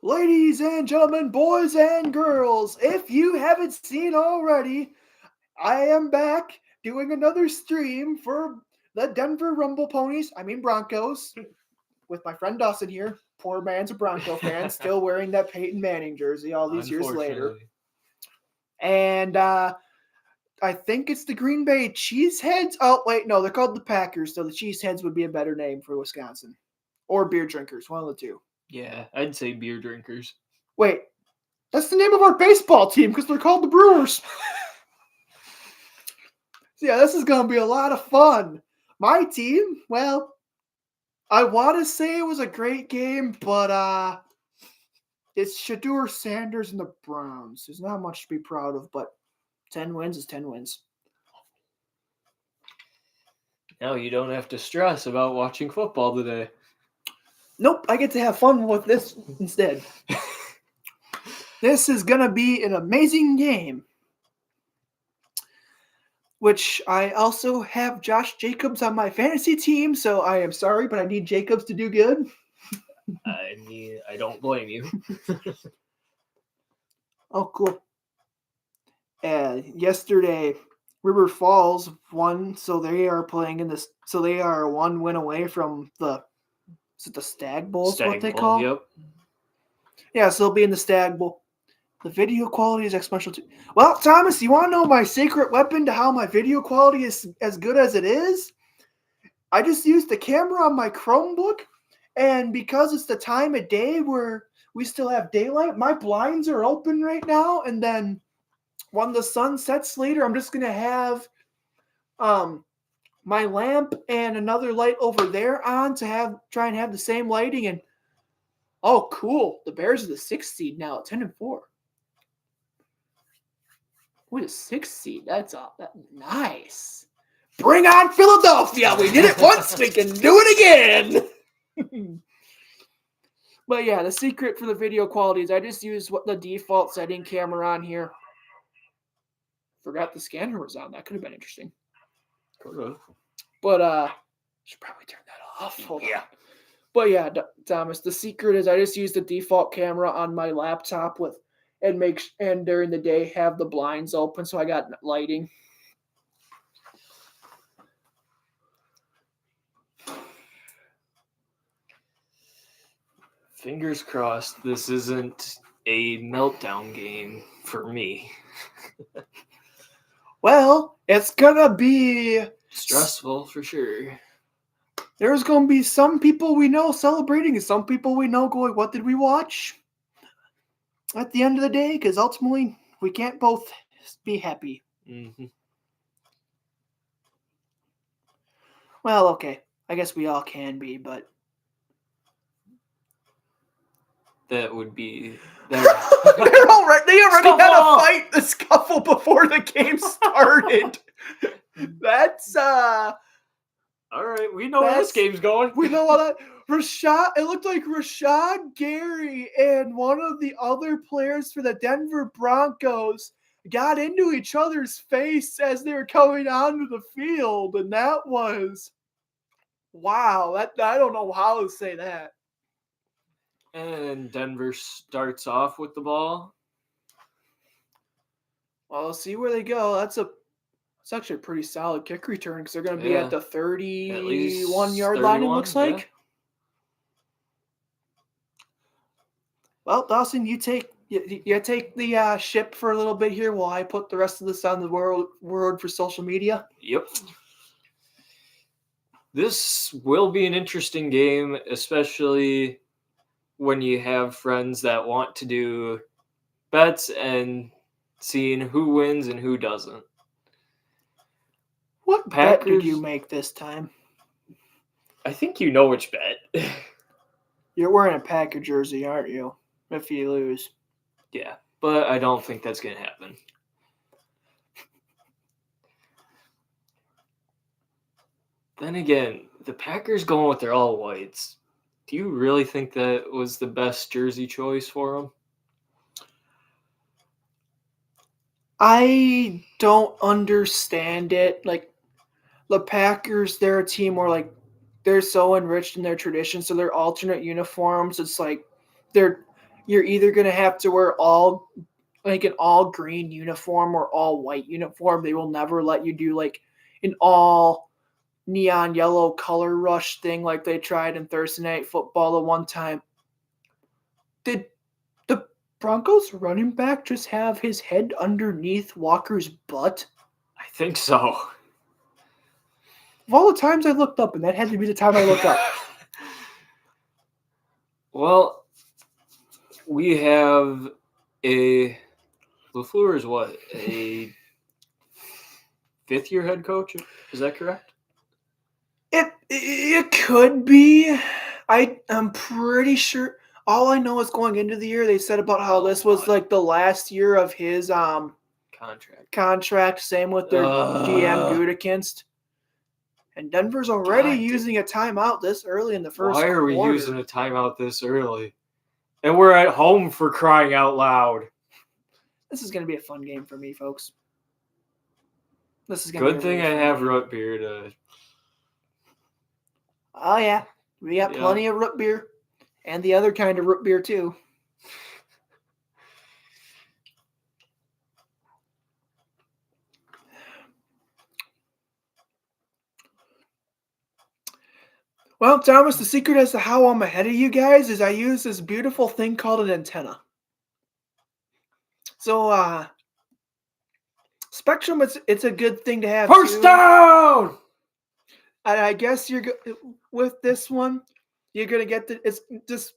Ladies and gentlemen, boys and girls, if you haven't seen already, I am back doing another stream for the Denver Broncos, with my friend Dawson here. Poor man's a Bronco fan, still wearing that Peyton Manning jersey all these years later. And I think it's the Green Bay Cheeseheads. Oh, wait, no, they're called the Packers, so the Cheeseheads would be a better name for Wisconsin. Or beer drinkers, one of the two. Yeah, I'd say beer drinkers. Wait, that's the name of our baseball team because they're called the Brewers. Yeah, this is going to be a lot of fun. My team, well, I want to say it was a great game, but it's Shedeur Sanders and the Browns. There's not much to be proud of, but 10 wins is 10 wins. Now you don't have to stress about watching football today. Nope, I get to have fun with this instead. This is going to be an amazing game. Which I also have Josh Jacobs on my fantasy team, so I am sorry, but I need Jacobs to do good. I don't blame you. Oh, cool. Yesterday, River Falls won, so they are playing in this. So they are one win away from the. Is it the Stag Bowl? Is what they call? Yep. Yeah, so they'll be in the Stag Bowl. The video quality is exponential too. Well, Thomas, you want to know my secret weapon to how my video quality is as good as it is? I just used the camera on my Chromebook, and because it's the time of day where we still have daylight, my blinds are open right now, and then when the sun sets later, I'm just going to have my lamp and another light over there on to try and have the same lighting. And oh, cool. The Bears are the 6th seed now at 10-4. What a 6th seed. That's nice. Bring on Philadelphia. We did it once. We can do it again. But yeah, the secret for the video quality is I just use the default setting camera on here. Forgot the scanner was on. That could have been interesting. But should probably turn that off. Yeah. But yeah, Thomas, the secret is I just use the default camera on my laptop and during the day have the blinds open so I got lighting. Fingers crossed this isn't a meltdown game for me. Well, it's gonna be stressful for sure. There's gonna be some people we know celebrating and some people we know going, what did we watch? At the end of the day, because ultimately we can't both be happy. Mm-hmm. Well, okay. I guess we all can be, but that would be. They already had a fight, the scuffle before the game started. That's all right. We know where this game's going. We know all that. It looked like Rashad Gary and one of the other players for the Denver Broncos got into each other's face as they were coming onto the field, and that was wow. I don't know how to say that. And Denver starts off with the ball. Well, let's see where they go. It's actually a pretty solid kick return because they're going to be at the 31-yard line, it looks like. Yeah. Well, Dawson, you take the ship for a little bit here while I put the rest of this on the word for social media. Yep. This will be an interesting game, especially when you have friends that want to do bets and seeing who wins and who doesn't. What bet did you make this time? I think you know which bet. You're wearing a Packer jersey, aren't you? If you lose. Yeah, but I don't think that's going to happen. Then again, the Packers going with their all whites. Do you really think that was the best jersey choice for them? I don't understand it. Like, the Packers, they're a team where, like, they're so enriched in their tradition, so their alternate uniforms, it's like they're you're either going to have to wear an all green uniform or all white uniform. They will never let you do like an all neon yellow color rush thing like they tried in Thursday Night Football the one time. Did the Broncos running back just have his head underneath Walker's butt? I think so. Of all the times I looked up, and that had to be the time I looked up. Well, we have a LaFleur is what, a fifth-year head coach? Is that correct? It could be. I'm pretty sure. All I know is going into the year, they said about how this was like the last year of his contract. Same with their GM Gutekunst. And Denver's already using a timeout this early in the first quarter. Why are we using a timeout this early? And we're at home, for crying out loud. This is going to be a fun game for me, folks. This is going to be a good thing I have root beer to... Oh, yeah. We got plenty of root beer. And the other kind of root beer, too. Well, Thomas, the secret as to how I'm ahead of you guys is I use this beautiful thing called an antenna. So, Spectrum, it's a good thing to have. First down! And I guess with this one, you're going to get it's just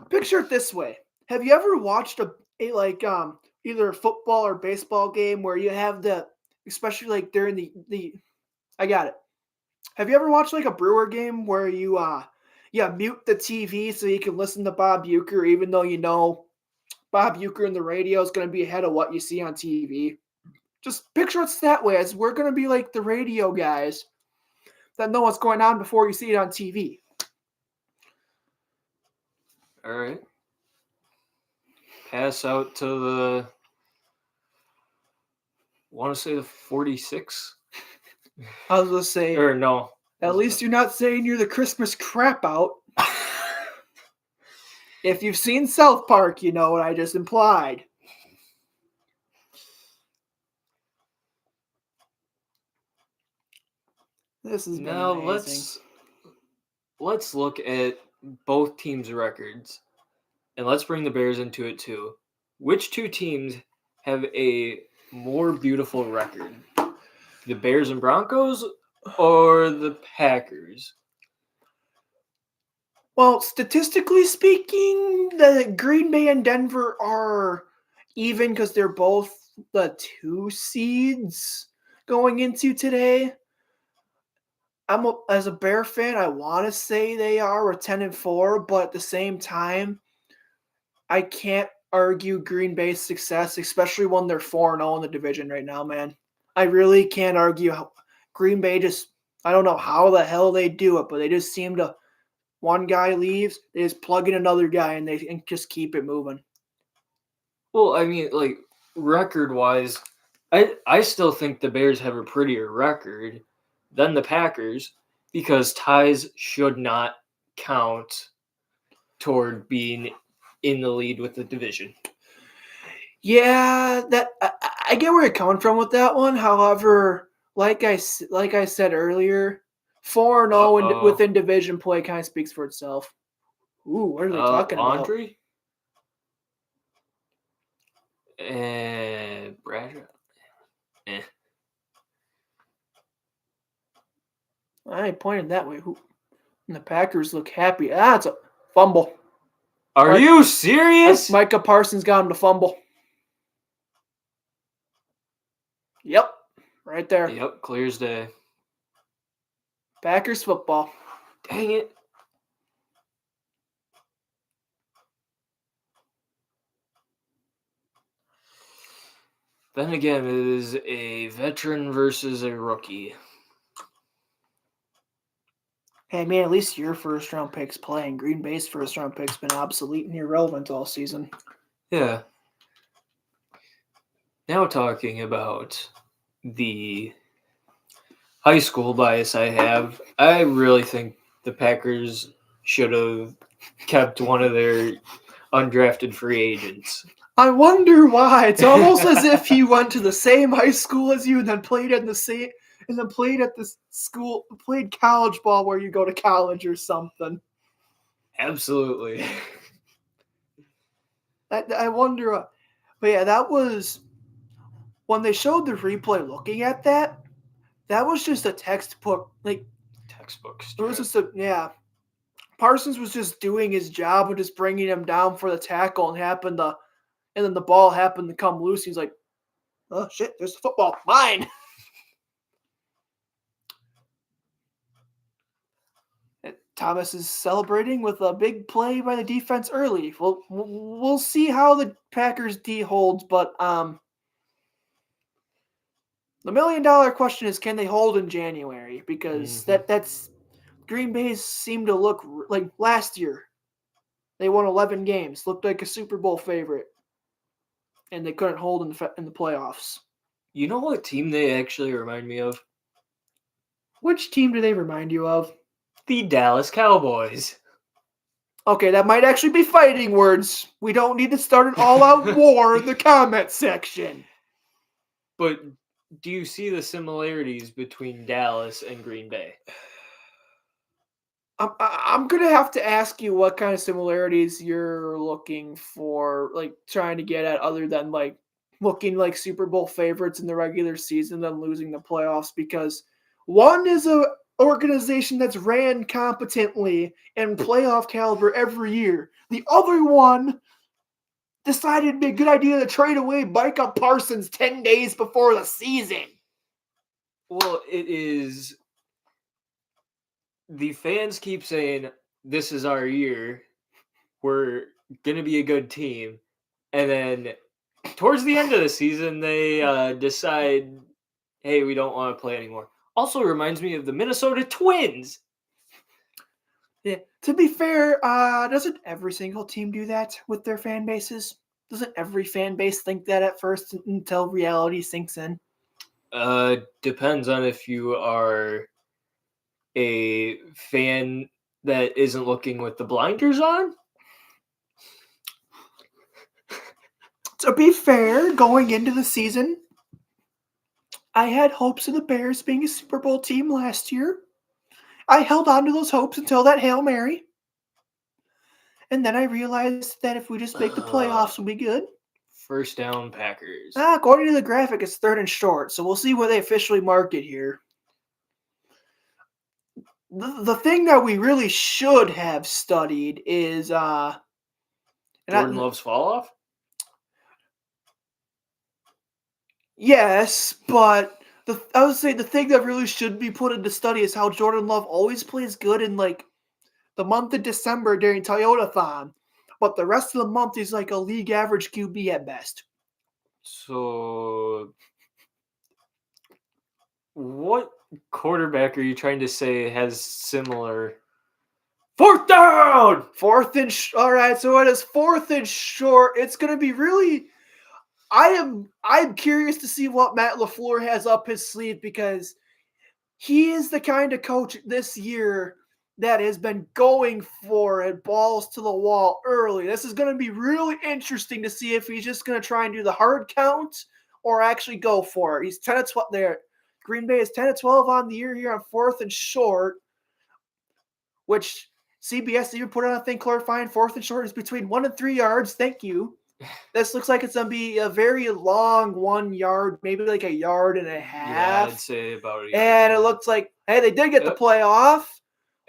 picture it this way. Have you ever watched a either a football or baseball game where you have especially like during the I got it. Have you ever watched like a Brewer game where you mute the TV so you can listen to Bob Uecker even though you know Bob Uecker in the radio is going to be ahead of what you see on TV? Just picture it that way, as we're going to be like the radio guys that know what's going on before you see it on TV. All right. Pass out to the, want to say the 46? I was going to say. Or no. At least you're not saying you're the Christmas crap out. If you've seen South Park, you know what I just implied. This is now amazing. Let's look at both teams' records, and let's bring the Bears into it too. Which two teams have a more beautiful record? The Bears and Broncos or the Packers? Well, statistically speaking, the Green Bay and Denver are even because they're both the 2 seeds going into today. As a Bear fan, I want to say they are 10-4, but at the same time, I can't argue Green Bay's success, especially when they're 4-0 in the division right now, man. I really can't argue how Green Bay I don't know how the hell they do it, but they just seem to, one guy leaves, they just plug in another guy and they just keep it moving. Well, I mean, like, record-wise, I still think the Bears have a prettier record than the Packers because ties should not count toward being in the lead with the division. Yeah, that I get where you're coming from with that one. However, like I said earlier, 4-0 within division play kind of speaks for itself. Ooh, what are they talking about? Laundry? And Bradshaw? I ain't pointed that way. And the Packers look happy. It's a fumble. Are you serious? Micah Parsons got him to fumble. Yep, right there. Yep, clear as day. Packers football. Dang it. Then again, it is a veteran versus a rookie. Hey, man, at least your first-round pick's playing. Green Bay's first-round pick's been obsolete and irrelevant all season. Yeah. Now talking about the high school bias I have, I really think the Packers should have kept one of their undrafted free agents. I wonder why. It's almost as if he went to the same high school as you and then played at the same and then played at this school, played college ball where you go to college or something. Absolutely. I wonder. But yeah, that was when they showed the replay. Looking at that, that was just a textbook. Like Textbook it was strip. just Parsons was just doing his job and just bringing him down for the tackle, and then the ball happened to come loose. He's like, "Oh shit! There's the football, mine." Thomas is celebrating with a big play by the defense early. We'll see how the Packers D holds, but the $1 million question is, can they hold in January? Because that's Green Bay seemed to look like last year. They won 11 games, looked like a Super Bowl favorite, and they couldn't hold in the playoffs. You know what team they actually remind me of? Which team do they remind you of? The Dallas Cowboys. Okay, that might actually be fighting words. We don't need to start an all-out war in the comment section. But do you see the similarities between Dallas and Green Bay? I'm going to have to ask you what kind of similarities you're looking for, like trying to get at, other than like looking like Super Bowl favorites in the regular season then losing the playoffs, because one is a organization that's ran competently and playoff caliber every year. The other one decided it'd be a good idea to trade away Micah Parsons 10 days before the season. Well, it is. The fans keep saying, this is our year. We're going to be a good team. And then towards the end of the season, they decide, hey, we don't want to play anymore. Also reminds me of the Minnesota Twins. Yeah. To be fair, doesn't every single team do that with their fan bases? Doesn't every fan base think that at first until reality sinks in? Depends on if you are a fan that isn't looking with the blinders on. To be fair, going into the season, I had hopes of the Bears being a Super Bowl team last year. I held on to those hopes until that Hail Mary. And then I realized that if we just make the playoffs, we'll be good. First down, Packers. According to the graphic, it's 3rd and short, so we'll see where they officially mark it here. The thing that we really should have studied is Jordan Love's fall off? Yes, but I would say the thing that really should be put into study is how Jordan Love always plays good in like the month of December during Toyotathon, but the rest of the month he's like a league average QB at best. So, what quarterback are you trying to say has similar? 4th down! All right, so it is 4th and short. It's going to be really. I'm curious to see what Matt LaFleur has up his sleeve, because he is the kind of coach this year that has been going for it, balls to the wall early. This is going to be really interesting to see if he's just going to try and do the hard count or actually go for it. He's 10 of 12 there. Green Bay is 10 of 12 on the year here on 4th and short, which CBS even put on a thing clarifying 4th and short is between 1 and 3 yards. Thank you. This looks like it's going to be a very long 1 yard, maybe like a yard and a half. Yeah, I'd say about a yard. And it looks like, hey, they did get the playoff.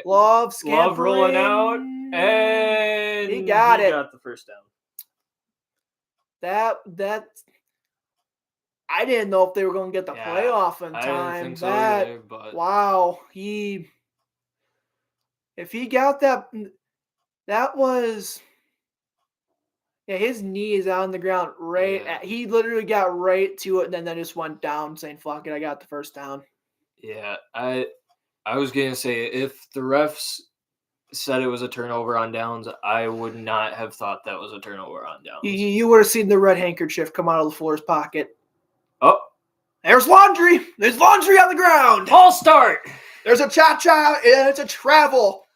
Love rolling out, and he got it. Got the first down. That I didn't know if they were going to get the playoff in time. I didn't think so either, but wow, if he got that was. Yeah, his knee is on the ground he literally got right to it and then just went down saying, fuck it, I got the first down. Yeah, I was going to say, if the refs said it was a turnover on downs, I would not have thought that was a turnover on downs. You would have seen the red handkerchief come out of LaFleur's pocket. Oh. There's laundry. There's laundry on the ground. False start. There's a cha-cha and it's a travel.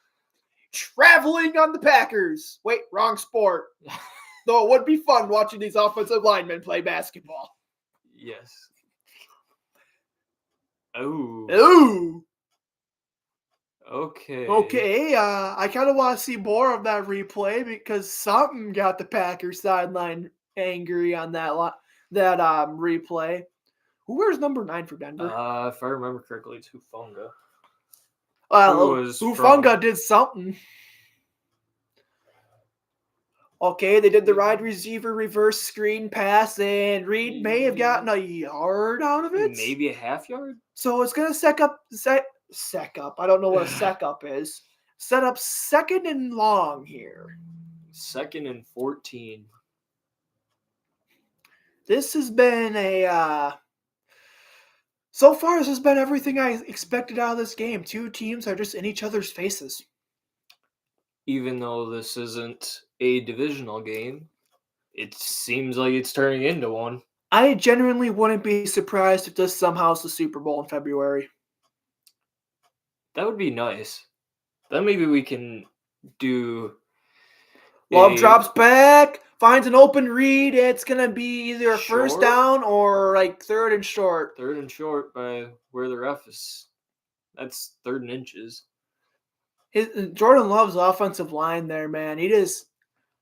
traveling on the Packers. Wait, wrong sport. Though it would be fun watching these offensive linemen play basketball. Yes. Oh. Ooh. Okay. Okay, I kind of want to see more of that replay because something got the Packers sideline angry on that replay. Who wears number 9 for Denver? If I remember correctly, it's Hufanga. Well, Hufanga did something. Okay, they did the wide receiver reverse screen pass, and Reed may have gotten a yard out of it. Maybe a half yard? So it's going to set up. I don't know what a sec up is. Set up 2nd and long here. 2nd and 14. This has been so far, this has been everything I expected out of this game. Two teams are just in each other's faces. Even though this isn't a divisional game, it seems like it's turning into one. I genuinely wouldn't be surprised if this somehow is the Super Bowl in February. That would be nice. Then maybe we can do... Love drops back, finds an open read. It's going to be either a first down or like 3rd and short. 3rd and short by where the ref is. That's 3rd and inches. Jordan Love's offensive line there, man.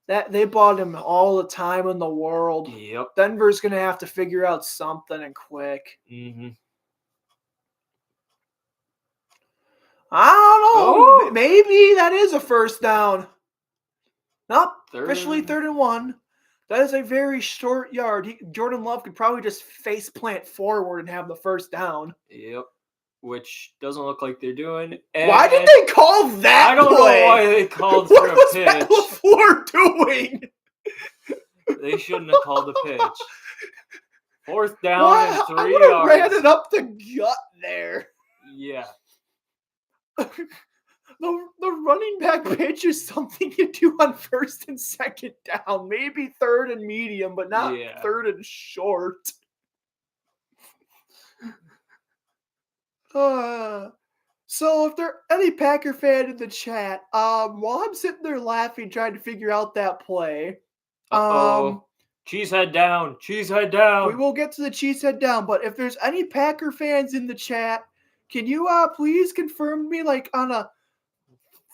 They bought him all the time in the world. Yep. Denver's going to have to figure out something and quick. Mm-hmm. I don't know. Maybe that is a first down. Nope. Officially 3rd and 1. That is a very short yard. Jordan Love could probably just face plant forward and have the first down. Yep. Which doesn't look like they're doing. Why did they call that? I don't know why they called for a pitch. What was LaFleur doing? They shouldn't have called the pitch. 4th down and 3 I would have yards. ran it up the gut there. Yeah. The running back pitch is something you do on 1st and 2nd down. Maybe 3rd and medium, but not 3rd and short. So if there any Packer fan in the chat, while I'm sitting there laughing trying to figure out that play, Cheesehead down. Cheesehead down. We will get to the Cheesehead down, but if there's any Packer fans in the chat, can you please confirm me like on a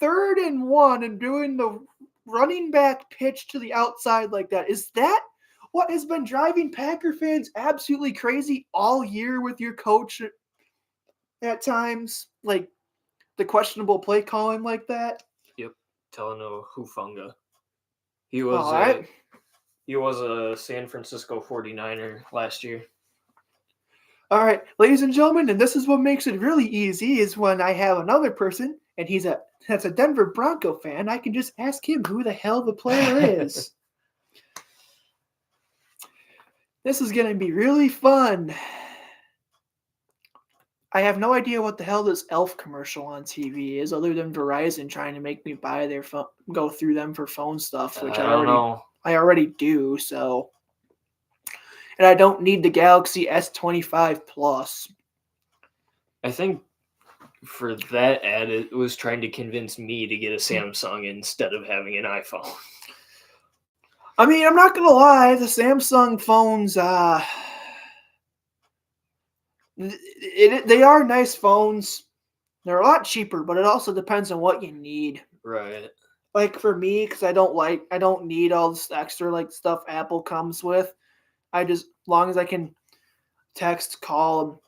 3rd and 1 and doing the running back pitch to the outside like that? Is that what has been driving Packer fans absolutely crazy all year with your coach at times? Like the questionable play calling like that? Yep. Talanoa Hufanga. He was a San Francisco 49er last year. All right, ladies and gentlemen, and this is what makes it really easy is when I have another person and that's a Denver Bronco fan, I can just ask him who the hell the player is. This is going to be really fun. I have no idea what the hell this Elf commercial on TV is other than Verizon trying to make me buy their phone, go through them for phone stuff, which I already do, so. And I don't need the Galaxy S25 Plus. I think for that ad, it was trying to convince me to get a Samsung instead of having an iPhone. I mean, I'm not going to lie. The Samsung phones, they are nice phones. They're a lot cheaper, but it also depends on what you need. Right. Like for me, because I don't need all this extra stuff Apple comes with. As long as I can text, call,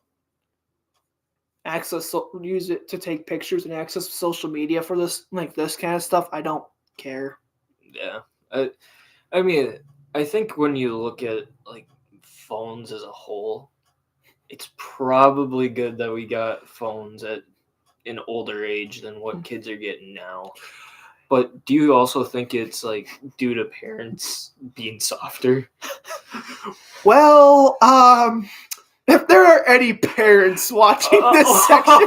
use it to take pictures and access social media for this kind of stuff, I don't care. Yeah. I mean, I think when you look at phones as a whole, it's probably good that we got phones at an older age than what kids are getting now. But do you also think it's due to parents being softer? Well, if there are any parents watching this section,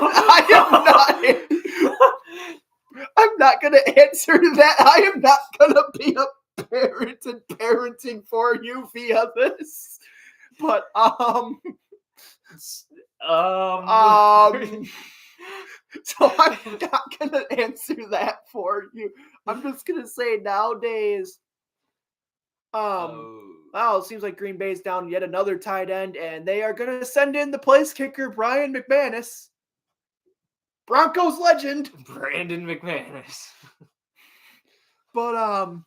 I'm not going to answer that. I am not going to be a parent and parenting for you via this. But So I'm not going to answer that for you. I'm just going to say nowadays, it seems like Green Bay's down yet another tight end, and they are going to send in the place kicker, Brian McManus. Broncos legend. Brandon McManus. But,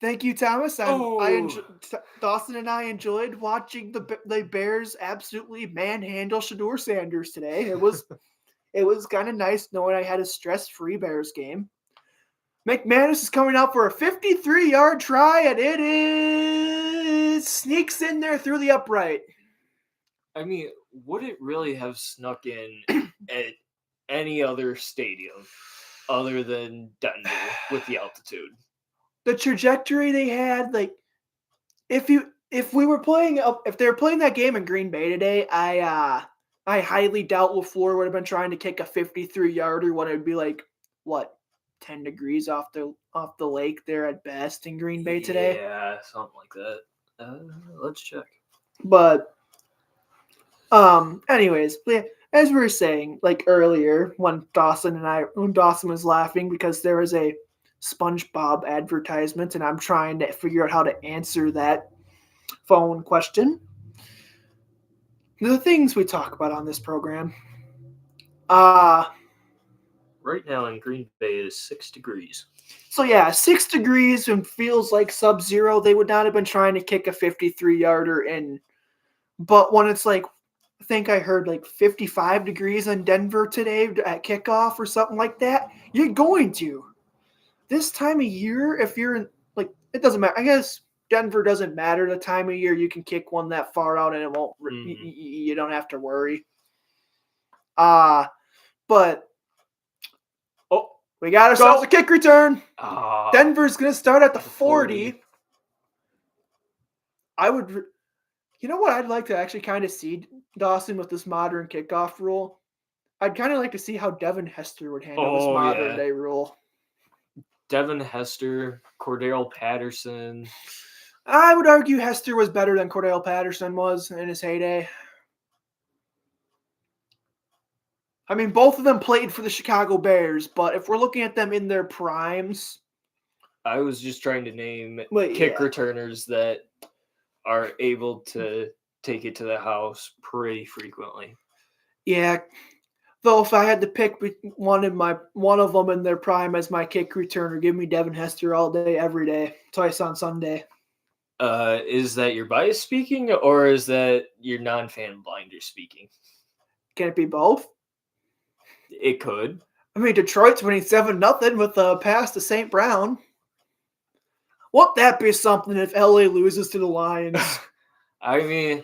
thank you, Thomas. Dawson and I enjoyed watching the Bears absolutely manhandle Shedeur Sanders today. It was kind of nice knowing I had a stress-free Bears game. McManus is coming out for a 53-yard try, and it sneaks in there through the upright. I mean, would it really have snuck in at any other stadium other than Denver with the altitude? The trajectory they had, like, if they were playing that game in Green Bay today, I highly doubt LaFleur would have been trying to kick a 53-yarder when it would be like, what, 10 degrees off the lake there at best in Green Bay today. Yeah, something like that. Let's check. But anyways, as we were saying, like earlier, when Dawson was laughing because there was a SpongeBob advertisement, and I'm trying to figure out how to answer that phone question. The things we talk about on this program. Right now in Green Bay it is 6 degrees. So yeah, 6 degrees and feels like sub-zero. They would not have been trying to kick a 53-yarder in. But when it's like, I think I heard like 55 degrees in Denver today at kickoff or something like that, you're going to. This time of year, if you're in, like, it doesn't matter. I guess Denver doesn't matter the time of year. You can kick one that far out and it won't, you don't have to worry. But, we got ourselves a kick return. Denver's going to start at the 40. You know what I'd like to actually kind of see, Dawson, with this modern kickoff rule? I'd kind of like to see how Devin Hester would handle this modern day rule. Devin Hester, Cordell Patterson. I would argue Hester was better than Cordell Patterson was in his heyday. I mean, both of them played for the Chicago Bears, but if we're looking at them in their primes... I was just trying to name returners that are able to take it to the house pretty frequently. Yeah, though if I had to pick one of them in their prime as my kick returner, give me Devin Hester all day, every day, twice on Sunday. Is that your bias speaking, or is that your non-fan blinder speaking? Can it be both? It could. I mean, Detroit's winning 7-0 with a pass to St. Brown. Won't that be something if LA loses to the Lions? I mean,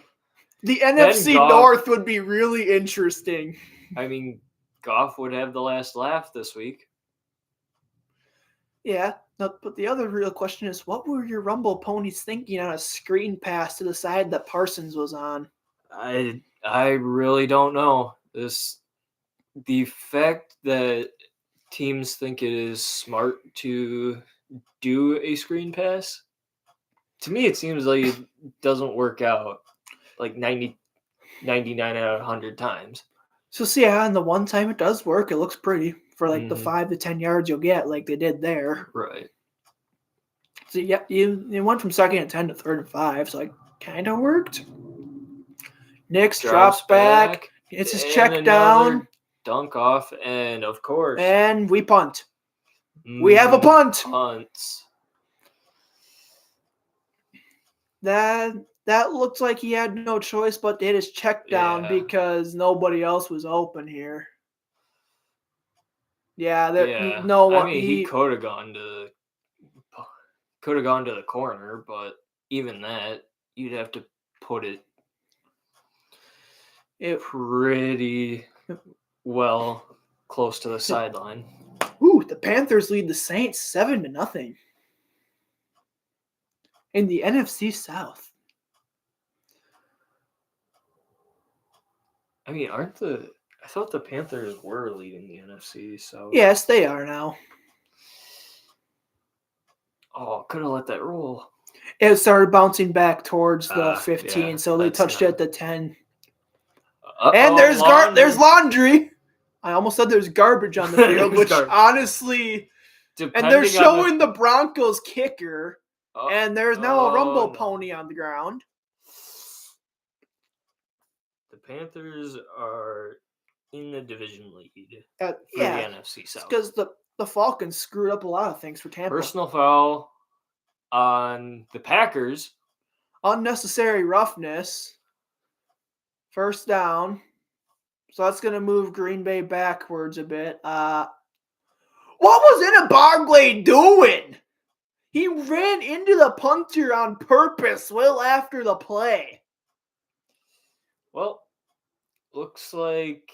the NFC North would be really interesting. I mean, Goff would have the last laugh this week. Yeah, but the other real question is, what were your Rumble Ponies thinking on a screen pass to the side that Parsons was on? I really don't know. The fact that teams think it is smart to do a screen pass, to me it seems like it doesn't work out like 99 out of 100 times. So see, on the one time it does work, it looks pretty for like the 5 to 10 yards you'll get, like they did there. Right. So yeah, you went from 2nd and 10 to 3rd and 5, so it kind of worked. Nix drops back. It's his check down. Dunk off, and of course. And we punt. We have a punt. Punts. That looks like he had no choice but to hit his check down because nobody else was open here. No one. I mean, he could have gone to the corner, but even that, you'd have to put it pretty well close to the sideline. Ooh, the Panthers lead the Saints 7-0 in the NFC South. I mean, I thought the Panthers were leading the NFC, so... Yes, they are now. Oh, could have let that roll. It started bouncing back towards the 15, so they touched it at the 10. And there's laundry. I almost said there's garbage on the field, which honestly, and they're showing the Broncos kicker, and there's now a rumble pony on the ground. The Panthers are in the division lead for the NFC South. Because the Falcons screwed up a lot of things for Tampa. Personal foul on the Packers. Unnecessary roughness. First down. So that's going to move Green Bay backwards a bit. What was Inabargley doing? He ran into the punter on purpose well after the play. Well, looks like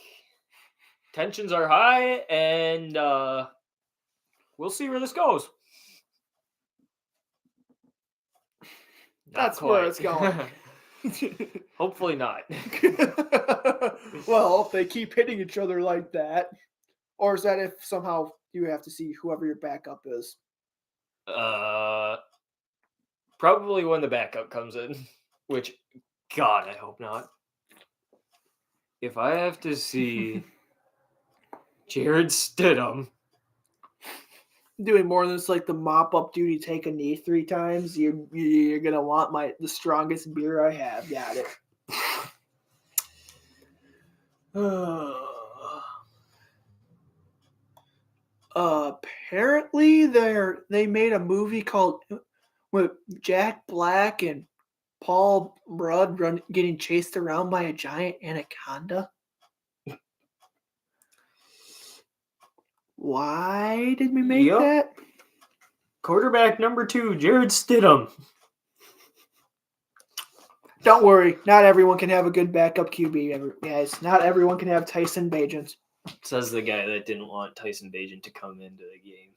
tensions are high, and we'll see where this goes. That's where it's going. Hopefully not. Well, if they keep hitting each other like that, or is that if somehow you have to see whoever your backup is? Probably when the backup comes in, which, God, I hope not. If I have to see Jared Stidham doing more than just like the mop up duty, take a knee 3 times, you're gonna want the strongest beer I have. Got it. Apparently they made a movie called with Jack Black and Paul Rudd getting chased around by a giant anaconda. Why did we make that? Quarterback number 2, Jared Stidham. Don't worry, not everyone can have a good backup QB, guys. Not everyone can have Tyson Bagent. Says the guy that didn't want Tyson Bagent to come into the game.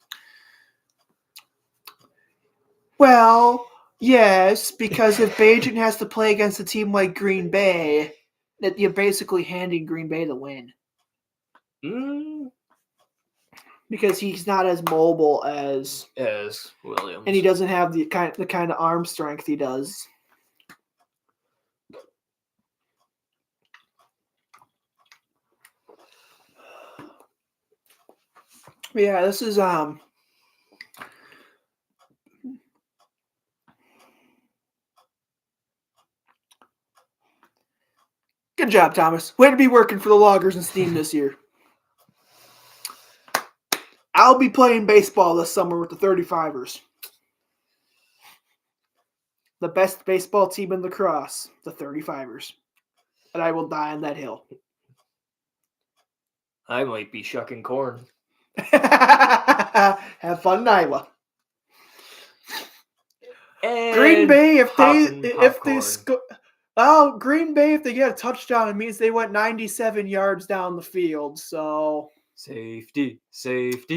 Well, yes, because if Bagent has to play against a team like Green Bay, that you're basically handing Green Bay the win. Because he's not as mobile as Williams, and he doesn't have the kind of arm strength he does. Yeah, this is good job, Thomas. Way to be working for the Loggers and Steam this year. I'll be playing baseball this summer with the 35ers. The best baseball team in lacrosse, the 35ers. And I will die on that hill. I might be shucking corn. Have fun in Iowa. And Green Bay, if they get a touchdown, it means they went 97 yards down the field. So safety. If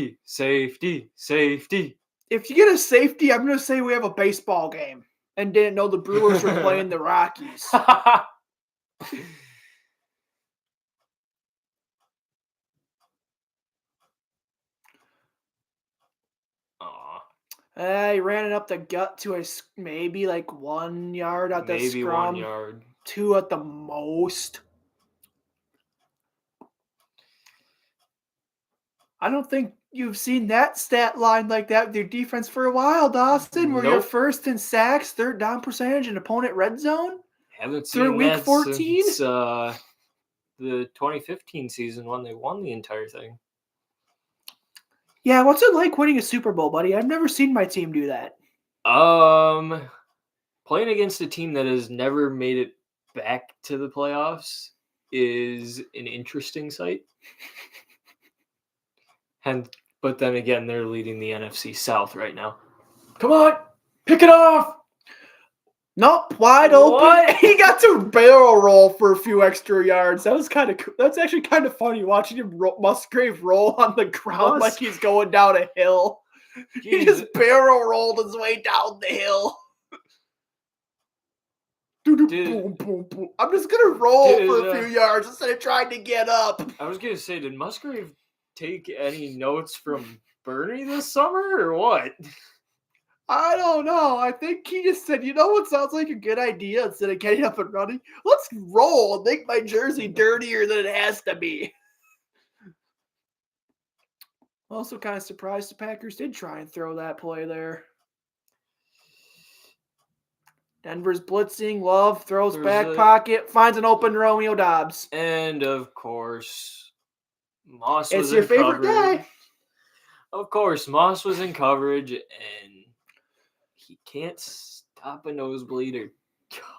you get a safety, I'm going to say we have a baseball game and didn't know the Brewers were playing the Rockies. He ran it up the gut to maybe like 1 yard at the scrum. 1 yard. 2 at the most. I don't think you've seen that stat line like that with your defense for a while, Dawson. Where you're first in sacks, third down percentage, and opponent red zone. Haven't seen week that 14 since the 2015 season when they won the entire thing. Yeah, what's it like winning a Super Bowl, buddy? I've never seen my team do that. Playing against a team that has never made it back to the playoffs is an interesting sight. But then again, they're leading the NFC South right now. Come on, pick it off. Nope, wide open. He got to barrel roll for a few extra yards. That's actually kind of funny watching him Musgrave roll on the ground like he's going down a hill. Jeez. He just barrel rolled his way down the hill. Boom, boom, boom. I'm just gonna roll for a few yards instead of trying to get up. I was gonna say, did Musgrave take any notes from Bernie this summer or what? I don't know. I think he just said, you know what sounds like a good idea instead of getting up and running? Let's roll and make my jersey dirtier than it has to be. Also kind of surprised the Packers did try and throw that play there. Denver's blitzing. Love throws back pocket, finds an open Romeo Doubs. And, of course, Moss was It's your in favorite coverage. guy. Of course, Moss was in coverage, and he can't stop a nosebleed or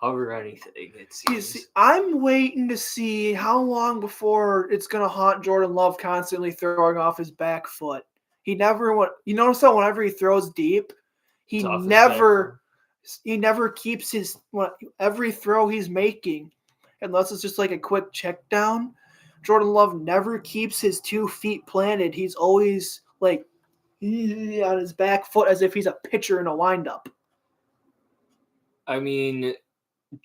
cover anything, it seems. I'm waiting to see how long before it's going to haunt Jordan Love constantly throwing off his back foot. He never went. You notice that whenever he throws deep, he never keeps his every throw he's making, unless it's just like a quick check down. Jordan Love never keeps his 2 feet planted. He's always like on his back foot as if he's a pitcher in a windup. I mean,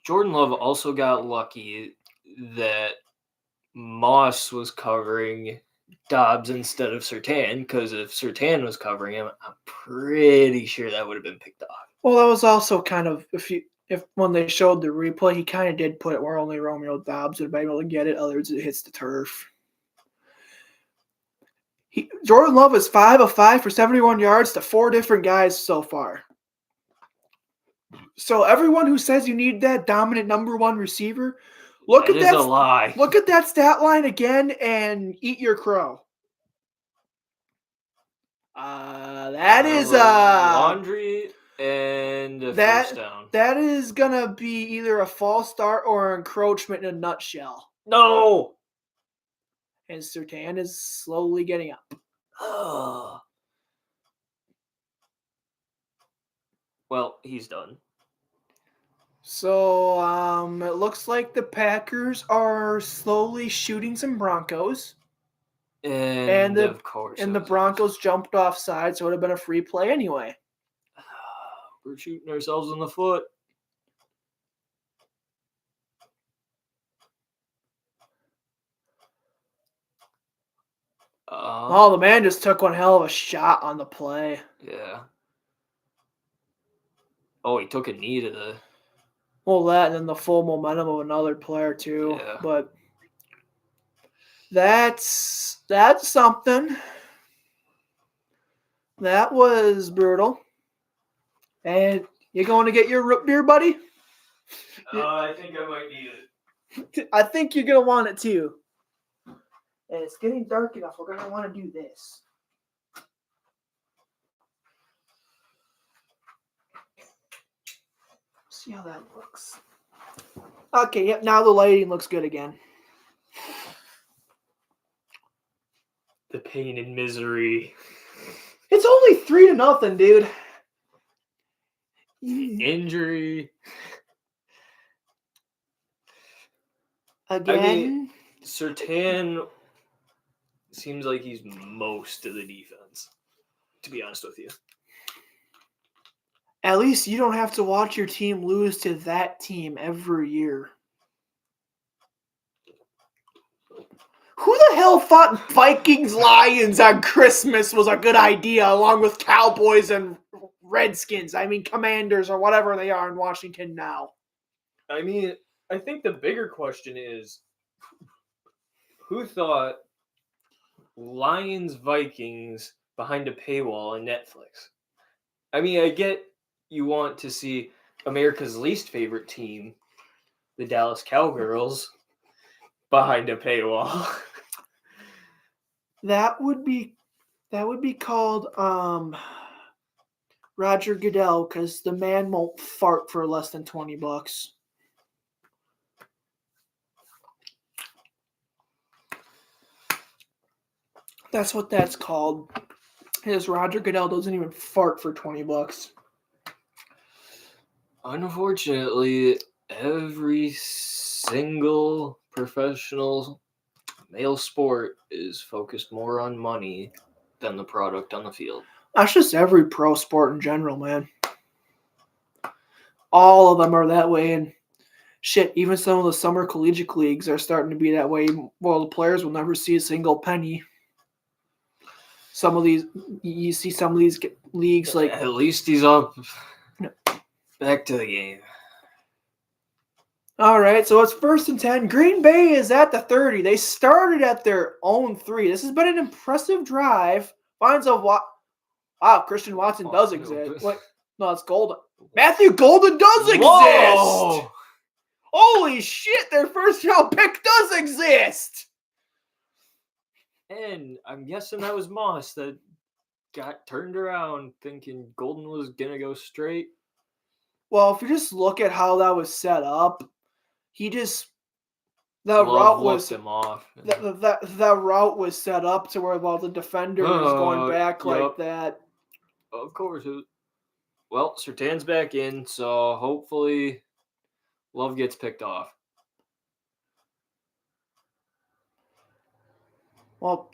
Jordan Love also got lucky that Moss was covering Dobbs instead of Surtain, because if Surtain was covering him, I'm pretty sure that would have been picked off. Well, that was also kind of if when they showed the replay, he kind of did put it where only Romeo Doubs would be able to get it. Otherwise, it hits the turf. Jordan Love is 5 of 5 for 71 yards to 4 different guys so far. So everyone who says you need that dominant number 1 receiver, look at that. That is a lie. Look at that stat line again and eat your crow. That is laundry and a first down. That is gonna be either a false start or encroachment in a nutshell. No. And Surtain is slowly getting up. Well, he's done. So it looks like the Packers are slowly shooting some Broncos. And of course. And the Broncos jumped offside, so it would have been a free play anyway. We're shooting ourselves in the foot. The man just took one hell of a shot on the play. Yeah. Oh, he took a knee to the... Well, that and then the full momentum of another player, too. Yeah. But that's something. That was brutal. And you going to get your root beer, buddy? I think I might need it. I think you're going to want it, too. And it's getting dark enough. We're going to want to do this. See how that looks. Okay, yep, now the lighting looks good again. The pain and misery. It's only 3-0, dude. Injury. Again? I mean, Surtain seems like he's most of the defense, to be honest with you. At least you don't have to watch your team lose to that team every year. Who the hell thought Vikings-Lions on Christmas was a good idea, along with Cowboys and Redskins? I mean, Commanders or whatever they are in Washington now. I mean, I think the bigger question is, who thought Lions-Vikings behind a paywall on Netflix? I mean, I get you want to see America's least favorite team, the Dallas Cowgirls, behind a paywall. That would be called Roger Goodell, because the man won't fart for less than $20. That's what that's called. Is Roger Goodell doesn't even fart for $20. Unfortunately, every single professional male sport is focused more on money than the product on the field. That's just every pro sport in general, man. All of them are that way, and shit, even some of the summer collegiate leagues are starting to be that way. Well, the players will never see a single penny. some of these, you see some of these leagues like. At least he's up. Back to the game. All right, so it's 1st and 10. Green Bay is at the 30. They started at their own 3. This has been an impressive drive. Finds a wow, Christian Watson does exist. What? No, it's Golden. Matthew Golden does exist. Holy shit, their first round pick does exist. And I'm guessing that was Moss that got turned around thinking Golden was going to go straight. Well, if you just look at how that was set up, the route was him off. That route was set up to where the defender was going back like that. Of course. Well, Surtain's back in, so hopefully Love gets picked off. Well,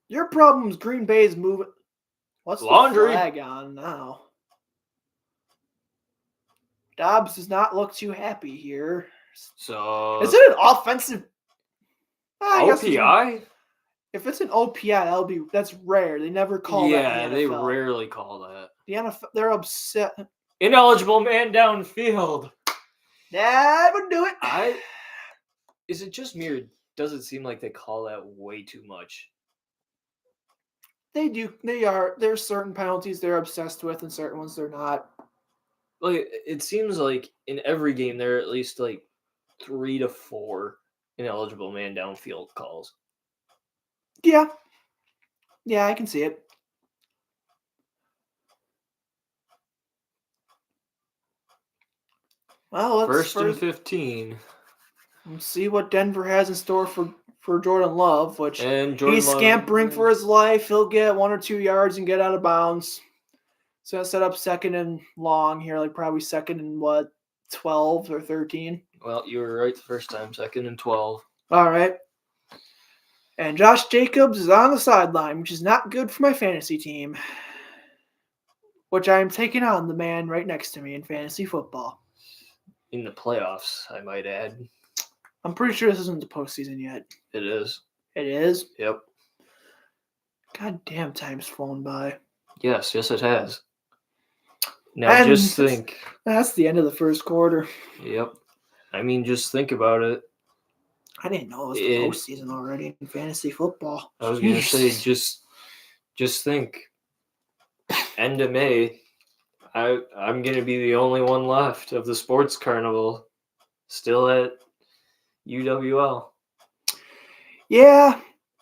your problem is Green Bay's moving. What's Laundry. The flag on now? Dobbs does not look too happy here. So is it an offensive OPI? If it's an OPI, that's rare. They never call that. Yeah, they rarely call that. The NFL, they're upset. Ineligible man downfield. That would do it. Is it just me or does it seem like they call that way too much? They do. There's certain penalties they're obsessed with and certain ones they're not. Like, it seems like in every game there are at least like 3 to 4 ineligible man downfield calls. Yeah. Yeah, I can see it. Well, let's first and 15. Let's see what Denver has in store for Jordan Love, which he's Love, scampering for his life. He'll get 1 or 2 yards and get out of bounds. So set up 2nd and long here, like probably 2nd and 12 or 13. Well, you were right the first time, 2nd and 12. All right. And Josh Jacobs is on the sideline, which is not good for my fantasy team, which I am taking on the man right next to me in fantasy football. In the playoffs, I might add. I'm pretty sure this isn't the postseason yet. It is. It is? Yep. God damn, time's flown by. Yes, it has. Now just think. That's the end of the first quarter. Yep. I mean, just think about it. I didn't know it was the postseason already in fantasy football. I was going to say, just think. End of May, I'm going to be the only one left of the sports carnival still at UWL. Yeah,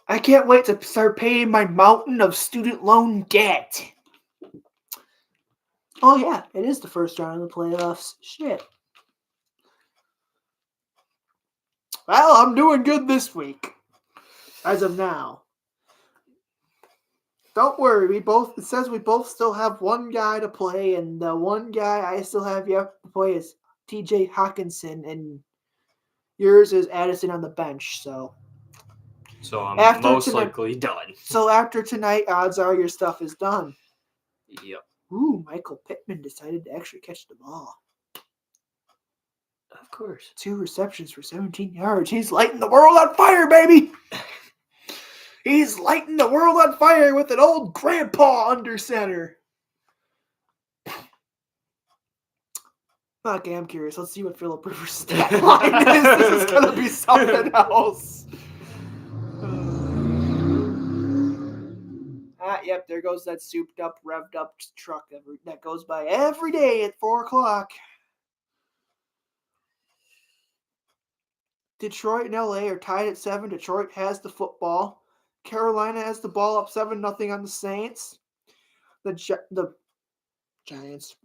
I can't wait to start paying my mountain of student loan debt. Oh, yeah, it is the first round of the playoffs. Shit. Well, I'm doing good this week, as of now. Don't worry, it says we both still have one guy to play, and the one guy I still have yet to play is TJ Hawkinson, and yours is Addison on the bench, so I'm most likely done. So after tonight, odds are your stuff is done. Yep. Ooh, Michael Pittman decided to actually catch the ball. Of course. 2 receptions for 17 yards. He's lighting the world on fire, baby! He's lighting the world on fire with an old grandpa under center. Okay, I'm curious. Let's see what Phillip Rivers' stat line is. This is going to be something else. Yep, there goes that souped up, revved up truck that goes by every day at 4 o'clock. Detroit and LA are tied at 7. Detroit has the football. Carolina has the ball up 7-0 on the Saints. The Giants.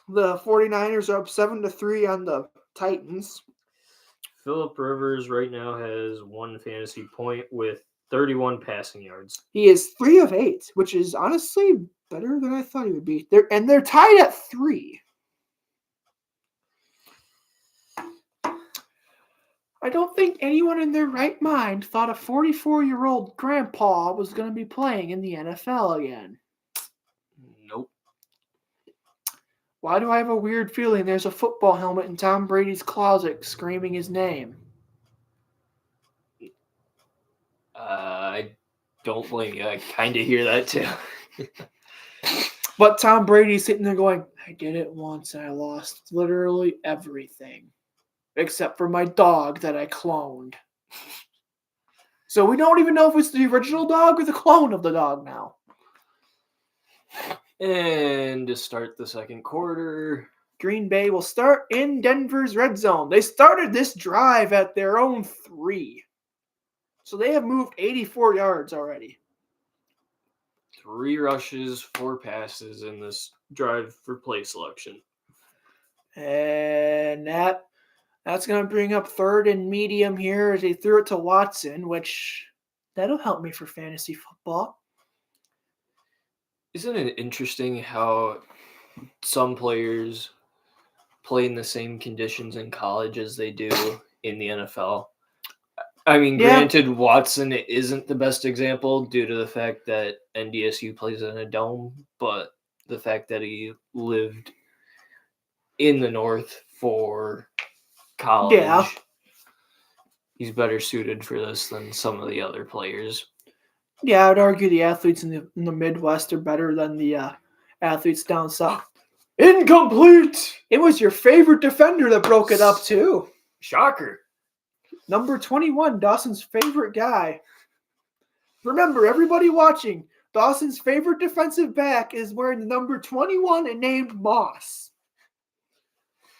The 49ers are up 7-3 on the Titans. Phillip Rivers right now has 1 fantasy point with 31 passing yards. He is 3 of 8, which is honestly better than I thought he would be. They're tied at 3. I don't think anyone in their right mind thought a 44-year-old grandpa was going to be playing in the NFL again. Nope. Why do I have a weird feeling there's a football helmet in Tom Brady's closet screaming his name? I don't blame you. I kind of hear that too. But Tom Brady's sitting there going, I did it once and I lost literally everything. Except for my dog that I cloned. So we don't even know if it's the original dog or the clone of the dog now. And to start the second quarter, Green Bay will start in Denver's red zone. They started this drive at their own 3. So they have moved 84 yards already. 3 rushes, 4 passes in this drive for play selection. And that's going to bring up 3rd and medium here as they threw it to Watson, which that'll help me for fantasy football. Isn't it interesting how some players play in the same conditions in college as they do in the NFL? I mean, granted, Watson isn't the best example due to the fact that NDSU plays in a dome, but the fact that he lived in the North for college, he's better suited for this than some of the other players. Yeah, I would argue the athletes in the Midwest are better than the athletes down south. Incomplete! It was your favorite defender that broke it up, too. Shocker. Number 21, Dawson's favorite guy. Remember, everybody watching, Dawson's favorite defensive back is wearing the number 21 and named Moss.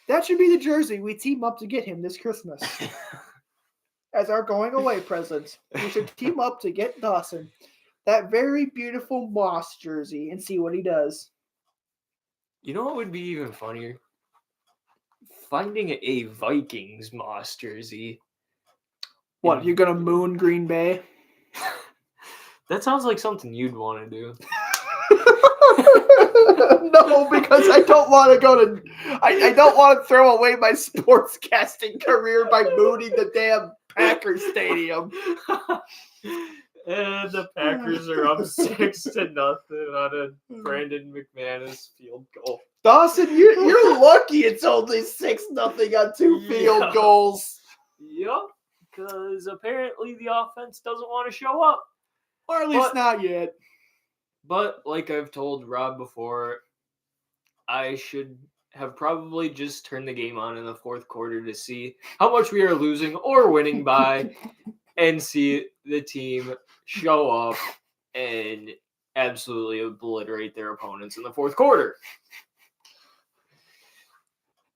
That should be the jersey we team up to get him this Christmas. As our going away present, we should team up to get Dawson that very beautiful Moss jersey and see what he does. You know what would be even funnier? Finding a Vikings Moss jersey. What, you're going to moon Green Bay? That sounds like something you'd want to do. No, because I don't want to go to... I don't want to throw away my sportscasting career by mooning the damn Packers stadium. And the Packers are up 6-0 on a Brandon McManus field goal. Dawson, you're lucky it's only 6-0 on 2 field goals. Yep, because apparently the offense doesn't want to show up. Or at least not yet. But like I've told Rob before, I should have probably just turned the game on in the 4th quarter to see how much we are losing or winning by and see the team show up and absolutely obliterate their opponents in the 4th quarter.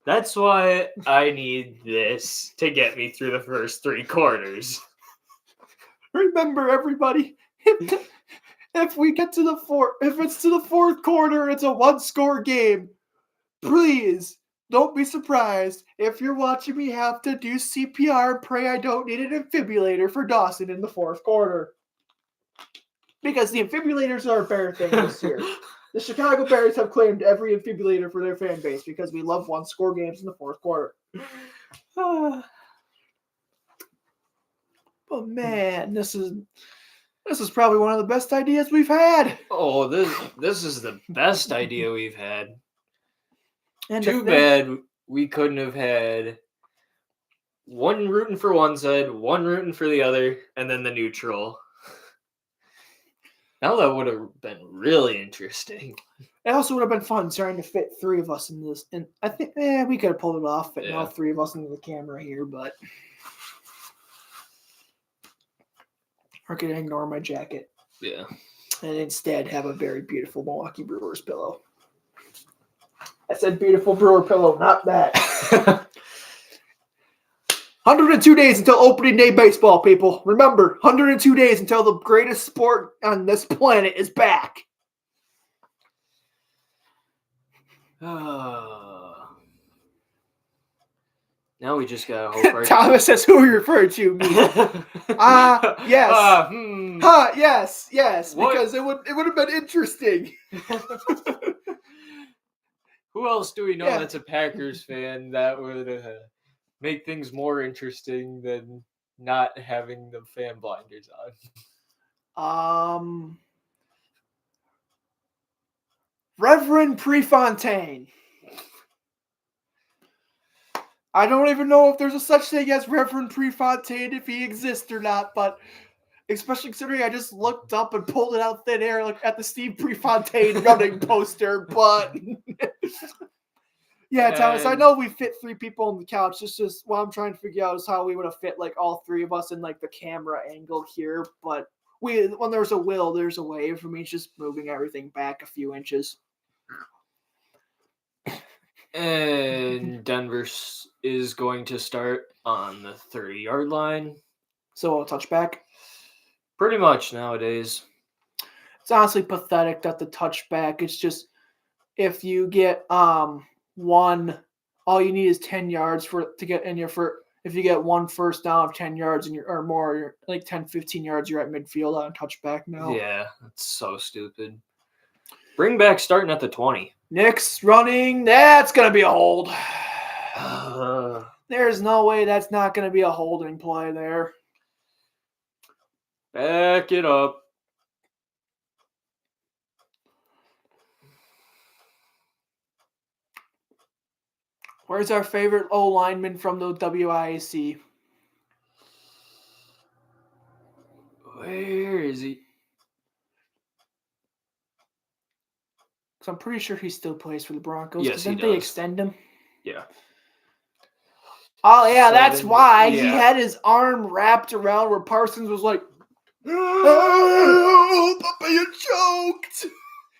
That's why I need this to get me through the first 3 quarters. Remember, everybody, if we get to the if it's to the 4th quarter, it's a 1-score game. Please don't be surprised if you're watching me have to do CPR and pray I don't need an defibrillator for Dawson in the 4th quarter. Because the defibrillators are a Bear thing this year. The Chicago Bears have claimed every defibrillator for their fan base because we love 1-score games in the 4th quarter. But man, this is probably one of the best ideas we've had. Oh, this is the best idea we've had. And too bad we couldn't have had one rooting for one side, one rooting for the other, and then the neutral. Now that would have been really interesting. It also would have been fun trying to fit 3 of us in this. And I think we could have pulled it off, fitting all 3 of us into the camera here, but we're going to ignore my jacket. Yeah. And instead have a very beautiful Milwaukee Brewers pillow. I said beautiful Brewer pillow, not that. 102 days until opening day baseball, people. Remember, 102 days until the greatest sport on this planet is back. Now we just gotta hope. Thomas says, "Who are you referring to?" Me. Yes. Yes. What? Because it would have been interesting. Who else do we know that's a Packers fan that would make things more interesting than not having the fan blinders on? Reverend Prefontaine. I don't even know if there's a such thing as Reverend Prefontaine, if he exists or not, but Especially considering I just looked up and pulled it out thin air like at the Steve Prefontaine running poster, but yeah, Thomas, I know we fit 3 people on the couch. It's just what I'm trying to figure out is how we would have fit like all 3 of us in like the camera angle here. But when there's a will, there's a way. For me, it's just moving everything back a few inches. And Denver is going to start on the 30-yard line. So a touchback? Pretty much nowadays. It's honestly pathetic that the touchback, it's just if you get one, all you need is 10 yards to get in your first. If you get one first down of 10 yards or more, you're like 10, 15 yards, you're at midfield on touchback now. Yeah, that's so stupid. Bring back starting at the 20. Nick's running. That's going to be a hold. There's no way that's not going to be a holding play there. Back it up. Where's our favorite O lineman from the WIAC? Where is he? Because I'm pretty sure he still plays for the Broncos. Yes, Didn't he they does. extend him? Yeah. Oh, yeah, that's why. Yeah. He had his arm wrapped around where Parsons was like, "Help, I'm being choked."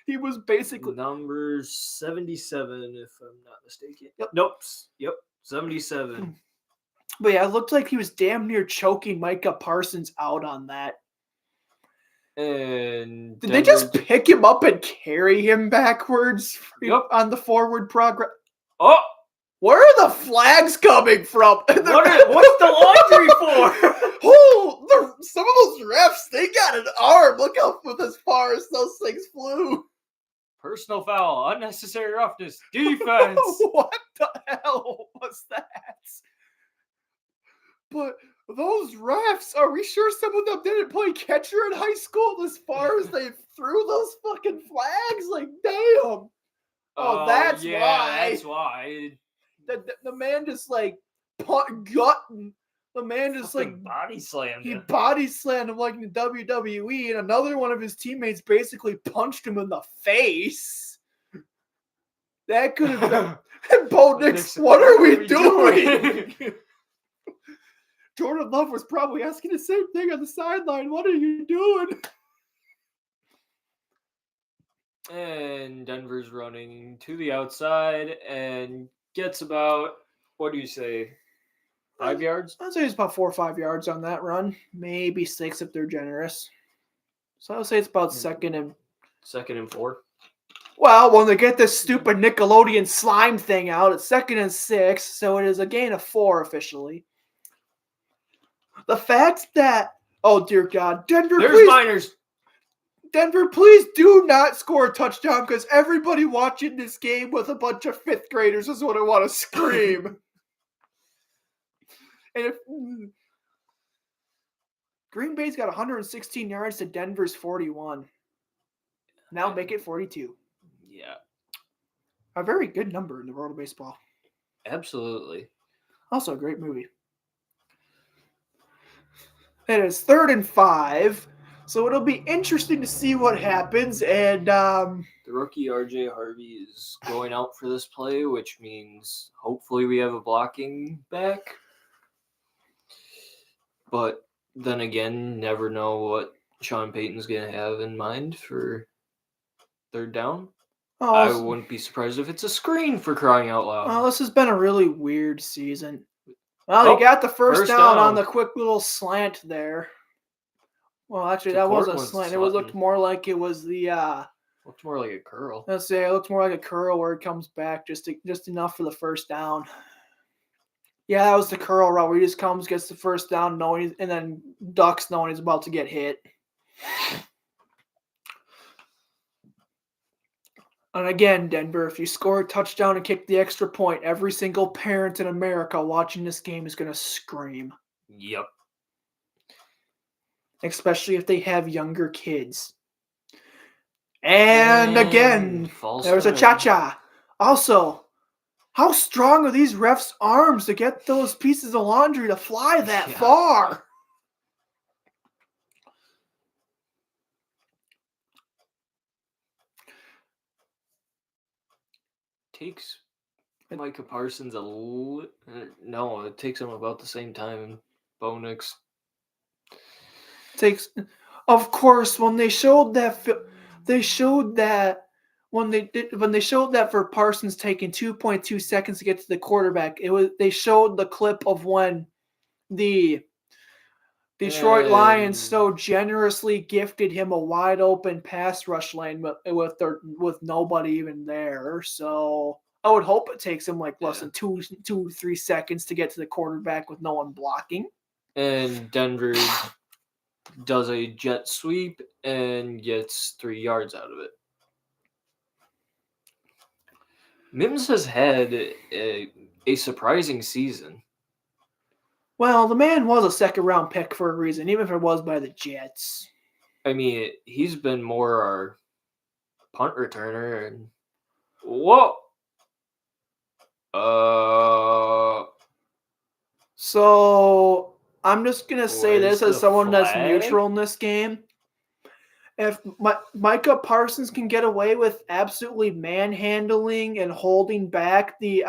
He was basically number 77, if I'm not mistaken. Yep. Nope. Yep. 77. But yeah, it looked like he was damn near choking Micah Parsons out on that. And did they just pick him up and carry him backwards on the forward progress? Oh! Where are the flags coming from? What's the laundry for? Oh, some of those refs, they got an arm. Look how as far as those things flew. Personal foul, unnecessary roughness, defense. What the hell was that? But those refs, are we sure some of them didn't play catcher in high school as far as they threw those fucking flags? Like, damn. Oh, that's why. That's why. The man just like gut. The man just like body slammed him. He body slammed him like in the WWE, and another one of his teammates basically punched him in the face. That could have been. And Bo Nix, what are we doing? Jordan Love was probably asking the same thing on the sideline. What are you doing? And Denver's running to the outside and gets about, what do you say, 5 yards? I'd say it's about 4 or 5 yards on that run. Maybe 6 if they're generous. So I would say it's about second and 4. Well, when they get this stupid Nickelodeon slime thing out, it's 2nd and 6, so it is a gain of 4 officially. The fact that, oh dear God, Denver, please do not score a touchdown because everybody watching this game with a bunch of 5th graders is what I want to scream. And if Green Bay's got 116 yards to Denver's 41. Now make it 42. Yeah. A very good number in the world of baseball. Absolutely. Also a great movie. It is 3rd and 5, so it'll be interesting to see what happens. And the rookie R.J. Harvey is going out for this play, which means hopefully we have a blocking back. But then again, never know what Sean Payton's going to have in mind for 3rd down. I wouldn't be surprised if it's a screen, for crying out loud. Well, this has been a really weird season. Well, he got the first down on the quick little slant there. Well, actually, that was a slant. It looked more like it was the... looked more like a curl. Let's say it looked more like a curl where it comes back just enough for the first down. Yeah, that was the curl route where he just comes, gets the first down, and then ducks knowing he's about to get hit. And again, Denver, if you score a touchdown and kick the extra point, every single parent in America watching this game is going to scream. Yep. Especially if they have younger kids. And again, there's a cha-cha. Also, how strong are these refs' arms to get those pieces of laundry to fly that far? takes Micah Parsons no, it takes him about the same time in Bo Nix. Of course, when they showed that when they showed that for Parsons taking 2.2 seconds to get to the quarterback, they showed the clip of when the Detroit Lions so generously gifted him a wide open pass rush lane with nobody even there. So I would hope it takes him like less than 3 seconds to get to the quarterback with no one blocking. And Denver does a jet sweep and gets 3 yards out of it. Mims has had a surprising season. Well, the man was a second-round pick for a reason, even if it was by the Jets. I mean, he's been more our punt returner. And whoa! So I'm just gonna say this as someone that's neutral in this game. If Micah Parsons can get away with absolutely manhandling and holding back the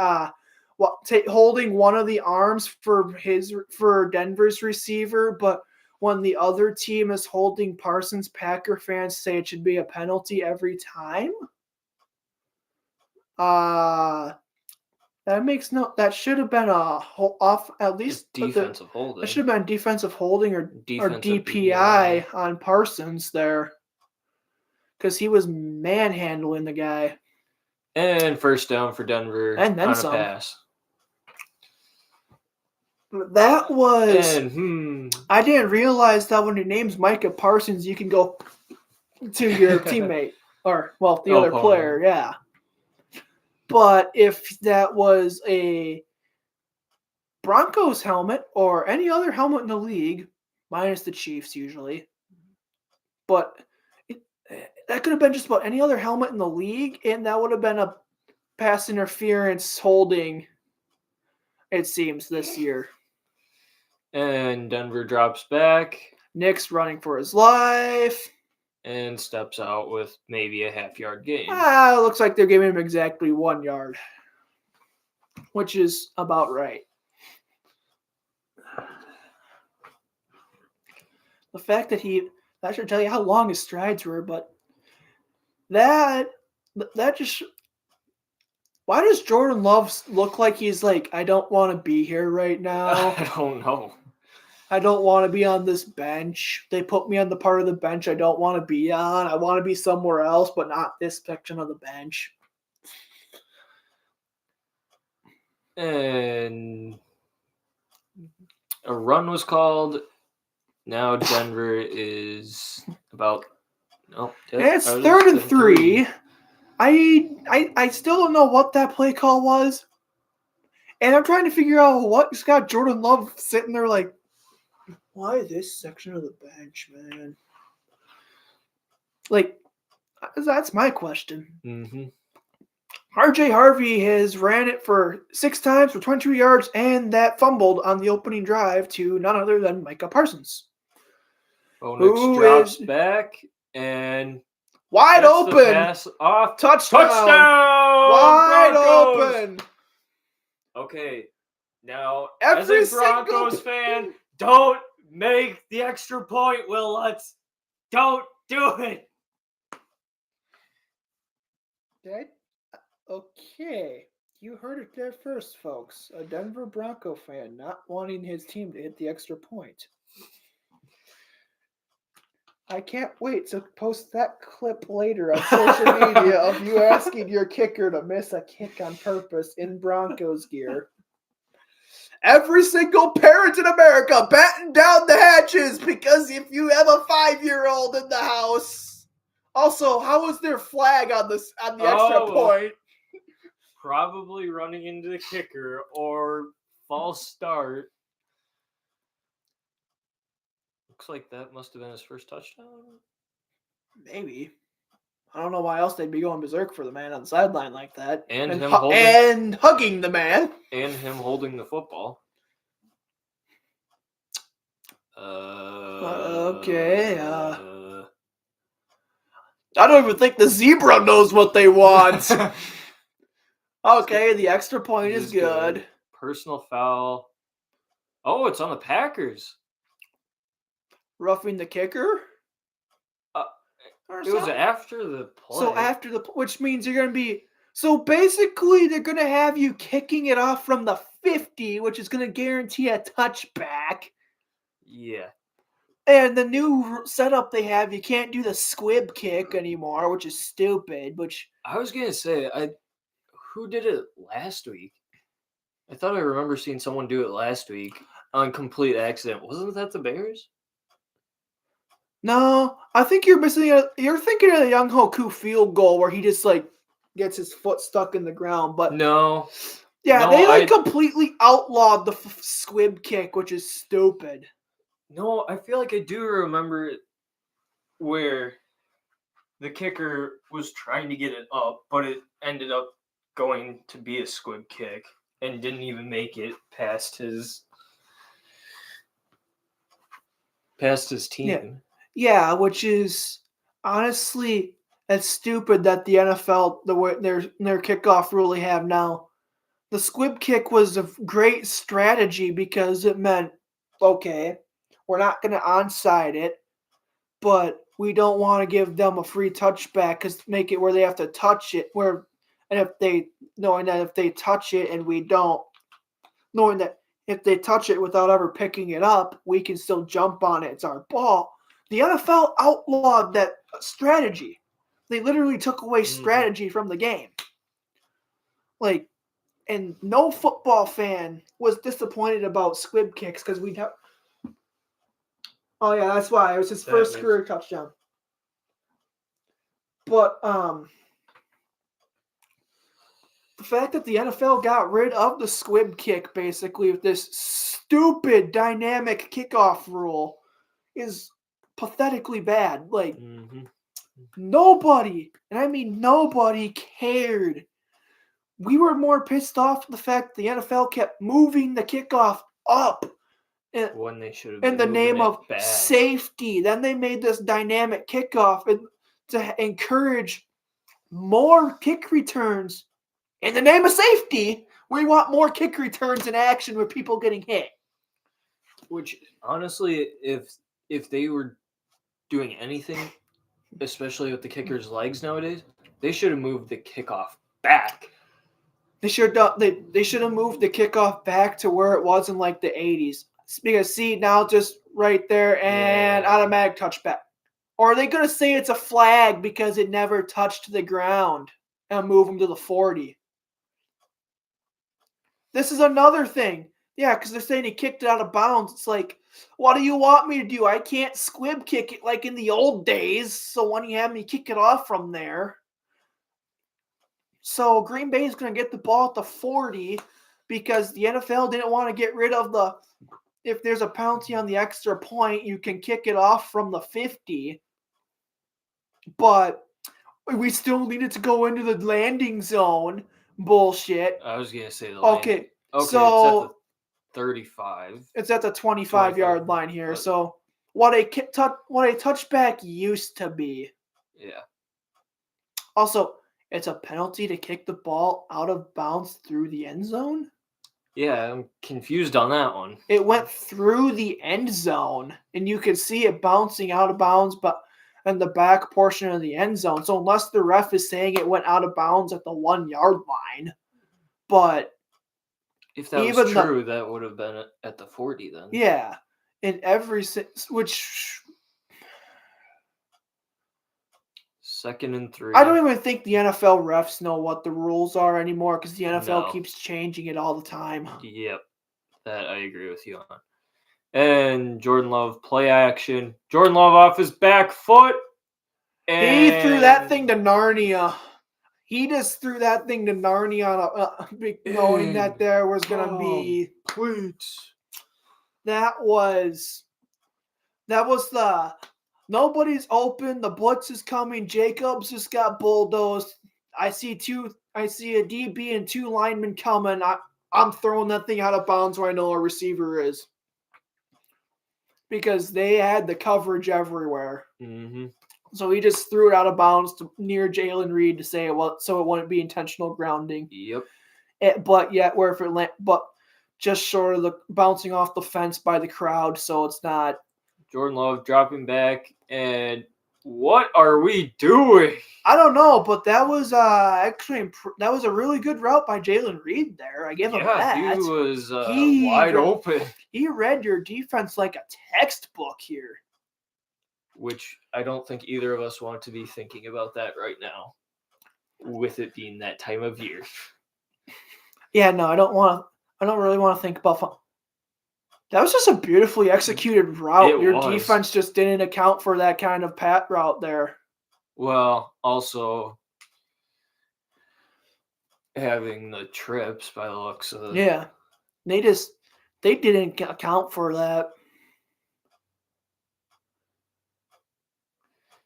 holding one of the arms for Denver's receiver, but when the other team is holding Parsons, Packer fans say it should be a penalty every time. That should have been at least defensive holding. It should have been defensive holding or DPI on Parsons there, because he was manhandling the guy. And first down for Denver and then on some. A pass. That was. I didn't realize that when your name's Micah Parsons, you can go to your teammate or the other player, yeah. But if that was a Broncos helmet or any other helmet in the league, minus the Chiefs usually, but that could have been just about any other helmet in the league, and that would have been a pass interference holding, it seems, this year. And Denver drops back. Nick's running for his life. And steps out with maybe a half-yard gain. It looks like they're giving him exactly 1 yard, which is about right. The fact that that should tell you how long his strides were, but that just... Why does Jordan Love look like he's like, I don't want to be here right now? I don't know. I don't want to be on this bench. They put me on the part of the bench I don't want to be on. I want to be somewhere else, but not this section of the bench. And a run was called. Now Denver is about... it's 3rd and 3. I still don't know what that play call was. And I'm trying to figure out what's got Jordan Love sitting there like, why this section of the bench, man? Like, that's my question. Mm-hmm. RJ Harvey has ran it for 6 times for 22 yards, and that fumbled on the opening drive to none other than Micah Parsons. Bo Nix drops back and wide open. The pass off. Touchdown. Wide Broncos. open. Okay. Now, as a Broncos fan, don't make the extra point, Will Lutz. Don't do it. Okay. You heard it there first, folks. A Denver Bronco fan not wanting his team to hit the extra point. I can't wait to post that clip later on social media of you asking your kicker to miss a kick on purpose in Broncos gear. Every single parent in America batten down the hatches, because if you have a 5-year-old in the house. Also, how was their flag on the extra point? Probably running into the kicker or false start. Looks like that must have been his first touchdown. Maybe. I don't know why else they'd be going berserk for the man on the sideline like that. And hugging the man. And him holding the football. Okay. I don't even think the zebra knows what they want. Okay, the extra point This is good. Personal foul. Oh, it's on the Packers. Roughing the kicker? It was after the play. So after the, which means you're going to be, so basically they're going to have you kicking it off from the 50, which is going to guarantee a touchback. Yeah. And the new setup they have, you can't do the squib kick anymore, which is stupid, which... I was going to say, who did it last week? I thought I remember seeing someone do it last week on complete accident. Wasn't that the Bears? No, I think you're missing you're thinking of the Young Hoku field goal where he just gets his foot stuck in the ground, but no. Yeah, No, they completely outlawed the squib kick, which is stupid. No, I feel like I do remember where the kicker was trying to get it up, but it ended up going to be a squib kick and didn't even make it past his team. Yeah, which is honestly, it's stupid that the NFL, the way their kickoff rule they have now. The squib kick was a great strategy because it meant, okay, we're not going to onside it, but we don't want to give them a free touchback because make it where they have to touch it. Knowing that if they touch it and we don't, knowing that if they touch it without ever picking it up, we can still jump on it. It's our ball. The NFL outlawed that strategy. They literally took away strategy from the game. And no football fan was disappointed about squib kicks because we have. Oh yeah, that's why it was his first career touchdown. But the fact that the NFL got rid of the squib kick basically with this stupid dynamic kickoff rule is pathetically bad. Nobody, and I mean nobody, cared. We were more pissed off at the fact the NFL kept moving the kickoff up when they should have in the name of safety. Then they made this dynamic kickoff to encourage more kick returns. In the name of safety, we want more kick returns in action with people getting hit. Which, honestly, if they were doing anything, especially with the kicker's legs nowadays, they should have moved the kickoff back. They should have moved the kickoff back to where it was in the 80s. Because see, now just right there and automatic touchback. Or are they going to say it's a flag because it never touched the ground and move them to the 40? This is another thing. Yeah, because they're saying he kicked it out of bounds. It's what do you want me to do? I can't squib kick it like in the old days. So why don't you have me kick it off from there? So Green Bay is going to get the ball at the 40 because the NFL didn't want to get rid of if there's a penalty on the extra point, you can kick it off from the 50. But we still needed to go into the landing zone. Bullshit. I was going to say Okay, so it's at the 35. It's at the 25-yard line here. So what a touchback used to be. Yeah. Also, it's a penalty to kick the ball out of bounds through the end zone? Yeah, I'm confused on that one. It went through the end zone, and you could see it bouncing out of bounds but in the back portion of the end zone. So unless the ref is saying it went out of bounds at the 1-yard line, but if that was true, that would have been at the 40 then. Yeah, in which... 2nd and 3. I don't even think the NFL refs know what the rules are anymore because the NFL keeps changing it all the time. Yep, that I agree with you on. And Jordan Love, play action. Jordan Love off his back foot. And he threw that thing to Narnia. He just threw that thing to Narnia knowing that there was going to be... That was the... Nobody's open. The blitz is coming. Jacobs just got bulldozed. I see a DB and 2 linemen coming. I'm throwing that thing out of bounds where I know a receiver is. Because they had the coverage everywhere. Mm-hmm. So he just threw it out of bounds near Jalen Reed to say it was, so it wouldn't be intentional grounding. Yep. But yet, where if it but just short of the bouncing off the fence by the crowd, so it's not. Jordan Love dropping back, and what are we doing? I don't know, but that was actually that was a really good route by Jalen Reed there. I give him that. He was wide open. He read your defense like a textbook here. Which I don't think either of us want to be thinking about that right now, with it being that time of year. Yeah, no, I don't really want to think about. That was just a beautifully executed route. Your defense just didn't account for that kind of pat route there. Well, also having the trips by the looks of it. Yeah, they didn't account for that.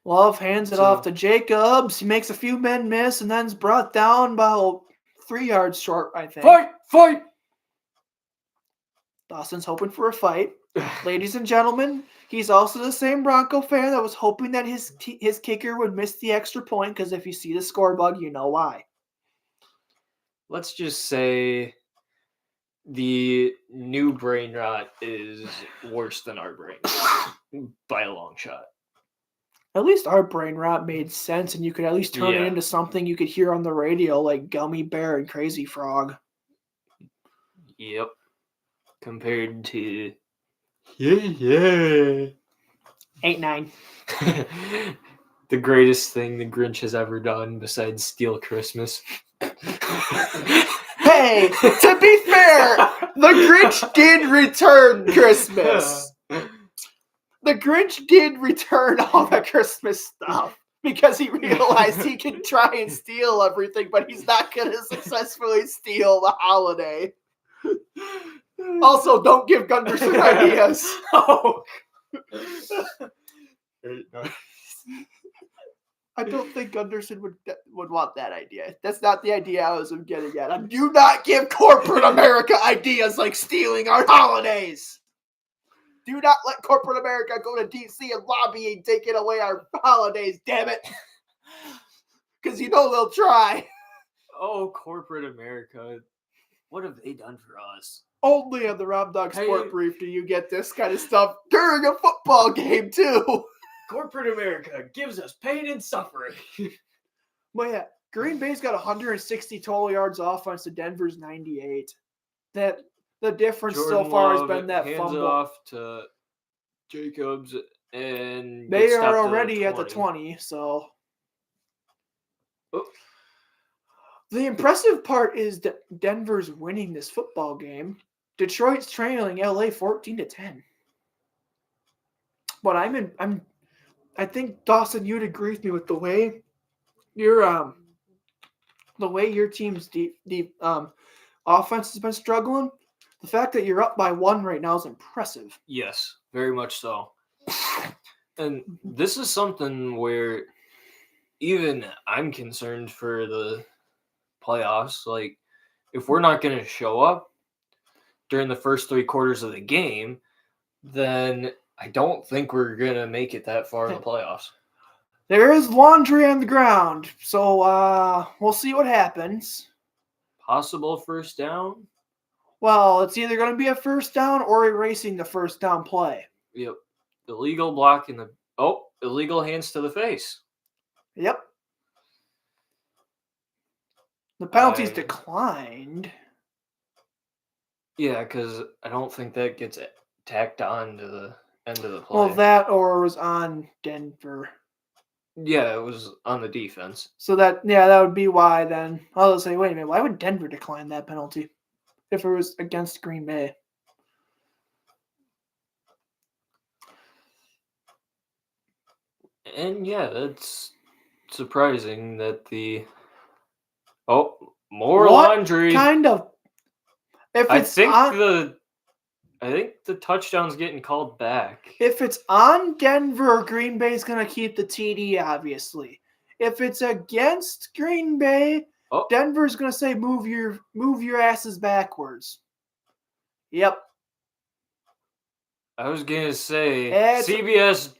Love hands it off to Jacobs. He makes a few men miss and then's brought down about 3 yards short, I think. Fight! Dawson's hoping for a fight. Ladies and gentlemen, he's also the same Bronco fan that was hoping that his kicker would miss the extra point, because if you see the score bug, you know why. Let's just say the new brain rot is worse than our brain rot by a long shot. At least our brain rot made sense, and you could at least turn it into something you could hear on the radio, like Gummy Bear and Crazy Frog. Yep. Compared to... Yeah. 8-9. The greatest thing the Grinch has ever done besides steal Christmas. Hey, to be fair, the Grinch did return Christmas. The Grinch did return all the Christmas stuff because he realized he can try and steal everything, but he's not going to successfully steal the holiday. Also, don't give Gunderson ideas. Oh. I don't think Gunderson would want that idea. That's not the idea I was getting at. Do not give corporate America ideas like stealing our holidays. Do not let corporate America go to D.C. and lobby and taking away our holidays, damn it. Because you know they'll try. Oh, corporate America. What have they done for us? Only on the Robdawg Sport Brief do you get this kind of stuff during a football game, too. Corporate America gives us pain and suffering. Well, yeah, Green Bay's got 160 total yards offense to Denver's 98. That the difference so far has been that fumble. Hands off to Jacobs, and they are already at the 20, so. Oh. The impressive part is that Denver's winning this football game. Detroit's trailing LA 14-10. But I think, Dawson, you'd agree with me with the way your team's deep offense has been struggling. The fact that you're up by 1 right now is impressive. Yes, very much so. And this is something where even I'm concerned for the playoffs. Like, if we're not going to show up during the first 3 quarters of the game, then I don't think we're going to make it that far in the playoffs. There is laundry on the ground, so we'll see what happens. Possible first down? Well, it's either going to be a first down or erasing the first down play. Yep. Illegal block in the... Oh, illegal hands to the face. Yep. The penalty's declined. Yeah, because I don't think that gets tacked on to the end of the play. Well, that or was on Denver. Yeah, it was on the defense. So that would be why then. I was say, wait a minute, why would Denver decline that penalty if it was against Green Bay? And yeah, that's surprising that more laundry. Kind of. I think the touchdown's getting called back. If it's on Denver, Green Bay's going to keep the TD, obviously. If it's against Green Bay, Denver's going to say move your asses backwards. Yep. I was going to say CBS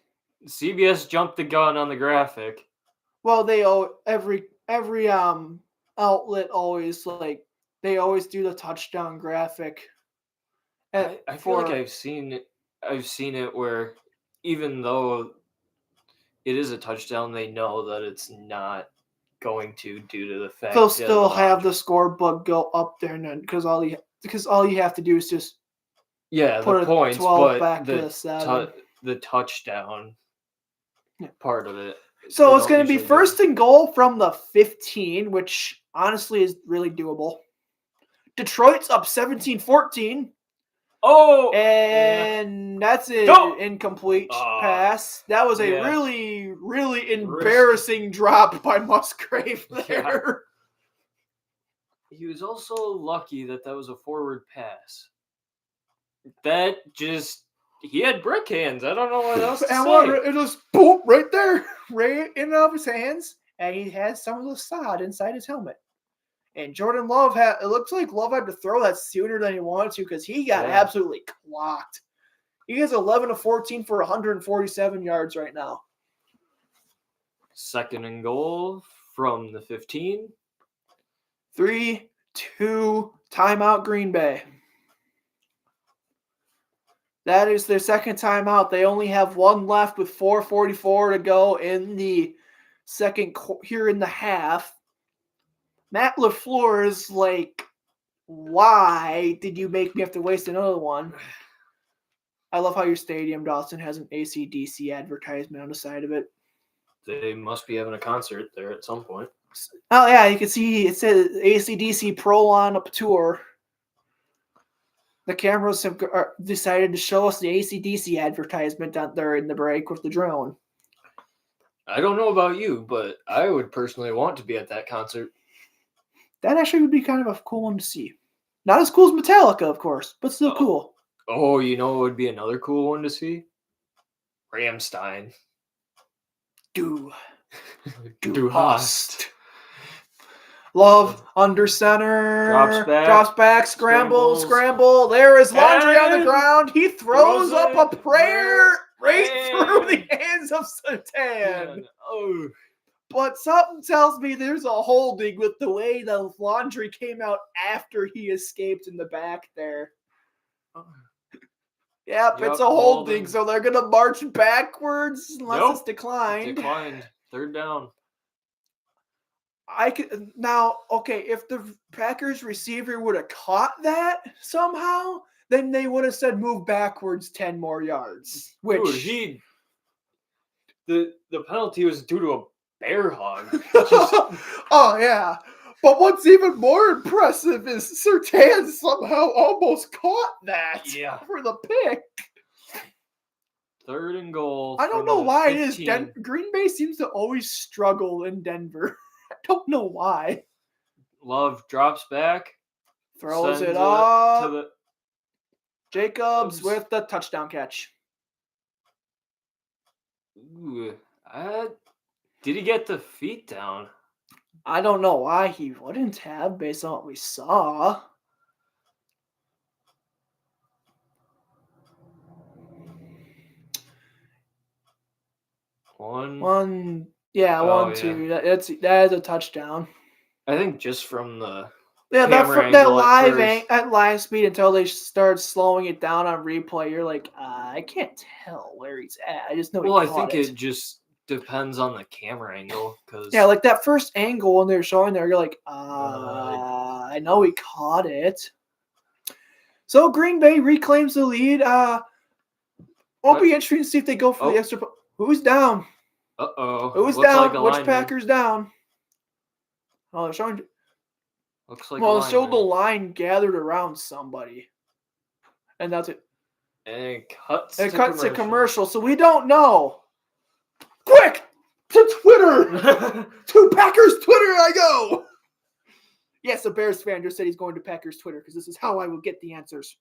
CBS jumped the gun on the graphic. Well, every outlet always they always do the touchdown graphic. I feel like I've seen it where even though it is a touchdown, they know that it's not going to due to the fact they'll that still have the scoreboard go up there, and because all you have to do is just put the points, 12 but back to the 7. The touchdown part of it. So it's going to be first and goal from the 15, which honestly is really doable. Detroit's up 17-14. Oh, and that's an incomplete pass. That was a really, really embarrassing drop by Musgrave there. Yeah. He was also lucky that was a forward pass. That just, he had brick hands. I don't know what else to say. It just boom right there, right in and of his hands, and he has some of the sod inside his helmet. And Jordan Love it looks like Love had to throw that sooner than he wanted to because he got absolutely clocked. He has 11 of 14 for 147 yards right now. Second and goal from the 15. 3-2 timeout Green Bay. That is their second timeout. They only have one left with 4:44 to go in the second here in the half. Matt LaFleur is like, why did you make me have to waste another one? I love how your stadium, Dawson, has an AC/DC advertisement on the side of it. They must be having a concert there at some point. Oh, yeah, you can see it says AC/DC Pro Lineup Tour. The cameras have decided to show us the AC/DC advertisement out there in the break with the drone. I don't know about you, but I would personally want to be at that concert. That actually would be kind of a cool one to see. Not as cool as Metallica, of course, but still cool. Oh, you know what would be another cool one to see? Rammstein. Du hast. Love under center. Drops back. Scramble. There is Laundry on the ground. He throws up a prayer right through the hands of Satan. Oh. But something tells me there's a holding with the way the Laundry came out after he escaped in the back there. Yep, it's a holding, so they're going to march backwards unless it's declined. Third down. If the Packers receiver would have caught that somehow, then they would have said move backwards 10 more yards. Which the penalty was due to a bear hug. Oh yeah. But what's even more impressive is Surtain somehow almost caught that for the pick. Third and goal. I don't know why 15. It is. Green Bay seems to always struggle in Denver. I don't know why. Love drops back. Throws it up. To Jacobs with the touchdown catch. Ooh. Did he get the feet down? I don't know why he wouldn't have based on what we saw. One, 2. That is a touchdown. I think just from the that live speed until they start slowing it down on replay, you're like, I can't tell where he's at. I just know. Well, I think it just depends on the camera angle, like that first angle when they're showing there, you're like, I know he caught it. So Green Bay reclaims the lead. Won't be interesting to see if they go for the extra. Who's down? Who's down? Like which Packers down? Oh, they're showing. Looks like. Well, it showed the line gathered around somebody, and that's it. And it cuts to commercial, so we don't know. Quick! To Twitter! To Packers Twitter I go! Yes, a Bears fan just said he's going to Packers Twitter because this is how I will get the answers.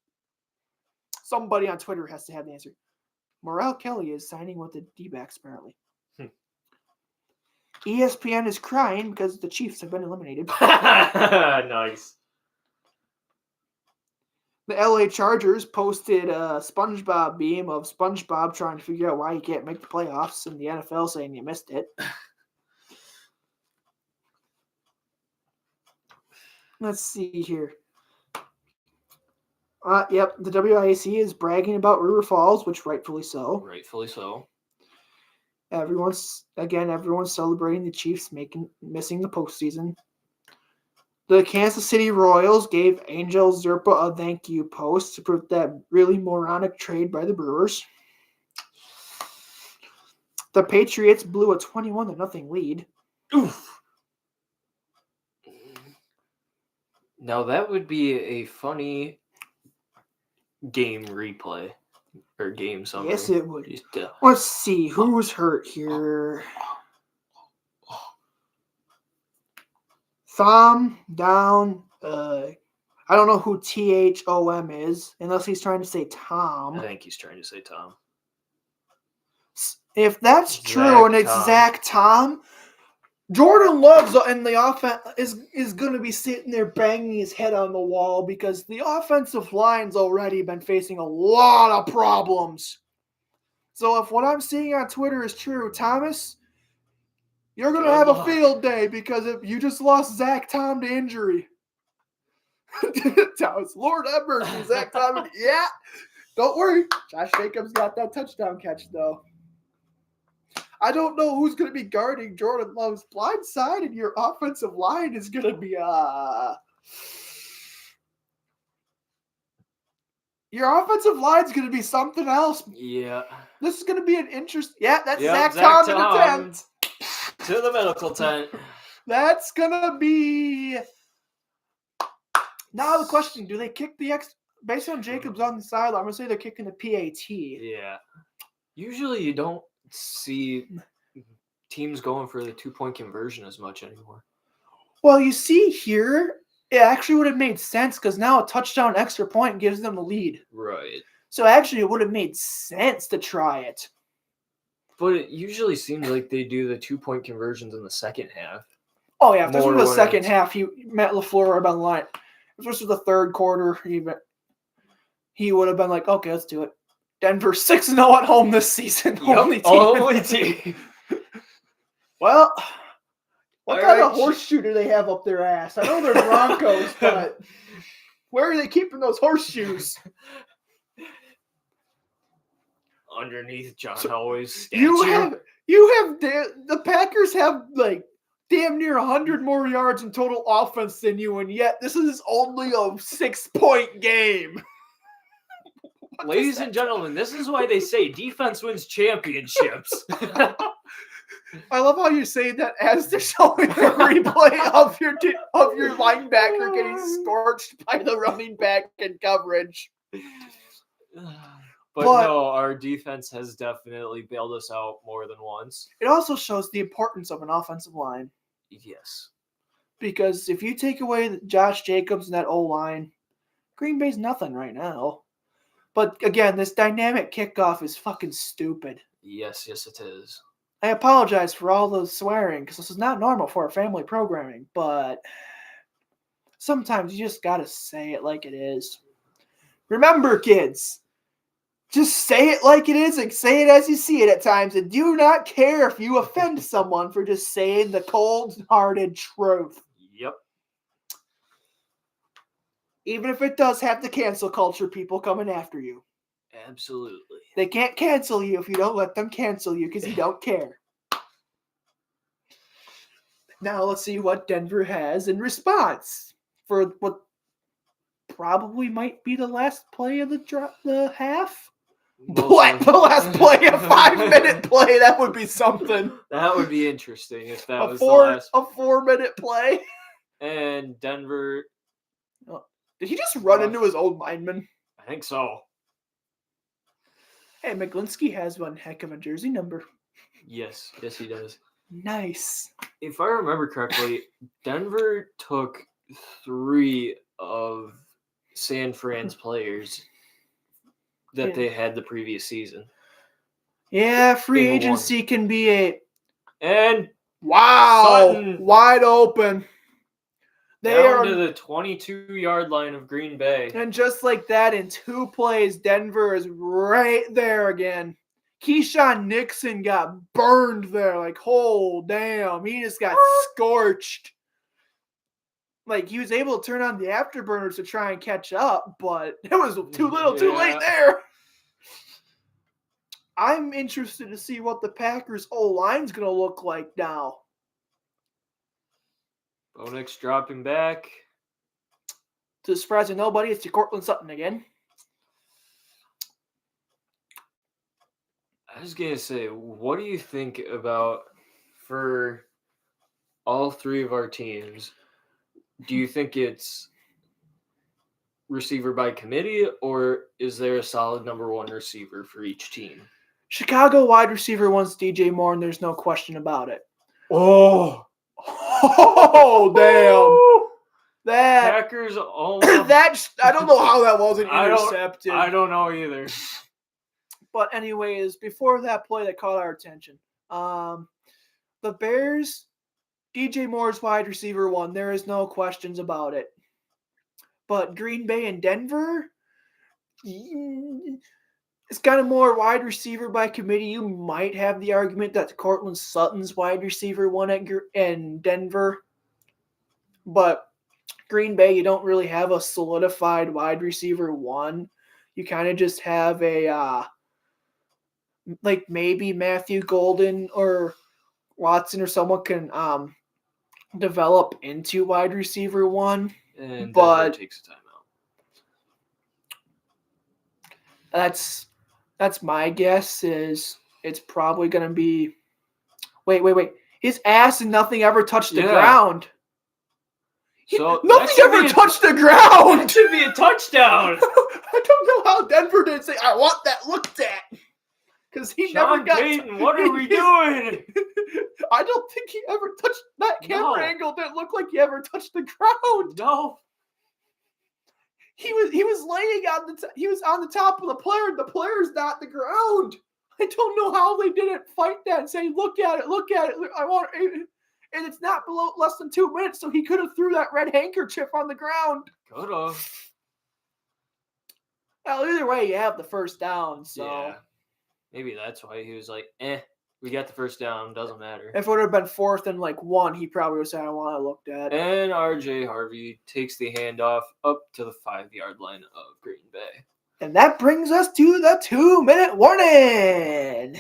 Somebody on Twitter has to have the answer. Morale Kelly is signing with the D-backs, apparently. ESPN is crying because the Chiefs have been eliminated. Nice. The LA Chargers posted a SpongeBob meme of SpongeBob trying to figure out why he can't make the playoffs, and the NFL saying you missed it. Let's see here. Yep, the WIAC is bragging about River Falls, which rightfully so. Rightfully so. Everyone's celebrating the Chiefs missing the postseason. The Kansas City Royals gave Angel Zerpa a thank you post to prove that really moronic trade by the Brewers. The Patriots blew a 21-0 lead. Oof. Now that would be a funny game replay or game summary. Yes, it would. Let's see who's hurt here. Thom down. I don't know who THOM is, unless he's trying to say Tom. I think he's trying to say Tom. If that's true and it's Zach Tom, Jordan Love in the offense is going to be sitting there banging his head on the wall because the offensive line's already been facing a lot of problems. So if what I'm seeing on Twitter is true, Thomas, you're going to have a field day because if you just lost Zach Tom to injury. Thomas, Lord have mercy, Zach Tom. Yeah, don't worry. Josh Jacobs got that touchdown catch, though. I don't know who's going to be guarding Jordan Love's blind side, and your offensive line is going to be your offensive line's going to be something else. Yeah. This is going to be an interest. Yeah, that's Zach Tom in the tent. To the medical tent. That's going to be... Now the question, do they kick the based on Jacobs on the sideline, I'm going to say they're kicking the PAT. Yeah. Usually you don't see teams going for the 2-point conversion as much anymore. Well, you see here, it actually would have made sense because now a touchdown extra point gives them the lead. Right. So actually it would have made sense to try it. But it usually seems like they do the 2-point conversions in the second half. Oh, yeah. If this was the second half, Matt LaFleur would have been like, if this was the third quarter, he would have been like, okay, let's do it. Denver 6-0 at home this season. Yep, only team. Well, what kind of horseshoe do they have up their ass? I know they're Broncos, but where are they keeping those horseshoes? Underneath John Elway's statue. The Packers have like damn near 100 more yards in total offense than you, and yet this is only a 6-point game. Ladies and gentlemen, this is why they say defense wins championships. I love how you say that as they're showing the replay of your linebacker getting scorched by the running back in coverage. But no, our defense has definitely bailed us out more than once. It also shows the importance of an offensive line. Yes. Because if you take away Josh Jacobs and that O-line, Green Bay's nothing right now. But again, this dynamic kickoff is fucking stupid. Yes, it is. I apologize for all the swearing because this is not normal for our family programming, but sometimes you just gotta say it like it is. Remember, kids, just say it like it is and say it as you see it at times, and do not care if you offend someone for just saying the cold-hearted truth. Yep. Even if it does have the cancel culture people coming after you. Absolutely. They can't cancel you if you don't let them cancel you because you don't care. Now let's see what Denver has in response for what probably might be the last play of the half. The last play, a 5-minute play. That would be something. That would be interesting if that was the last. A 4-minute play. And Denver. Did he just run into his old lineman? I think so. Hey, McGlinskey has one heck of a jersey number. Yes, he does. Nice. If I remember correctly, Denver took 3 of San Fran's players that they had the previous season. Yeah, free agency can be And wow, Sutton. wide open. Down to the 22-yard line of Green Bay. And just like that, in 2 plays, Denver is right there again. Keyshawn Nixon got burned there. Like, oh, damn. He just got scorched. Like, he was able to turn on the afterburners to try and catch up, but it was too little, too late there. I'm interested to see what the Packers' O-line's going to look like now. Bonix dropping back. To the surprise of nobody, it's Courtland Sutton again. I was going to say, what do you think about for all 3 of our teams? Do you think it's receiver by committee, or is there a solid number 1 receiver for each team? Chicago wide receiver wants DJ Moore, and there's no question about it. Oh, damn. That Packers almost. I don't know how that wasn't intercepted. I don't know either. But anyways, before that play that caught our attention, the Bears, DJ Moore's wide receiver 1. There is no questions about it. But Green Bay and Denver, it's kind of more wide receiver by committee. You might have the argument that Courtland Sutton's wide receiver 1 in Denver. But Green Bay, you don't really have a solidified wide receiver 1. You kind of just have a, like maybe Matthew Golden or Watson or someone can develop into wide receiver 1. And but takes a timeout. That's my guess. Is it's probably going to be. Wait. His ass and nothing ever touched the ground. So nothing ever touched the ground. That should be a touchdown. I don't know how Denver didn't say, I want that looked at. Because he never got. Payton, what are we doing? I don't think he ever touched that camera angle. Didn't look like he ever touched the ground. No. He was laying on he was on the top of the player, and the player's not the ground. I don't know how they didn't fight that and say, look at it. I want it. And it's not below less than 2 minutes, so he could have threw that red handkerchief on the ground. Could have. Well, either way, you have the first down, so. Yeah. Maybe that's why he was like, we got the first down, doesn't matter. If it would have been 4th and 1, he probably would have said, I want it looked at. And RJ Harvey takes the handoff up to the 5-yard line of Green Bay. And that brings us to the 2-minute warning.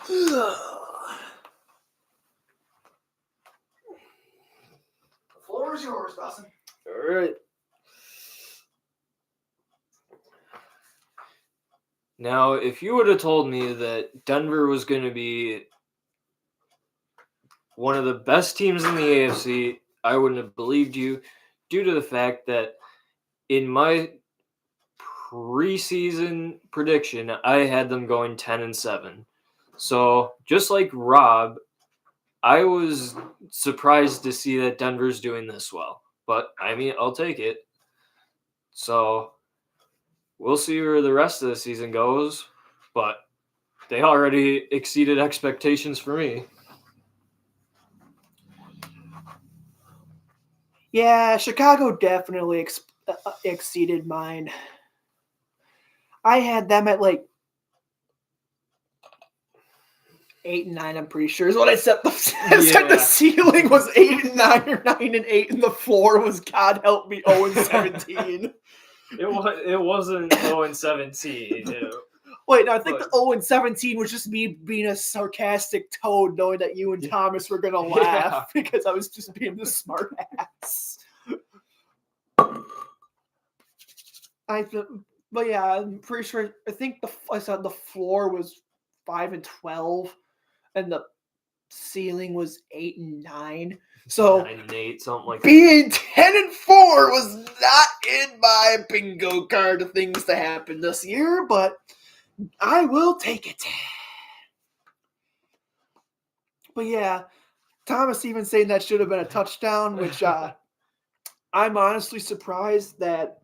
The floor is yours, Dawson. All right. Now, if you would have told me that Denver was going to be one of the best teams in the AFC, I wouldn't have believed you, due to the fact that in my preseason prediction, I had them going 10-7. So, just like Rob, I was surprised to see that Denver's doing this well. But, I mean, I'll take it. So, we'll see where the rest of the season goes. But they already exceeded expectations for me. Yeah, Chicago definitely exceeded mine. I had them at 8 and 9, I'm pretty sure, is what I said. Said the ceiling was 8 and 9 or 9 and 8, and the floor was, God help me, 0 and 17. It wasn't 0 and 17. Wait, no, I think the 0 and 17 was just me being a sarcastic toad, knowing that you and Thomas were going to laugh because I was just being the smart ass. But yeah, I'm pretty sure. I think I said the floor was 5 and 12, and the ceiling was 8 and 9. So 9 and 8, something like that. Being 10 and 4 was not in my bingo card of things to happen this year, but I will take it. But yeah, Thomas even saying that should have been a touchdown, which I'm honestly surprised that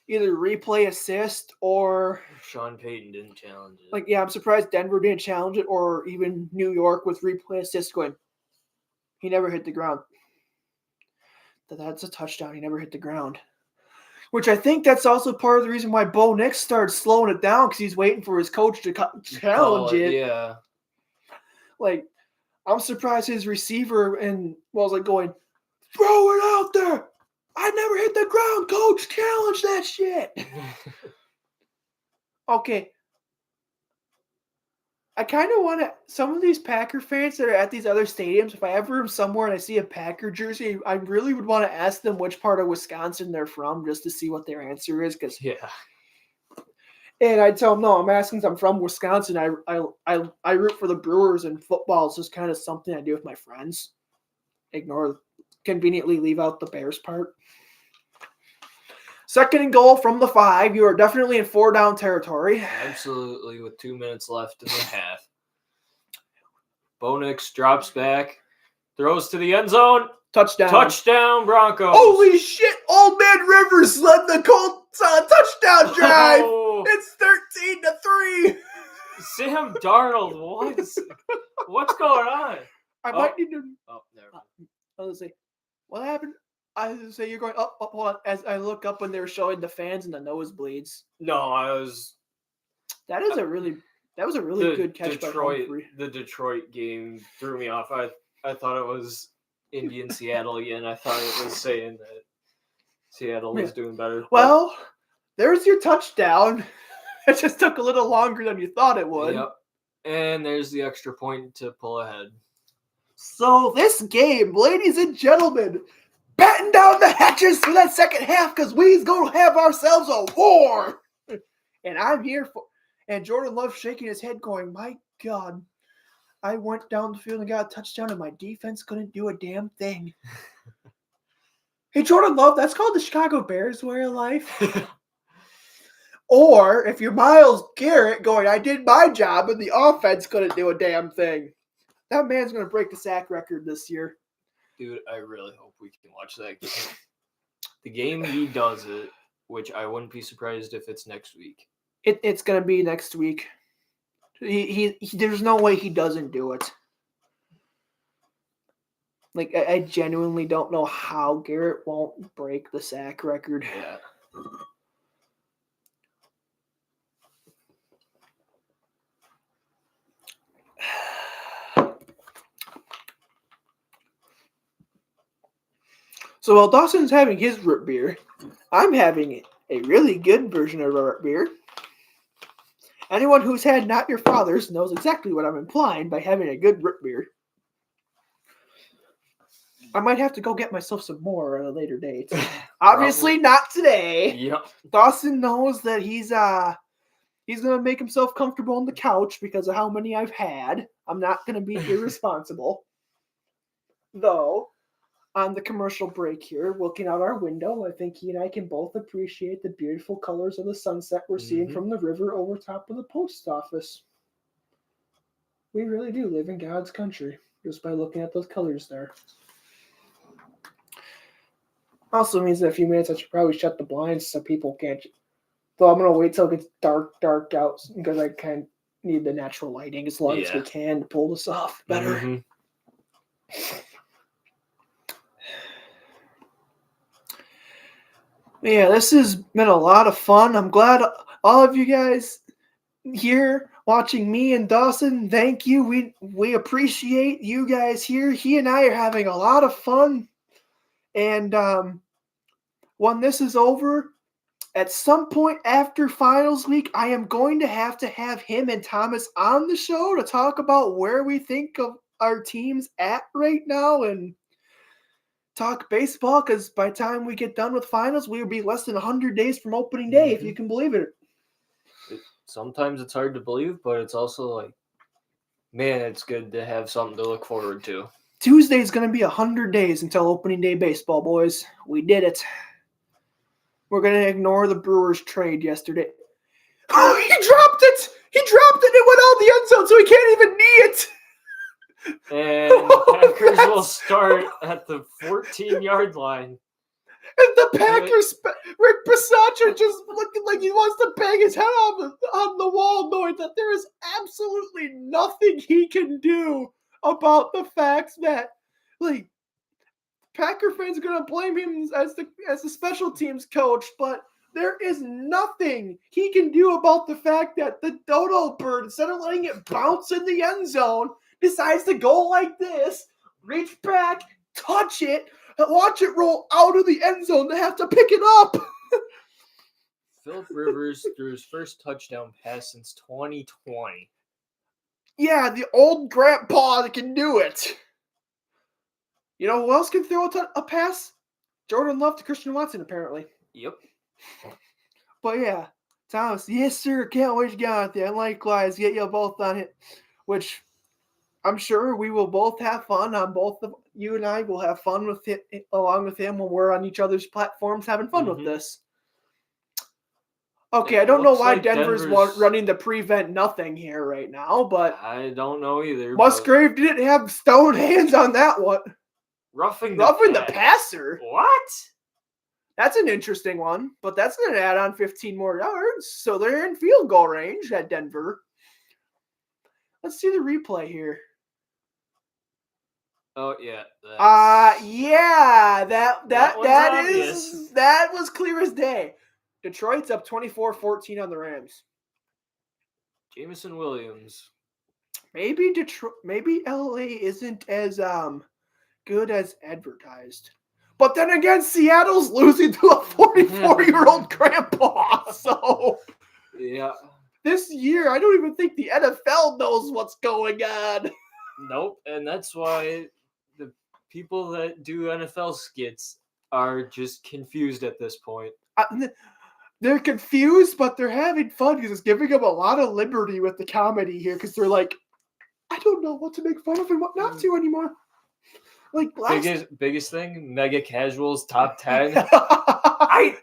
either replay assist or Sean Payton didn't challenge it. I'm surprised Denver didn't challenge it, or even New York with replay assist going, He never hit the ground. That's a touchdown. He never hit the ground. Which I think that's also part of the reason why Bo Nix started slowing it down because he's waiting for his coach to challenge it. Yeah. Like, I'm surprised his receiver was like going, throw it out there. I never hit the ground, coach. Challenge that shit. Okay. I kind of want to, some of these Packer fans that are at these other stadiums, if I ever am somewhere and I see a Packer jersey, I really would want to ask them which part of Wisconsin they're from just to see what their answer is. Yeah. And I tell them, no, I'm asking because I'm from Wisconsin. I root for the Brewers, and football is just kind of something I do with my friends. Conveniently leave out the Bears part. 2nd and goal from the 5. You are definitely in 4-down territory. Absolutely, with 2 minutes left in the half. Bo Nix drops back, throws to the end zone. Touchdown. Touchdown, Broncos. Holy shit, Old Man Rivers led the Colts on a touchdown drive. Oh. It's 13-3. Sam Darnold, what's going on? I might need to... Oh, never mind. I was like, what happened? I was going to say, you're going up, hold on. As I look up when they were showing the fans and the nosebleeds. No, I was... That was a really good catch by Humphrey. The Detroit game threw me off. I thought it was Indian Seattle again. I thought it was saying that Seattle was doing better. Well, there's your touchdown. It just took a little longer than you thought it would. Yep. And there's the extra point to pull ahead. So this game, ladies and gentlemen, batten down the hatches for that second half because we's going to have ourselves a war. And I'm here for... And Jordan Love's shaking his head going, my God, I went down the field and got a touchdown and my defense couldn't do a damn thing. Hey, Jordan Love, that's called the Chicago Bears way of life. Or if you're Myles Garrett going, I did my job and the offense couldn't do a damn thing. That man's going to break the sack record this year. Dude, I really hope we can watch that game. The game he does it, which I wouldn't be surprised if it's next week. It's going to be next week. He there's no way he doesn't do it. Like, I genuinely don't know how Garrett won't break the sack record. Yeah. So while Dawson's having his root beer, I'm having a really good version of root beer. Anyone who's had Not Your Father's knows exactly what I'm implying by having a good root beer. I might have to go get myself some more at a later date. Obviously not today. Yep. Dawson knows that he's going to make himself comfortable on the couch because of how many I've had. I'm not going to be irresponsible. Though, on the commercial break here, looking out our window, I think he and I can both appreciate the beautiful colors of the sunset we're seeing from the river over top of the post office. We really do live in God's country, just by looking at those colors there. Also means in a few minutes I should probably shut the blinds so people can't... Though I'm going to wait till it gets dark out because I kind of need the natural lighting as long as we can to pull this off better. Mm-hmm. Yeah, this has been a lot of fun. I'm glad all of you guys here watching me and Dawson. Thank you. We appreciate you guys here. He and I are having a lot of fun. And when this is over, at some point after finals week, I am going to have him and Thomas on the show to talk about where we think of our teams at right now and talk baseball, because by the time we get done with finals, we will be less than 100 days from opening day, if you can believe it. Sometimes it's hard to believe, but it's also like, man, it's good to have something to look forward to. Tuesday is going to be 100 days until opening day baseball, boys. We did it. We're going to ignore the Brewers trade yesterday. Oh, he dropped it! He dropped it! It went out the end zone, so he can't even knee it! And the Packers will start at the 14-yard line. And the Packers, Rick Bisaccia just looking like he wants to bang his head on the wall, knowing that there is absolutely nothing he can do about the fact that, like Packer fans are gonna blame him as the special teams coach, but there is nothing he can do about the fact that the dodo bird, instead of letting it bounce in the end zone, decides to go like this, reach back, touch it, and watch it roll out of the end zone to have to pick it up. Phillip Rivers threw his first touchdown pass since 2020. Yeah, the old grandpa that can do it. You know who else can throw a pass? Jordan Love to Christian Watson, apparently. Yep. But yeah, Thomas, yes sir, can't wait to get out there. And likewise, get you both on it, which I'm sure we will both have fun on both of you and I will have fun with it along with him when we're on each other's platforms having fun with this. Okay, I don't know why Denver's running the prevent nothing here right now, but I don't know either. Musgrave didn't have stone hands on that one. Roughing the passer? What? That's an interesting one, but that's going to add on 15 more yards, so they're in field goal range at Denver. Let's see the replay here. Oh yeah. Yeah, that was clear as day. Detroit's up 24-14 on the Rams. Jameson Williams. Maybe LA isn't as good as advertised. But then again, Seattle's losing to a 44-year-old grandpa. So yeah. This year, I don't even think the NFL knows what's going on. Nope, and that's why the people that do NFL skits are just confused at this point. They're confused, but they're having fun because it's giving them a lot of liberty with the comedy here because they're like, I don't know what to make fun of and what not to anymore. Like biggest thing, Mega Casuals top 10. I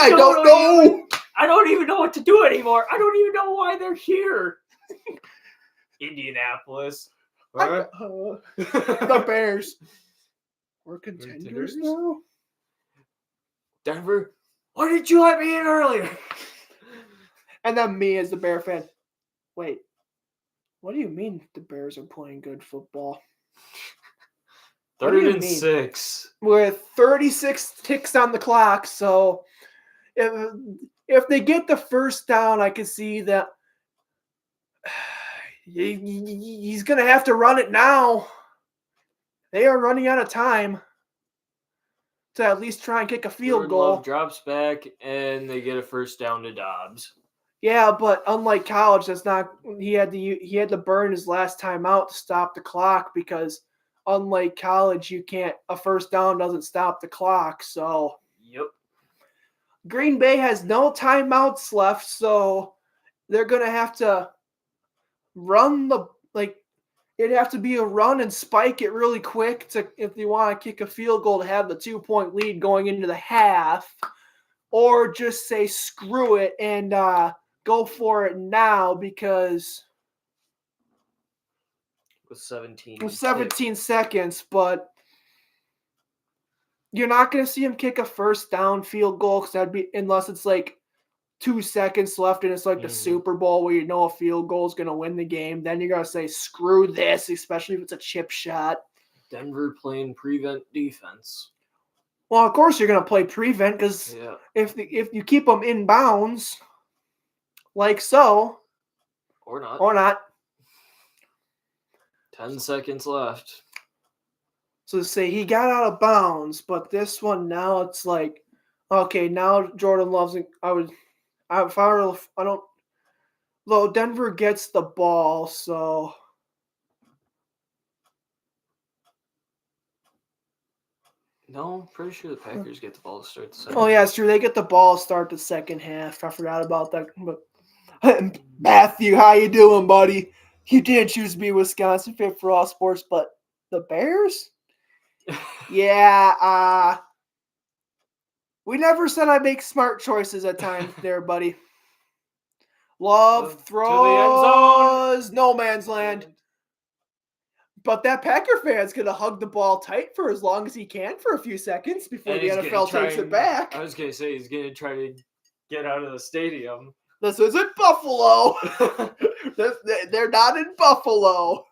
don't know. I don't even know what to do anymore. I don't even know why they're here. Indianapolis. The Bears. We're contenders now. Denver. Why didn't you let me in earlier? And then me as the Bear fan. Wait, what do you mean the Bears are playing good football? 3rd and 6. With 36 ticks on the clock, so if they get the first down, I can see that he's going to have to run it now. They are running out of time to at least try and kick a field goal. Love drops back, and they get a first down to Dobbs. Yeah, but unlike college, that's not. He had to burn his last time out to stop the clock because unlike college, a first down doesn't stop the clock. So yep. Green Bay has no timeouts left, so they're gonna have to run it'd have to be a run and spike it really quick if they want to kick a field goal to have the 2-point lead going into the half, or just say screw it and go for it now because with 17 seconds, but you're not going to see him kick a first down field goal because that'd be unless it's like 2 seconds left and it's like the Super Bowl where you know a field goal is going to win the game. Then you're going to say screw this, especially if it's a chip shot. Denver playing prevent defense. Well, of course you're going to play prevent because if you keep them in bounds, like so, or not, 10 seconds left. So say he got out of bounds, but this one now it's like, okay, now Jordan Love's. Though Denver gets the ball, so. No, I'm pretty sure the Packers get the ball to start the second. Oh yeah, it's true. They get the ball to start the second half. I forgot about that. But Matthew, how you doing, buddy? You did choose to be Wisconsin fit for all sports, but the Bears? Yeah, we never said I make smart choices at times there, buddy. Love throws to the end zone. No man's land. But that Packer fan's going to hug the ball tight for as long as he can for a few seconds before the NFL takes it back. I was going to say he's going to try to get out of the stadium. This isn't Buffalo. They're not in Buffalo.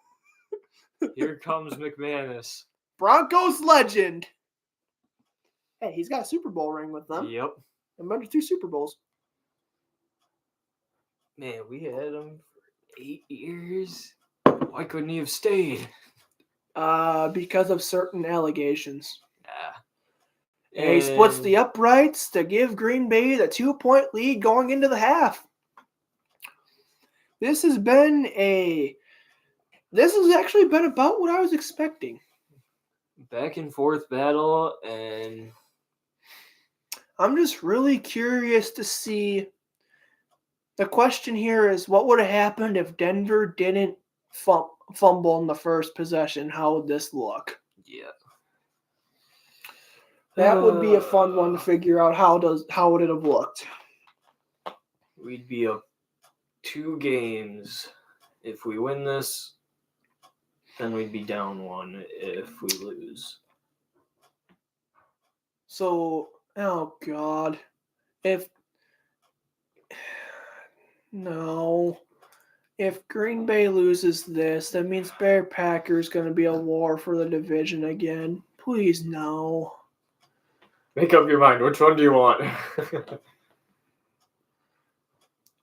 Here comes McManus. Broncos legend. Hey, he's got a Super Bowl ring with them. Yep. And under 2 Super Bowls. Man, we had him for 8 years. Why couldn't he have stayed? Because of certain allegations. Yeah. And he splits the uprights to give Green Bay the 2-point lead going into the half. This has actually been about what I was expecting. Back and forth battle, and I'm just really curious to see. The question here is, what would have happened if Denver didn't fumble in the first possession? How would this look? yeah. That would be a fun one to figure out. How would it have looked? We'd be up 2 games. If we win this, then we'd be down 1 if we lose. So, oh God. If Green Bay loses this, that means Bear Packers going to be a war for the division again. Please, no. Make up your mind. Which one do you want?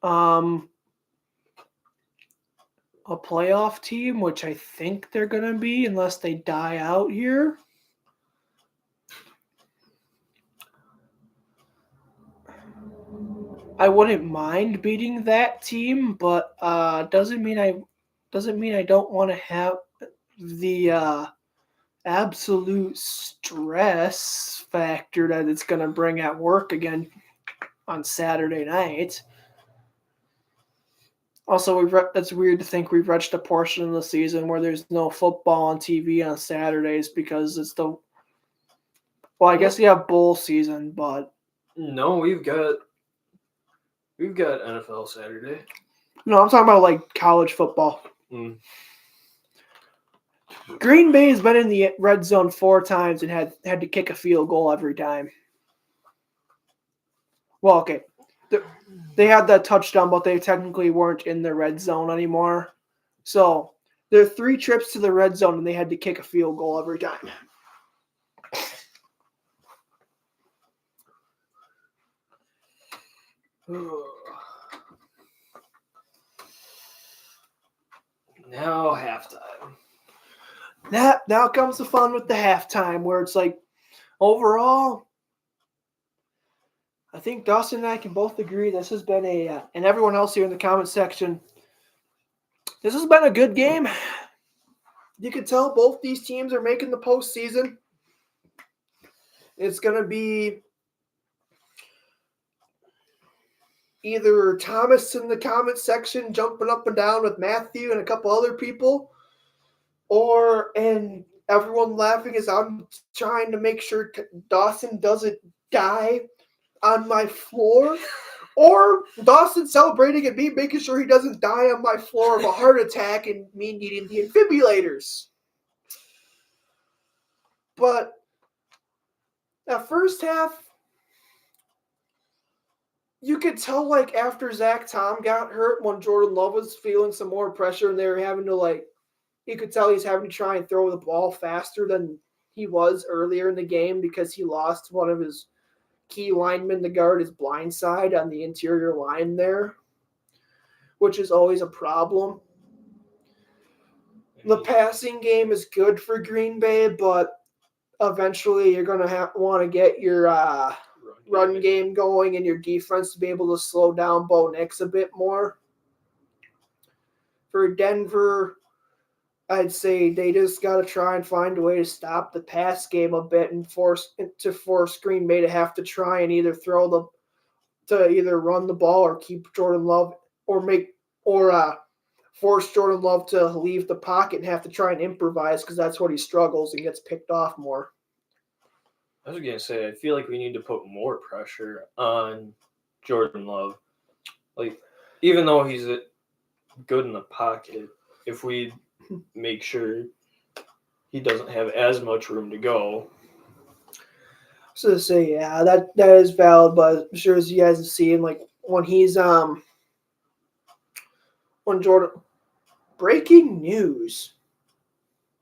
A playoff team, which I think they're going to be unless they die out here. I wouldn't mind beating that team, but doesn't mean I don't want to have the absolute stress factor that it's going to bring at work again on Saturday night. Also, that's weird to think we've reached a portion of the season where there's no football on TV on Saturdays because it's the. Well, I guess you have bowl season, but no, we've got NFL Saturday. No, I'm talking about like college football. Mm. Green Bay has been in the red zone 4 times and had to kick a field goal every time. Well, okay. They had that touchdown, but they technically weren't in the red zone anymore. So there are 3 trips to the red zone, and they had to kick a field goal every time. Now halftime. Now comes the fun with the halftime, where it's like, overall, I think Dawson and I can both agree this has been and everyone else here in the comment section, this has been a good game. You can tell both these teams are making the postseason. It's going to be either Thomas in the comment section jumping up and down with Matthew and a couple other people, and everyone laughing as I'm trying to make sure Dawson doesn't die on my floor, or Dawson celebrating and me making sure he doesn't die on my floor of a heart attack and me needing the defibrillators. But that first half, you could tell, like, after Zach Tom got hurt, when Jordan Love was feeling some more pressure and they were having to, like, you could tell he's having to try and throw the ball faster than he was earlier in the game because he lost one of his key linemen to guard his blind side on the interior line there, which is always a problem. The passing game is good for Green Bay, but eventually you're going to want to get your run game going and your defense to be able to slow down Bo Nix a bit more. For Denver, I'd say they just got to try and find a way to stop the pass game a bit and force Green Bay to have to try and either either run the ball or keep Jordan Love or force Jordan Love to leave the pocket and have to try and improvise because that's what he struggles and gets picked off more. I was going to say, I feel like we need to put more pressure on Jordan Love. Like, even though he's good in the pocket, if we make sure he doesn't have as much room to go. So to say, yeah, that is valid, but I'm sure as you guys have seen, like when he's when Jordan breaking news.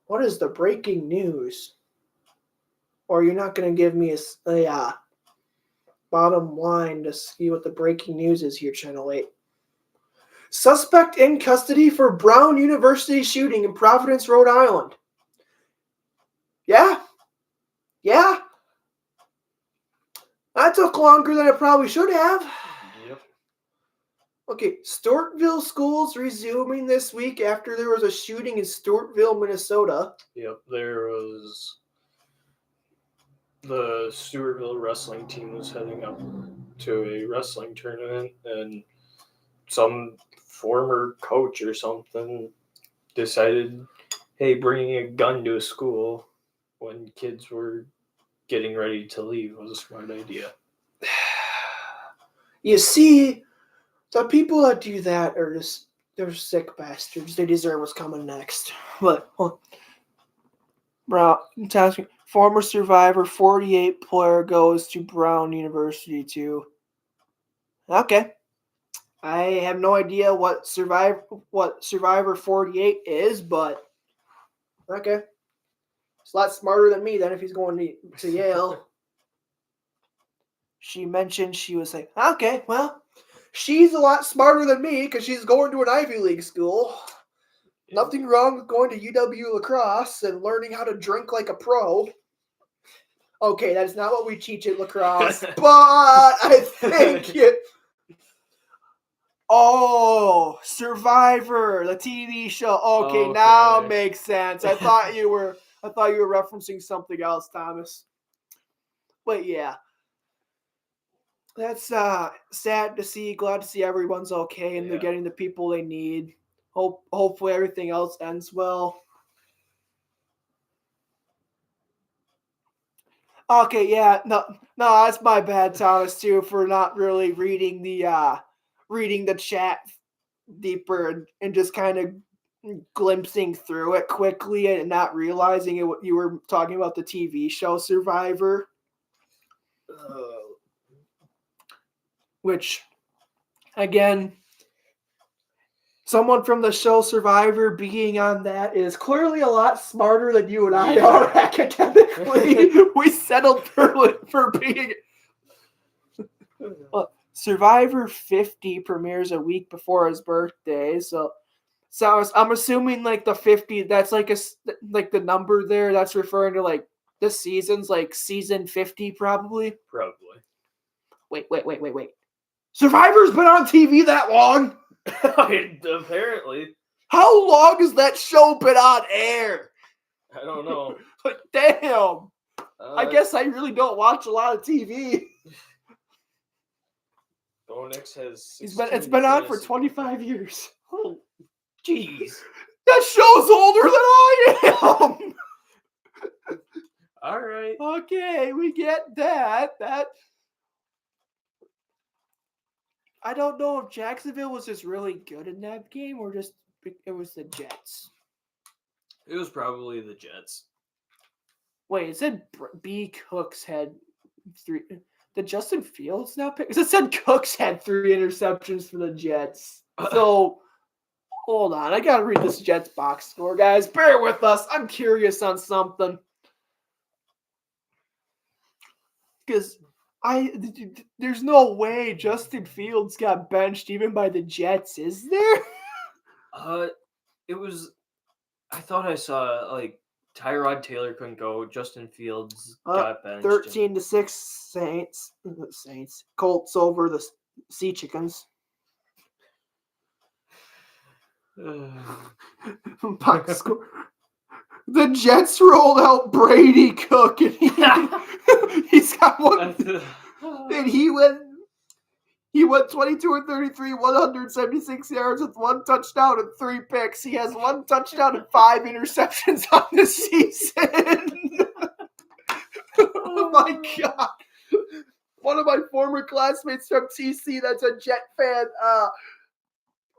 What is the breaking news? Or you're not going to give me a bottom line to see what the breaking news is here, Channel 8. Suspect in custody for Brown University shooting in Providence, Rhode Island. Yeah. That took longer than it probably should have. Yep. Okay, Stewartville schools resuming this week after there was a shooting in Stewartville, Minnesota. Yep, there was the Stewartville wrestling team was heading up to a wrestling tournament, and some former coach or something decided, hey, bringing a gun to a school when kids were getting ready to leave was a smart idea. You see, the people that do that are just, they're sick bastards. They deserve what's coming next. But, Brown, former Survivor 48 player goes to Brown University too. Okay. I have no idea what Survivor 48 is, but okay. It's a lot smarter than me then if he's going to Yale. She mentioned, she was like, okay, well, she's a lot smarter than me because she's going to an Ivy League school. Nothing wrong with going to UW lacrosse and learning how to drink like a pro. Okay, that is not what we teach at lacrosse, but I think it... Oh, Survivor, the TV show. Okay, now it makes sense. I thought you were referencing something else, Thomas. But yeah. That's sad to see. Glad to see everyone's okay and they're getting the people they need. Hopefully everything else ends well. Okay, yeah, no, that's my bad, Thomas, too, for not really reading the chat deeper and just kind of glimpsing through it quickly and not realizing it. You were talking about the TV show Survivor. Which, again, someone from the show Survivor being on that is clearly a lot smarter than you and I are academically. We settled for being... Survivor 50 premieres a week before his birthday, so I'm assuming like the 50, that's like the number there, that's referring to like the seasons, like season 50 probably. Wait. Survivor's been on TV that long? Apparently. How long has that show been on air? I don't know. Damn. I guess I really don't watch a lot of TV. Bonix has... It's been on for 25 years. Oh, jeez. That show's older than I am. All right. Okay, we get that. I don't know if Jacksonville was just really good in that game or just it was the Jets. It was probably the Jets. Wait, it said B. Cooks had 3. Did Justin Fields now pick? Because it said Cooks had 3 interceptions for the Jets. So, hold on. I got to read this Jets box score, guys. Bear with us. I'm curious on something. Because there's no way Justin Fields got benched even by the Jets, is there? It was... I thought I saw, like, Tyrod Taylor couldn't go. Justin Fields got benched. 13-6 Saints. Colts over the Sea Chickens. Box score. The Jets rolled out Brady Cook, and he's got one. And he went 22 and 33, 176 yards with 1 touchdown and 3 picks. He has 1 touchdown and 5 interceptions on the season. Oh my God. One of my former classmates from TC that's a Jet fan.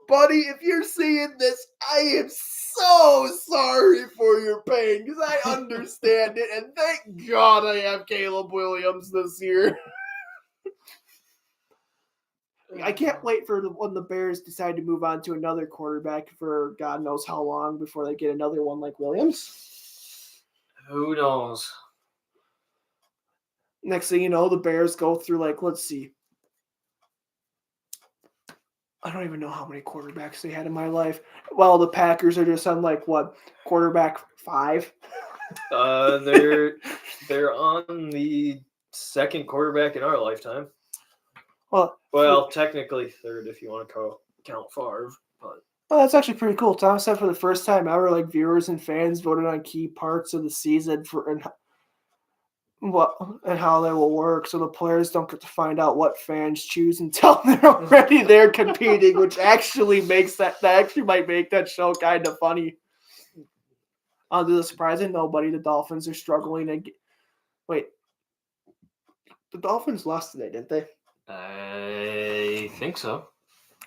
Buddy, if you're seeing this, I am so sorry for your pain because I understand it. And thank God I have Caleb Williams this year. I can't wait for when the Bears decide to move on to another quarterback for God knows how long before they get another one like Williams. Who knows? Next thing you know, the Bears go through, like, let's see. I don't even know how many quarterbacks they had in my life. Well, the Packers are just on, like, what, quarterback 5? They're on the second quarterback in our lifetime. Well, technically third if you want to count Favre. But well, that's actually pretty cool. Thomas said for the first time ever, like, viewers and fans voted on key parts of the season and how they will work, so the players don't get to find out what fans choose until they're already there competing, which actually makes that actually might make that show kind of funny. To the surprise of nobody, the Dolphins are struggling to wait. The Dolphins lost today, didn't they? I think so.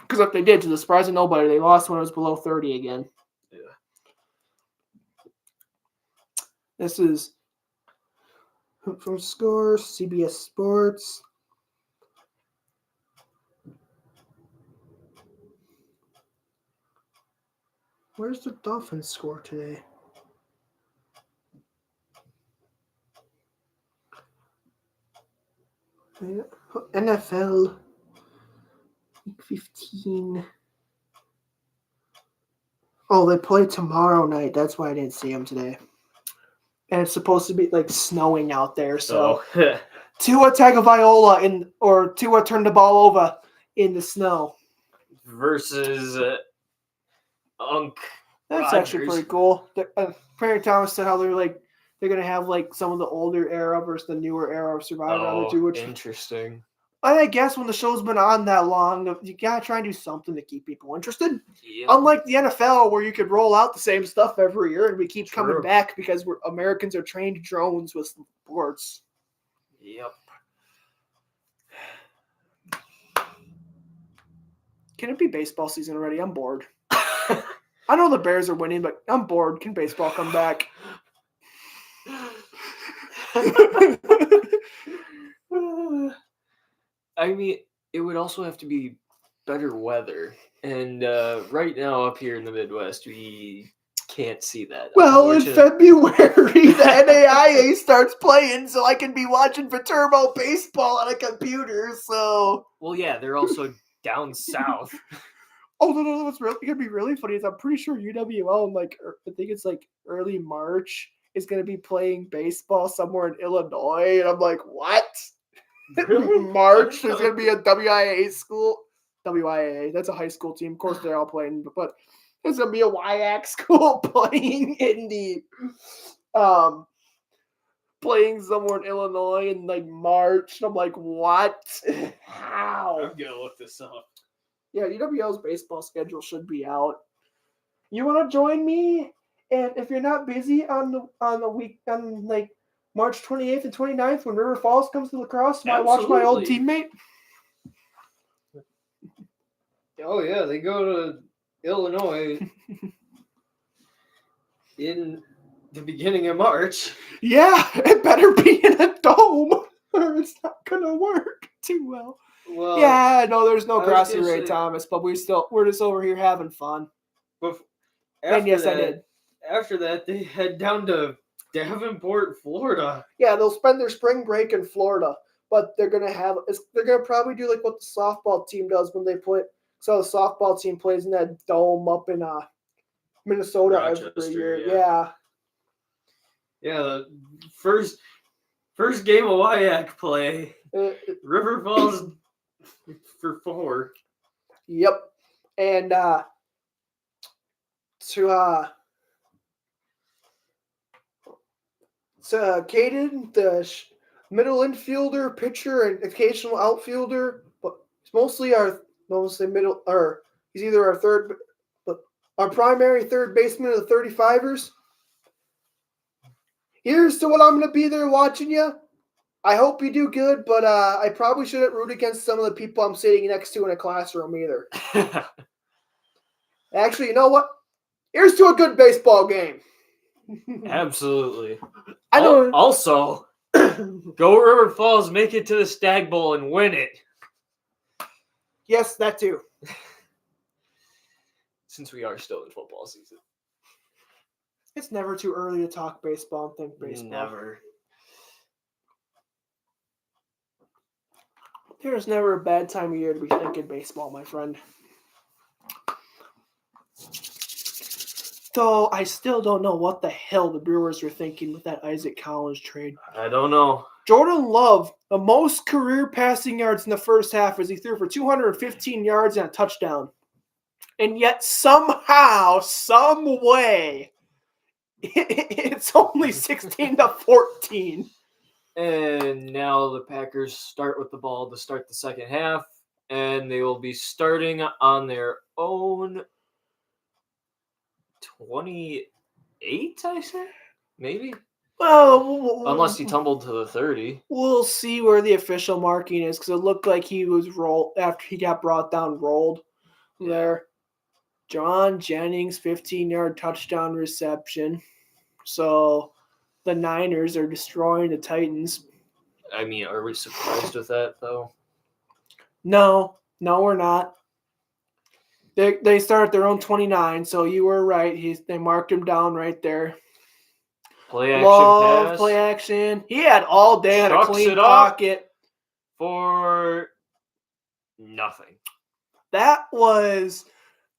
Because if they did, to the surprise of nobody, they lost when it was below 30 again. Yeah. This is from Scores, CBS Sports. Where's the Dolphins score today? NFL 15. Oh, they play tomorrow night. That's why I didn't see them today. And it's supposed to be like snowing out there. So Tua Tagovailoa or Tua turned the ball over in the snow versus Unc. That's Rodgers. Actually pretty cool. Perry Thomas said how they're gonna have like some of the older era versus the newer era of Survivor on the two. Which interesting. I guess when the show's been on that long, you gotta try and do something to keep people interested. Yep. Unlike the NFL, where you could roll out the same stuff every year, and we keep coming back because Americans are trained drones with sports. Yep. Can it be baseball season already? I'm bored. I know the Bears are winning, but I'm bored. Can baseball come back? I mean, it would also have to be better weather. And right now up here in the Midwest, we can't see that. Well, in February, the NAIA starts playing, so I can be watching Viterbo baseball on a computer, so... Well, yeah, they're also down south. Oh, no, what's really going to be really funny is I'm pretty sure UWL in, like, I think it's, like, early March is going to be playing baseball somewhere in Illinois, and I'm like, what? Really? March, there's going to be a WIAA school. WIAA, that's a high school team. Of course, they're all playing, but there's going to be a WIAC school playing in the, playing somewhere in Illinois in, like, March. And I'm like, what? How? I'm going to look this up. Yeah, UWL's baseball schedule should be out. You want to join me? And if you're not busy on the week on like March 28th and 29th when River Falls comes to lacrosse, I watch my old teammate. Oh yeah, they go to Illinois in the beginning of March. Yeah, it better be in a dome or it's not gonna work too well. Well, yeah, no, there's no Grassy Ray Thomas, but we're just over here having fun. And yes, I did. After that, they head down to Davenport, Florida. Yeah, they'll spend their spring break in Florida, but they're gonna probably do like what the softball team does when they play. So the softball team plays in that dome up in Minnesota every year. Yeah. Yeah, the first game of WIAC play, River Falls for 4. Yep, and Caden, the middle infielder, pitcher, and occasional outfielder, but it's mostly middle, or he's either our third, but our primary third baseman of the 35ers. Here's to what I'm going to be there watching you. I hope you do good, but I probably shouldn't root against some of the people I'm sitting next to in a classroom either. Actually, you know what? Here's to a good baseball game. Absolutely. I know. Also, go River Falls, make it to the Stag Bowl, and win it. Yes, that too. Since we are still in football season. It's never too early to talk baseball and think baseball. Never. There's never a bad time of year to be thinking baseball, my friend. Though I still don't know what the hell the Brewers were thinking with that Isaac Collins trade. I don't know. Jordan Love, the most career passing yards in the first half as he threw for 215 yards and a touchdown. And yet somehow, some way, it's only 16-14. And now the Packers start with the ball to start the second half, and they will be starting on their own 28, I say? Maybe? Well, Unless he tumbled to the 30. We'll see where the official marking is because it looked like he was rolled after he got brought down, rolled there. John Jennings, 15-yard touchdown reception. So the Niners are destroying the Titans. I mean, are we surprised with that, though? No, we're not. They start at their own 29, so you were right. They marked him down right there. Play action pass. Play action. He had all day on a clean pocket. For nothing. That was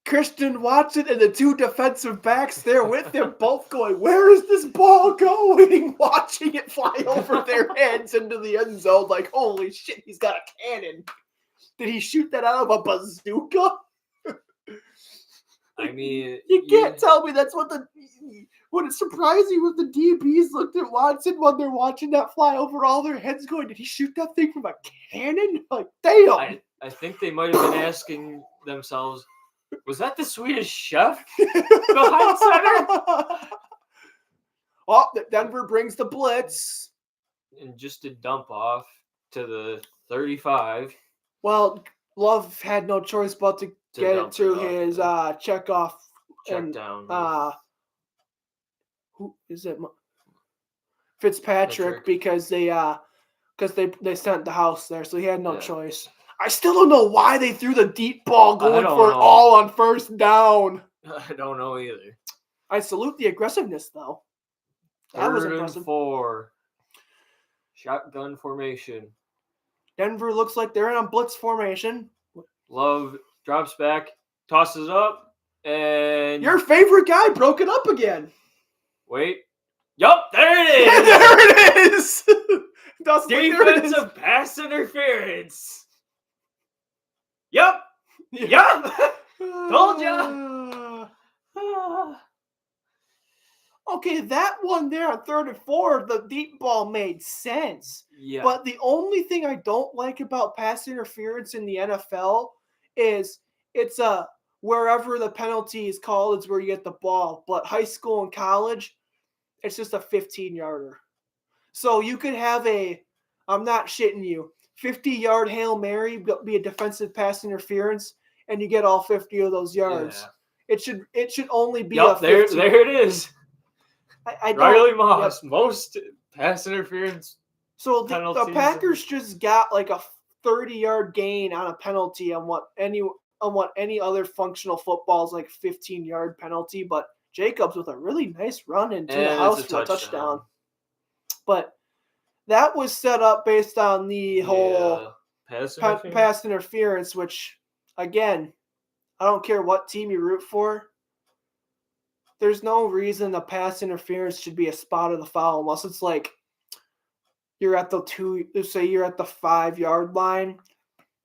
Christian Watson and the two defensive backs there with him both going, where is this ball going? Watching it fly over their heads into the end zone like, holy shit, he's got a cannon. Did he shoot that out of a bazooka? I mean, you can't tell me that's what would it surprise you if the DBs looked at Watson when they're watching that fly over all their heads going, did he shoot that thing from a cannon? Like, damn. I think they might have been asking themselves, was that the Swedish chef behind center? Oh, Denver brings the blitz. And just a dump off to the 35. Well, Love had no choice but to get it to his checkoff. Check down. Who is it? Fitzpatrick, because they sent the house there, so he had no choice. I still don't know why they threw the deep ball going for it all on first down. I don't know either. I salute the aggressiveness, though. That was impressive. 3rd and 4. Shotgun formation. Denver looks like they're in a blitz formation. Love drops back, tosses up, and... Your favorite guy broke it up again. Wait. Yup, there it is! There it is! Defensive pass interference. Yup! Yup! Told ya! Okay, that one there on 3rd and 4, the deep ball made sense. Yeah. But the only thing I don't like about pass interference in the NFL is it's wherever the penalty is called is where you get the ball. But high school and college, it's just a 15-yarder. So you could have I'm not shitting you, 50-yard Hail Mary be a defensive pass interference, and you get all 50 of those yards. Yeah. It should only be a 15. There it is. Riley Moss, yep. Most pass interference. So the Packers just got like a 30-yard gain on a penalty on what any other functional football is like 15-yard penalty, but Jacobs with a really nice run into the house for a touchdown. But that was set up based on the whole pass interference, which, again, I don't care what team you root for. There's no reason the pass interference should be a spot of the foul unless it's like you're at the 5-yard line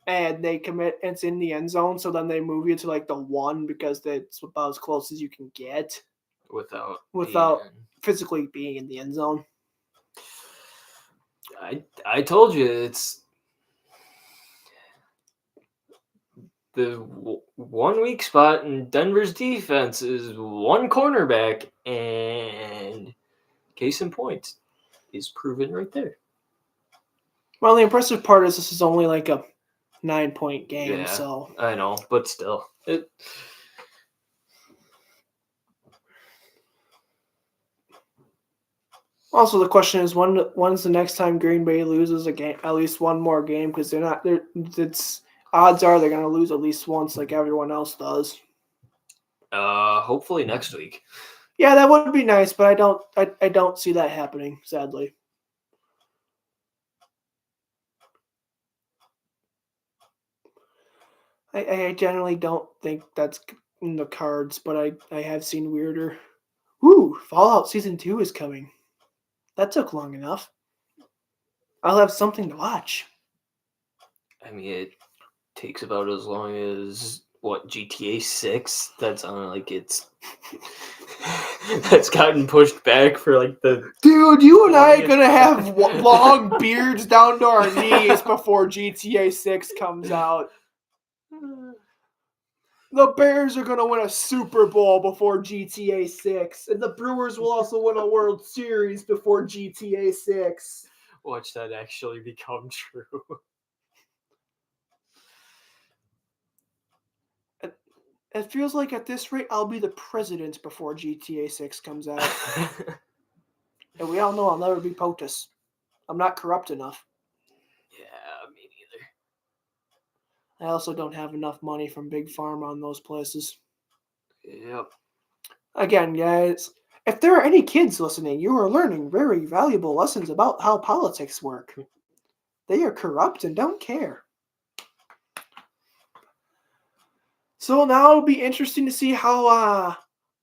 and they commit, it's in the end zone, so then they move you to like the 1 because that's about as close as you can get without physically being in the end zone. I told you it's the 1 weak spot in Denver's defense is one cornerback, and case in point is proven right there. Well, the impressive part is this is only like a 9-point game, so I know, but still, Also, the question is when's the next time Green Bay loses a game, at least one more game, because it's odds are they're going to lose at least once like everyone else does. Hopefully next week. Yeah, that would be nice, but I don't see that happening, sadly. I generally don't think that's in the cards, but I have seen weirder. Ooh, Fallout Season 2 is coming. That took long enough. I'll have something to watch. I mean, it takes about as long as what GTA 6. That's on like it's that's gotten pushed back for like the Dude, you and I are 20th gonna have time. long beards down to our knees before GTA 6 comes out. The Bears are gonna win a Super Bowl before GTA 6, and the Brewers will also win a World Series before GTA 6. Watch that actually become true. It feels like at this rate, I'll be the president before GTA 6 comes out. And we all know I'll never be POTUS. I'm not corrupt enough. Yeah, me neither. I also don't have enough money from Big Pharma on those places. Yep. Again, guys, if there are any kids listening, you are learning very valuable lessons about how politics work. They are corrupt and don't care. So now it'll be interesting to see how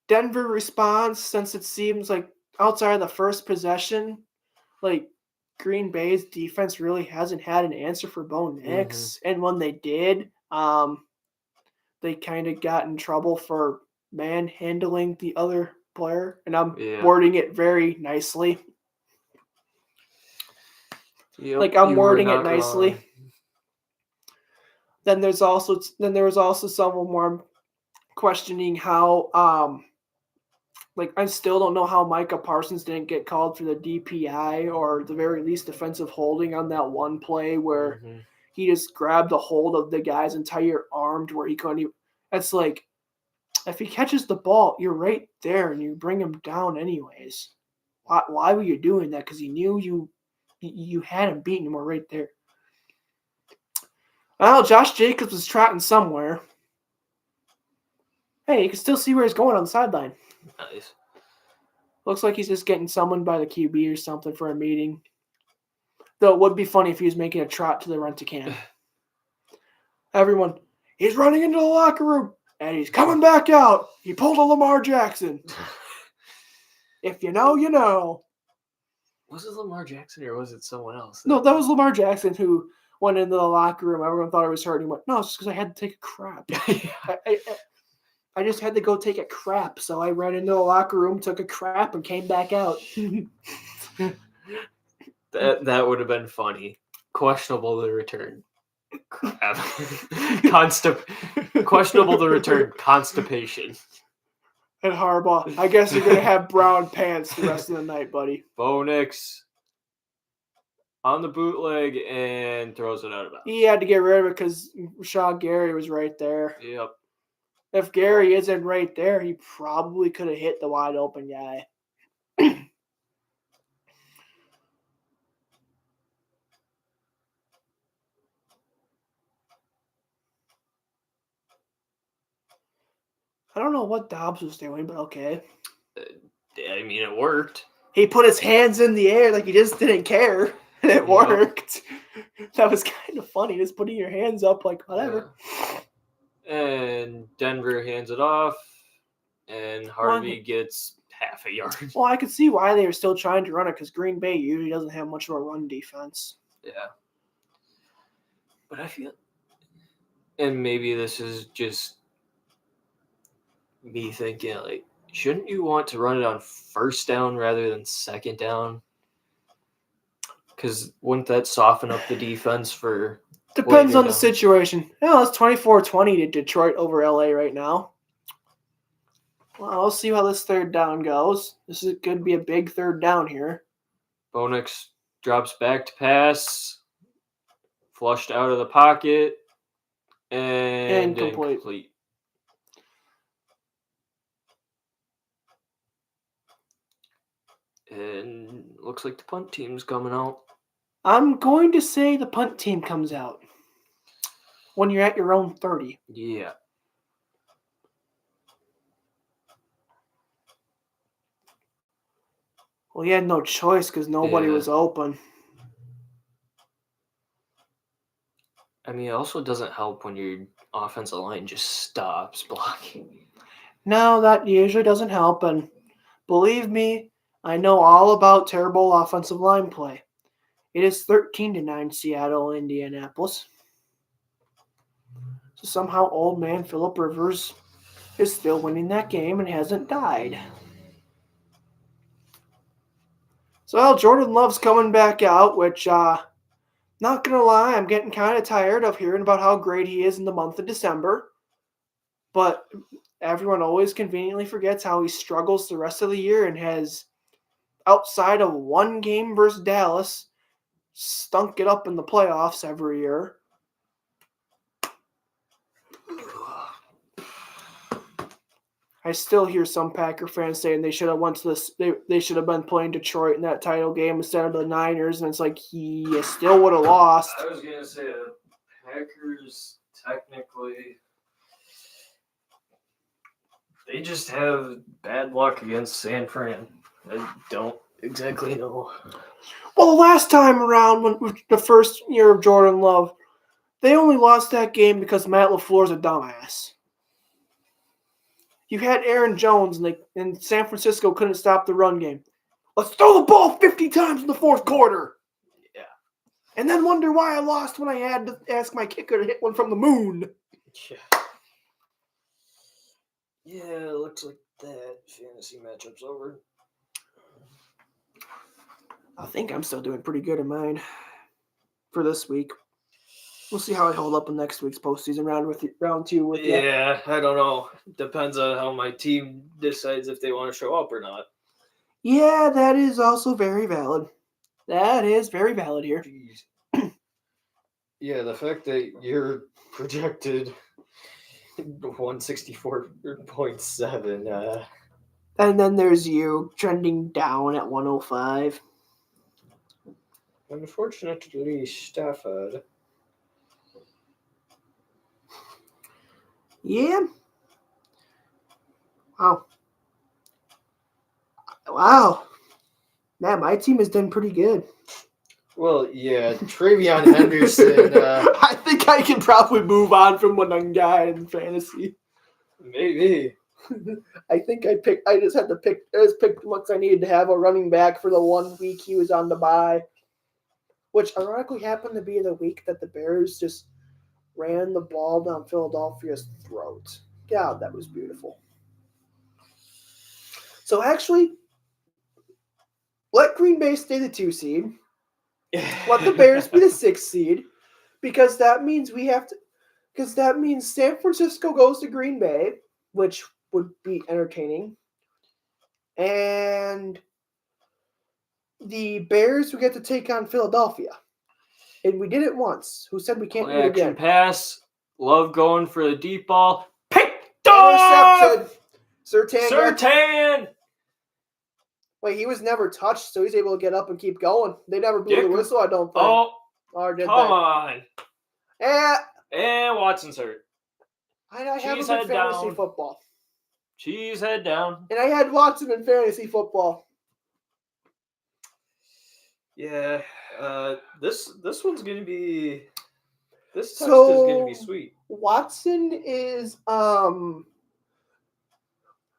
Denver responds, since it seems like outside of the first possession, like Green Bay's defense really hasn't had an answer for Bo Nix. And when they did, they kind of got in trouble for manhandling the other player. And I'm wording it very nicely. Yep, like I'm you were wording it not nicely. wrong. Then there was also someone more questioning how I still don't know how Micah Parsons didn't get called for the DPI, or the very least defensive holding on that one play where he just grabbed a hold of the guy's entire arm to where he couldn't even. That's like, if he catches the ball, you're right there and you bring him down anyways. Why were you doing that? Because he knew you had him beaten, and we're right there. Well, Josh Jacobs was trotting somewhere. Hey, you can still see where he's going on the sideline. Nice. Looks like he's just getting summoned by the QB or something for a meeting. Though it would be funny if he was making a trot to the rent-a-can. Everyone, he's running into the locker room, and he's coming back out. He pulled a Lamar Jackson. If you know, you know. Was it Lamar Jackson or was it someone else? No, that was Lamar Jackson who went into the locker room. Everyone thought it was hurt. He went, no, it's just because I had to take a crap. I just had to go take a crap. So I ran into the locker room, took a crap, and came back out. That would have been funny. Questionable to return. Crap. Questionable to return. Constipation. And Harbaugh, I guess you're going to have brown pants the rest of the night, buddy. Bo Nix on the bootleg and throws it out of bounds. He had to get rid of it because Rashawn Gary was right there. Yep. If Gary isn't right there, he probably could have hit the wide open guy. I don't know what Dobbs was doing, but okay. I mean, it worked. He put his hands in the air like he just didn't care, and it worked. That was kind of funny, just putting your hands up like whatever. Yeah. And Denver hands it off, and Harvey gets half a yard. Well, I could see why they were still trying to run it, because Green Bay usually doesn't have much of a run defense. Yeah. But I feel, and maybe this is just me thinking, like, shouldn't you want to run it on first down rather than second down? Because wouldn't that soften up the defense for... Depends on the situation. No, it's 24-20 to Detroit over LA right now. Well, I'll see how this third down goes. This could be a big third down here. Bo Nix drops back to pass, flushed out of the pocket, and incomplete. And looks like the punt team's coming out. I'm going to say the punt team comes out when you're at your own 30. Yeah. Well, he had no choice because nobody was open. I mean, it also doesn't help when your offensive line just stops blocking. No, that usually doesn't help, and believe me, I know all about terrible offensive line play. It is 13-9 Seattle, Indianapolis. So somehow old man Phillip Rivers is still winning that game and hasn't died. So Jordan Love's coming back out, which, not going to lie, I'm getting kind of tired of hearing about how great he is in the month of December. But everyone always conveniently forgets how he struggles the rest of the year and has, outside of one game versus Dallas, stunk it up in the playoffs every year. I still hear some Packer fans saying they should have went to this. They should have been playing Detroit in that title game instead of the Niners, and it's like he still would have lost. I was gonna say the Packers technically they just have bad luck against San Fran. I don't exactly know. Well, the last time around, when the first year of Jordan Love, they only lost that game because Matt LaFleur's a dumbass. You had Aaron Jones, and San Francisco couldn't stop the run game. Let's throw the ball 50 times in the fourth quarter. Yeah. And then wonder why I lost when I had to ask my kicker to hit one from the moon. Yeah, it looks like that fantasy matchup's over. I think I'm still doing pretty good in mine for this week. We'll see how I hold up in next week's postseason round 2 with you. Yeah, I don't know. Depends on how my team decides if they want to show up or not. Yeah, that is also very valid. That is very valid here. Jeez. Yeah, the fact that you're projected 164.7. And then there's you trending down at 105. Unfortunately, Stafford. Yeah. Wow. Man, my team has done pretty good. Well, yeah, Travion Henderson. I think I can probably move on from one guy in fantasy. Maybe. I think I just picked once I needed to have a running back for the 1 week he was on the bye, which ironically happened to be the week that the Bears just ran the ball down Philadelphia's throat. God, that was beautiful. So actually, let Green Bay stay the 2 seed. Let the Bears be the 6 seed, because that means San Francisco goes to Green Bay, which would be entertaining. And the Bears would get to take on Philadelphia. And we did it once. Who said we can't do it again? Pass. Love going for the deep ball. Picked off! Intercepted. Surtain. Wait, he was never touched, so he's able to get up and keep going. They never blew the whistle, I don't think. Oh, or did come they? on. And Watson's hurt. I have him in Cheese head fantasy down. football. Cheese head down. And I had Watson in fantasy football. Yeah, this one's gonna be. This test So, is gonna be sweet. Watson is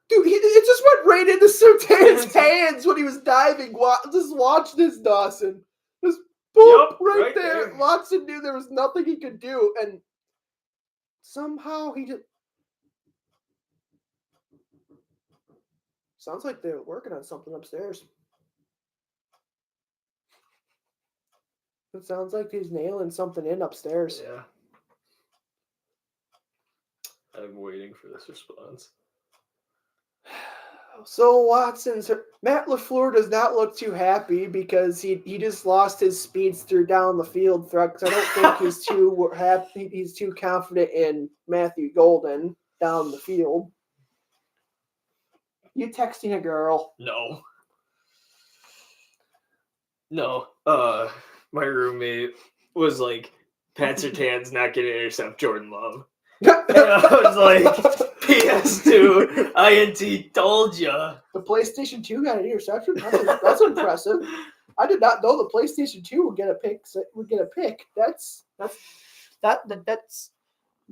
Dude, it just went right into Surtain's hands when he was diving. Just watch this, Dawson. Just boop, right there. Watson knew there was nothing he could do, and somehow he just. Sounds like they're working on something upstairs. It sounds like he's nailing something in upstairs. Yeah. I'm waiting for this response. So Matt LaFleur does not look too happy because he just lost his speedster down the field threat. Because I don't think he's too happy. He's too confident in Matthew Golden down the field. You texting a girl? No. My roommate was like, Pat Surtain's not going to intercept Jordan Love. And I was like, PS2, INT told ya. The PlayStation 2 got an interception. That's impressive. I did not know the PlayStation 2 would get a pick. That's That's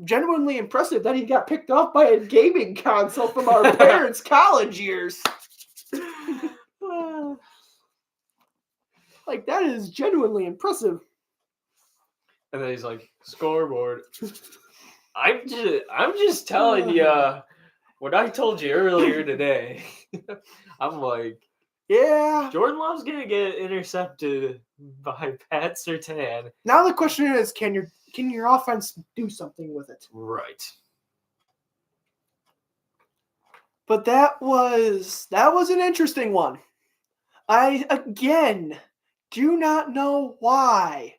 genuinely impressive that he got picked off by a gaming console from our parents' college years. Like, that is genuinely impressive. And then he's like, scoreboard. I'm just telling you what I told you earlier today. I'm like, yeah. Jordan Love's gonna get intercepted by Pat Surtain. Now the question is, can your offense do something with it? Right. But that was an interesting one. I again do not know why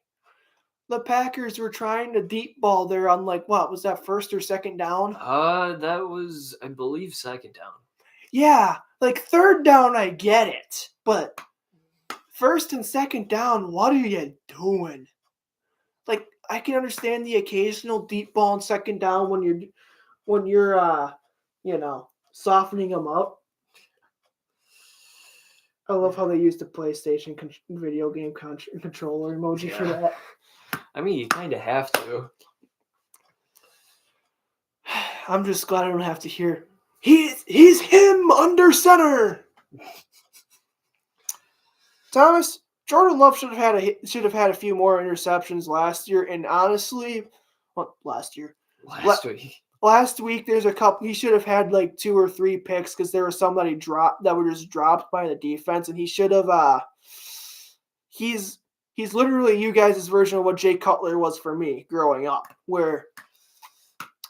the Packers were trying to deep ball there on, like, what was that, first or second down? That was, I believe, second down. Yeah, like third down, I get it, but first and second down, what are you doing? Like, I can understand the occasional deep ball on second down when you're softening them up. I love how they use the PlayStation video game controller emoji for that. I mean, you kind of have to. I'm just glad I don't have to hear, he's him under center. Thomas, Jordan Love should have had a few more interceptions last year, and honestly, last week. Last week, there's a couple. He should have had like 2 or 3 picks because there were some that he dropped that were just dropped by the defense, and he should have. He's literally you guys' version of what Jay Cutler was for me growing up, where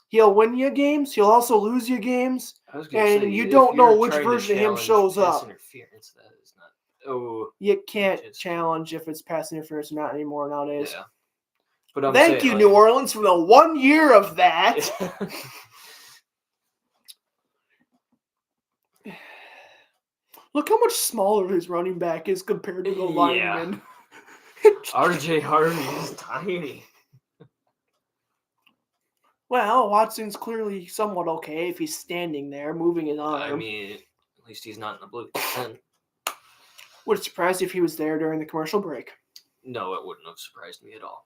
he'll win you games, he'll also lose you games, and you don't know which version of him shows up. Interference, that is not. Oh, you can't challenge if it's pass interference or not anymore nowadays. Yeah. But thank you, New Orleans, for the 1 year of that. Look how much smaller his running back is compared to the lineman. RJ Harvey is tiny. Well, Watson's clearly somewhat okay if he's standing there, moving his arm. I mean, at least he's not in the blue 10. Would it surprise you if he was there during the commercial break? No, it wouldn't have surprised me at all.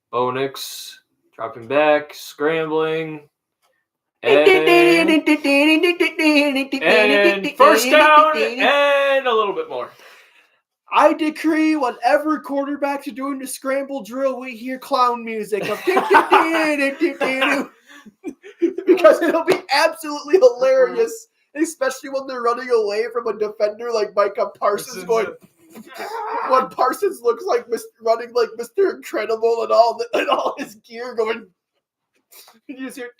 Bo Nix dropping back, scrambling, and first down, and a little bit more. I decree whatever quarterbacks are doing the scramble drill, we hear clown music of because it'll be absolutely hilarious, especially when they're running away from a defender like Micah Parsons going. When Parsons looks like running like Mr. Incredible and all his gear going. You just hear.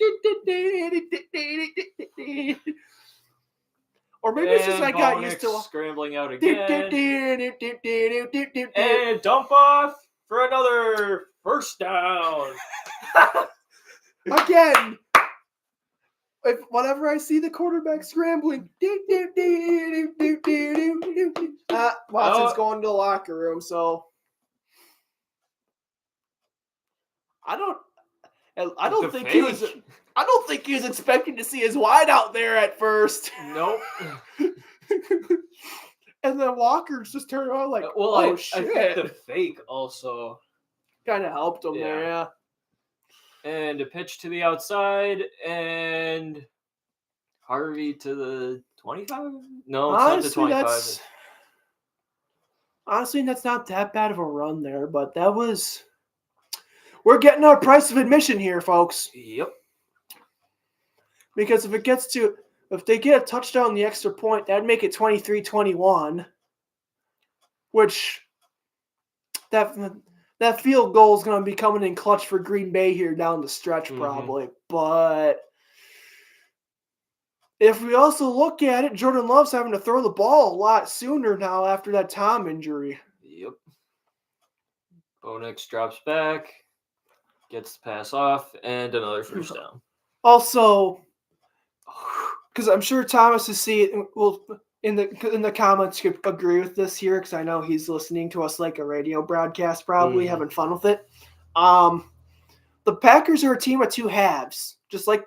Or maybe it's just I got used to scrambling out again. And dump off for another first down. Again. Whenever I see the quarterback scrambling, Watson's going to the locker room, so I don't think he was expecting to see his wide out there at first. Nope. And then Walker's just turned around like, shit. I think the fake also kind of helped him there, yeah. And a pitch to the outside, and Harvey to the 25? No, it's not the 25. Honestly, that's not that bad of a run there, but that was... We're getting our price of admission here, folks. Yep. Because if they get a touchdown on the extra point, that'd make it 23-21, which that field goal is going to be coming in clutch for Green Bay here down the stretch probably. But if we also look at it, Jordan Love's having to throw the ball a lot sooner now after that Tom injury. Yep. Bo Nix drops back, gets the pass off, and another first down. Also, because I'm sure Thomas is in the comments could agree with this here, because I know he's listening to us like a radio broadcast, probably having fun with it. The Packers are a team of two halves, just like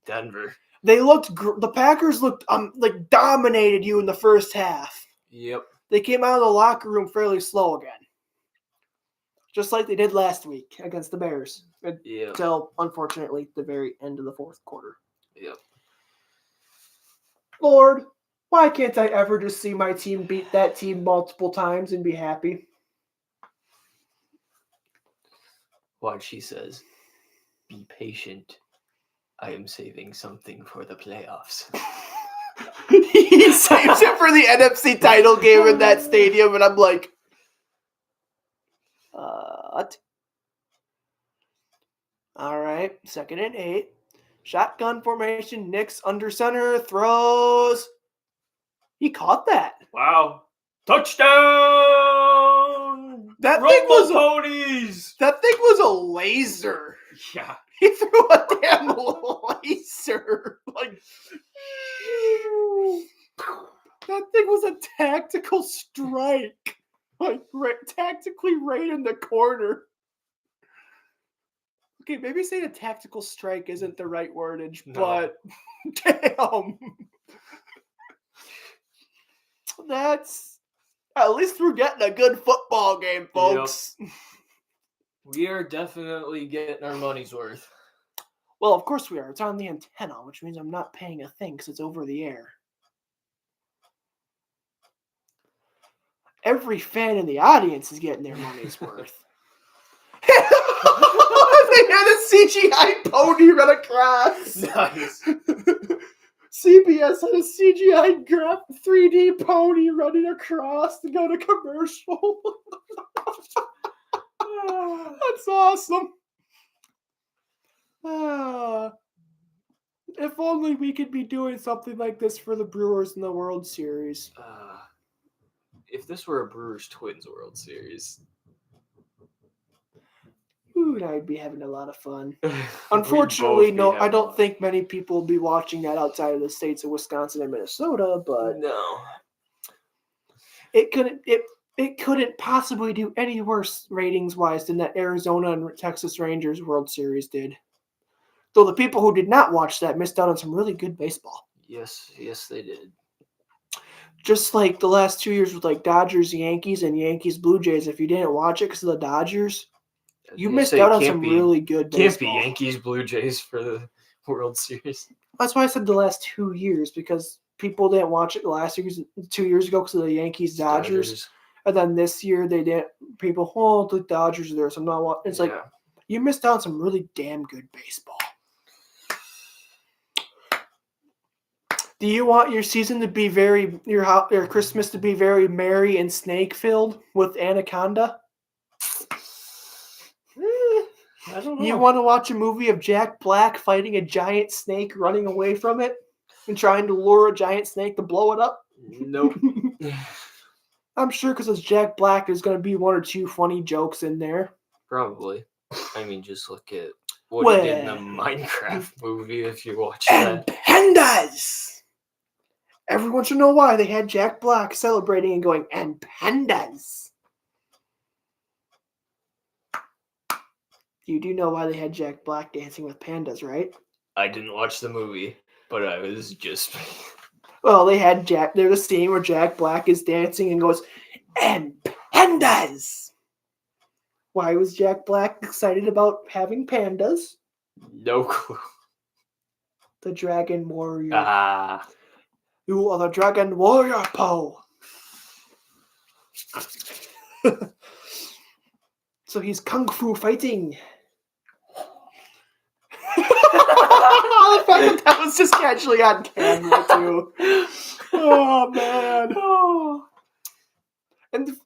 Denver. The Packers looked like dominated you in the first half. Yep. They came out of the locker room fairly slow again. just like they did last week against the Bears. Yeah. Until, unfortunately, the very end of the fourth quarter. Yep. Lord, why can't I ever just see my team beat that team multiple times and be happy? Watch, she says, be patient. I am saving something for the playoffs. He saves it for the NFC title game in that stadium, and I'm like, what? All right, 2nd and 8. Shotgun formation, Nick's under center, throws. He caught that. Wow. Touchdown! That thing was Ponies! That thing was a laser. Yeah. He threw a damn laser. Like, that thing was a tactical strike. Like, tactically right in the corner. Okay, maybe saying a tactical strike isn't the right wordage, but damn. That's, at least we're getting a good football game, folks. Yep. We are definitely getting our money's worth. Well, of course we are. It's on the antenna, which means I'm not paying a thing because it's over the air. Every fan in the audience is getting their money's worth. They had a CGI pony run across. Nice. CBS had a CGI 3D pony running across to go to commercial. That's awesome. If only we could be doing something like this for the Brewers in the World Series. If this were a Brewers Twins World Series, Ooh, I'd be having a lot of fun. Unfortunately, no, I don't think many people will be watching that outside of the states of Wisconsin and Minnesota, but no. It couldn't possibly do any worse ratings-wise than that Arizona and Texas Rangers World Series did. Though the people who did not watch that missed out on some really good baseball. Yes, they did. Just like the last 2 years with like Dodgers, Yankees, and Yankees, Blue Jays. If you didn't watch it because of the Dodgers, you missed out on some really good baseball. Can't be Yankees, Blue Jays for the World Series. That's why I said the last 2 years, because people didn't watch it the last 2 years ago because of the Yankees, Dodgers. And then this year they didn't. People, the Dodgers are there, so I'm not watching. It's like you missed out on some really damn good baseball. Do you want your season to be your Christmas to be very merry and snake filled with Anaconda? I don't know. You want to watch a movie of Jack Black fighting a giant snake, running away from it, and trying to lure a giant snake to blow it up? Nope. I'm sure because it's Jack Black, there's going to be 1 or 2 funny jokes in there. Probably. I mean, just look at what he did in the Minecraft movie if you watch that. And pandas! Everyone should know why they had Jack Black celebrating and going, and pandas. You do know why they had Jack Black dancing with pandas, right? I didn't watch the movie, but I was just... Well, there's a scene where Jack Black is dancing and goes, and pandas! Why was Jack Black excited about having pandas? No clue. The Dragon Warrior. You are the Dragon Warrior, Poe. So he's kung fu fighting. The fact that was just casually on camera, too. Oh, man. And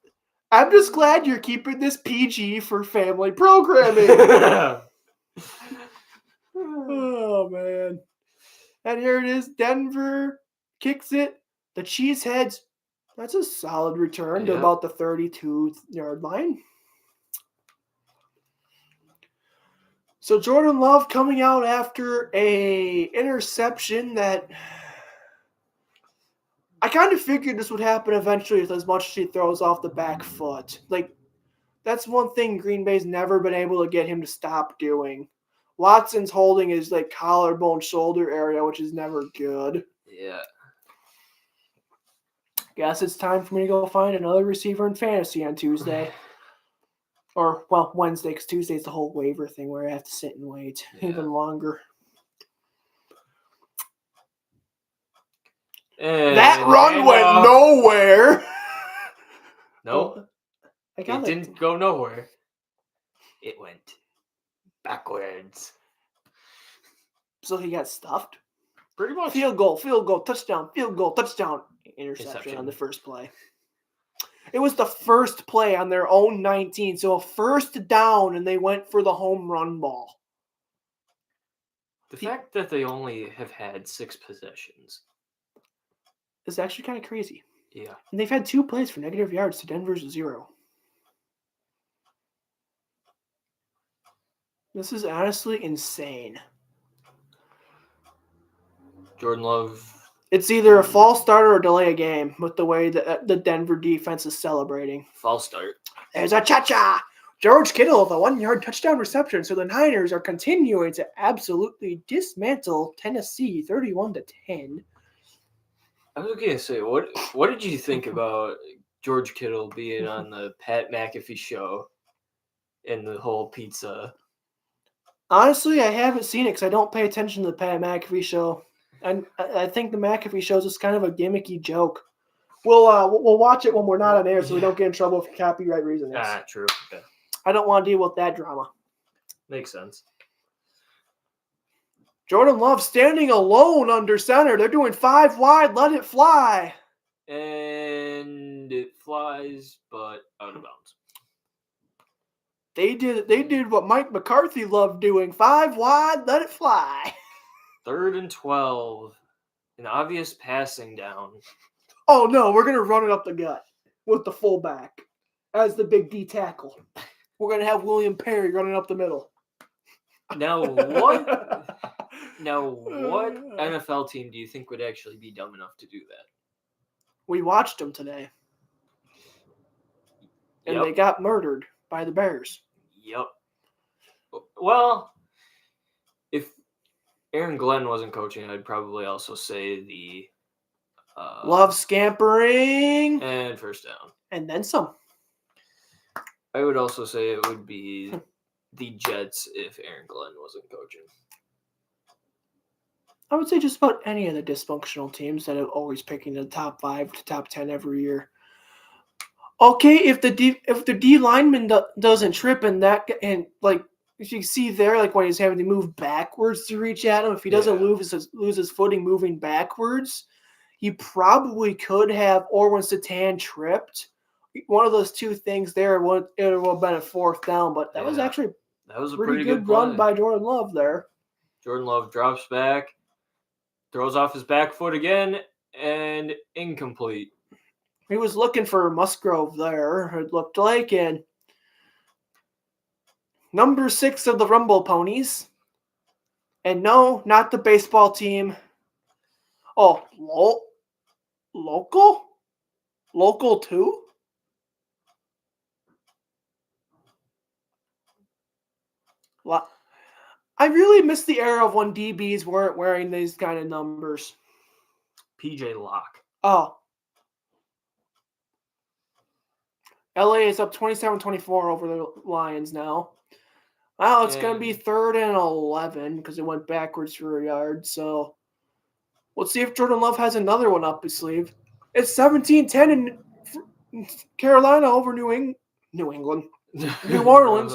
I'm just glad you're keeping this PG for family programming. Oh, man. And here it is. Denver kicks it. The Cheeseheads. That's a solid return to about the 32-yard line. So Jordan Love coming out after a interception that I kind of figured this would happen eventually with as much as he throws off the back foot. Like, that's one thing Green Bay's never been able to get him to stop doing. Watson's holding his like collarbone shoulder area, which is never good. Yeah. Guess it's time for me to go find another receiver in fantasy on Tuesday. Or, well, Wednesday, because Tuesday's the whole waiver thing where I have to sit and wait even longer. And That run went nowhere. No, I it got didn't go nowhere. It went backwards. So he got stuffed. Pretty much. Field goal, touchdown, touchdown. Interception on the first play. It was the first play on their own 19, so a first down, and they went for the home run ball. The fact that they only have had 6 possessions is actually kind of crazy. Yeah. And they've had 2 plays for negative yards to Denver's 0. This is honestly insane. Jordan Love. It's either a false start or delay a game with the way that the Denver defense is celebrating. False start. There's a cha-cha. George Kittle with a 1-yard touchdown reception. So the Niners are continuing to absolutely dismantle Tennessee 31-10. I was going to say, what did you think about George Kittle being on the Pat McAfee show and the whole pizza? Honestly, I haven't seen it because I don't pay attention to the Pat McAfee show. And I think the McAfee show is just kind of a gimmicky joke. We'll watch it when we're not on air so we don't get in trouble for copyright reasons. True. Okay. I don't want to deal with that drama. Makes sense. Jordan Love standing alone under center. They're doing 5 wide, let it fly. And it flies, but out of bounds. They did what Mike McCarthy loved doing. 5 wide, let it fly. 3rd and 12. An obvious passing down. Oh, no, we're going to run it up the gut with the fullback as the big D tackle. We're going to have William Perry running up the middle. Now what NFL team do you think would actually be dumb enough to do that? We watched them today. And they got murdered by the Bears. Yep. Well, if Aaron Glenn wasn't coaching, I'd probably also say the Love scampering. And first down. And then some. I would also say it would be the Jets if Aaron Glenn wasn't coaching. I would say just about any of the dysfunctional teams that are always picking the top 5 to top 10 every year. Okay, if the D lineman doesn't trip and like if you see there, like when he's having to move backwards to reach at him, if he doesn't lose his footing moving backwards, he probably could have, or when Satan tripped, one of those 2 things there, it would have been a 4th down, but that was actually a pretty good run by Jordan Love there. Jordan Love drops back, throws off his back foot again, and incomplete. He was looking for Musgrove there, it looked like, and number 6 of the Rumble Ponies. And no, not the baseball team. Oh, local? Local 2? Well, I really miss the era of when DBs weren't wearing these kind of numbers. PJ Locke. Oh. LA is up 27-24 over the Lions now. Well, it's going to be 3rd and 11 because it went backwards for a yard. So we'll see if Jordan Love has another one up his sleeve. It's 17-10 in Carolina over New England. New Orleans.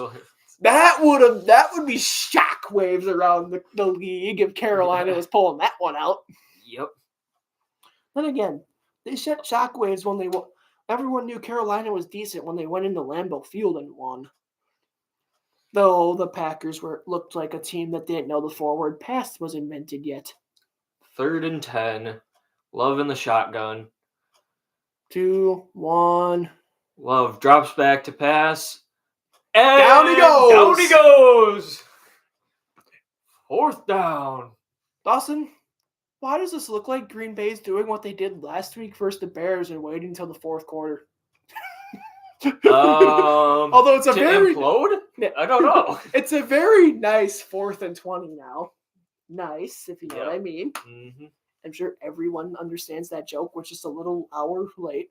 That would be shockwaves around the league if Carolina was pulling that one out. Yep. Then again, they set shockwaves when they won. Everyone knew Carolina was decent when they went into Lambeau Field and won. Though the Packers looked like a team that didn't know the forward pass was invented yet. 3rd and 10. Love in the shotgun. 2, 1. Love drops back to pass. And down he goes. Down he goes. 4th down. Dawson, why does this look like Green Bay's doing what they did last week versus the Bears and waiting until the 4th quarter? Although it's implode? I don't know. It's a very nice 4th and 20 now. Nice, if you know what I mean. Mm-hmm. I'm sure everyone understands that joke. We're just a little hour late.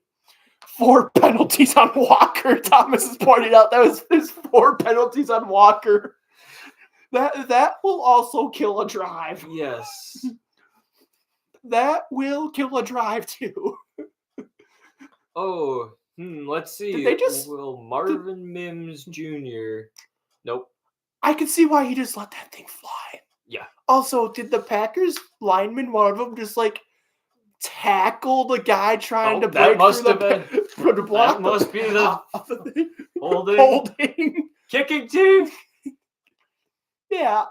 4 penalties on Walker. Thomas is pointing out there's 4 penalties on Walker. That will also kill a drive. Yes. That will kill a drive too. Oh, let's see. Will Marvin Mims Jr. Nope. I can see why he just let that thing fly. Yeah. Also, did the Packers lineman, one of them, just like tackle the guy trying to break through the block? That must be the holding kicking team. Yeah.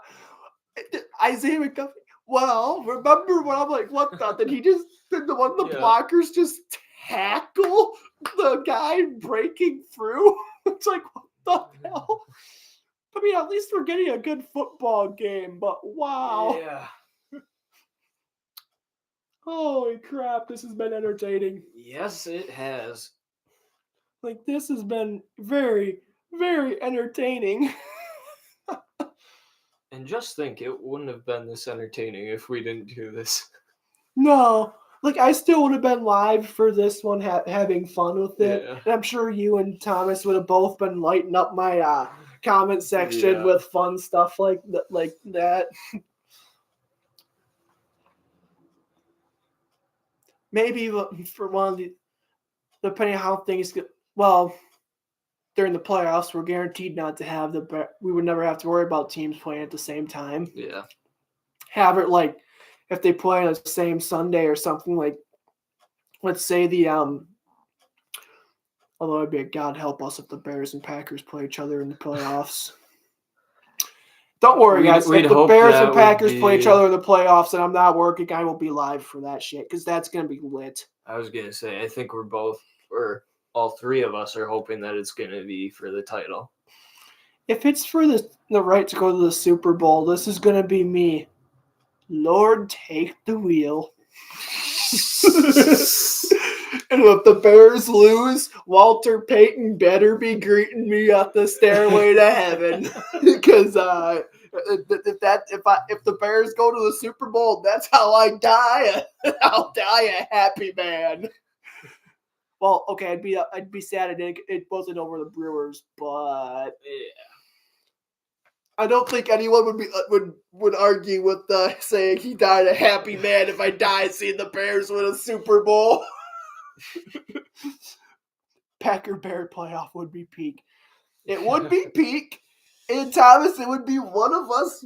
Isaiah McDuffie. Well, remember when I'm like, what the? Did the blockers just tackle the guy breaking through? It's like, what the hell? I mean, at least we're getting a good football game, but wow. Yeah. Holy crap, this has been entertaining. Yes, it has. Like, this has been very, very entertaining. And just think, it wouldn't have been this entertaining if we didn't do this. No. Like, I still would have been live for this one, having fun with it. Yeah. And I'm sure you and Thomas would have both been lighting up my comment section with fun stuff like that. Maybe for one of the, depending on how things go, well, during the playoffs, we're guaranteed not to have we would never have to worry about teams playing at the same time. Yeah. Have it like, if they play on the same Sunday or something, like, let's say although it'd be a God help us if the Bears and Packers play each other in the playoffs. Don't worry, guys. If the Bears and Packers play each other in the playoffs and I'm not working, I will be live for that shit because that's going to be lit. I was going to say, I think all 3 of us are hoping that it's going to be for the title. If it's for the right to go to the Super Bowl, this is going to be me. Lord, take the wheel. And if the Bears lose, Walter Payton better be greeting me up the stairway to heaven. Because if the Bears go to the Super Bowl, that's how I die. I'll die a happy man. Well, okay, I'd be sad it wasn't over the Brewers, but I don't think anyone would argue with saying he died a happy man if I die seeing the Bears win a Super Bowl. Packer-Bear playoff would be peak. It would be peak. And Thomas, it would be one of us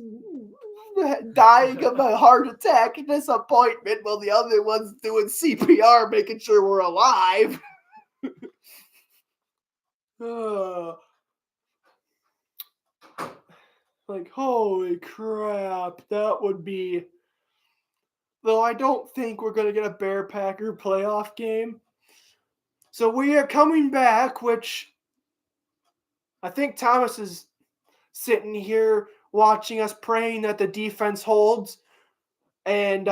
dying of a heart attack and disappointment while the other one's doing CPR, making sure we're alive. Like, holy crap, that would be... Though I don't think we're going to get a Bear-Packer playoff game. So we are coming back, which I think Thomas is sitting here watching us, praying that the defense holds. And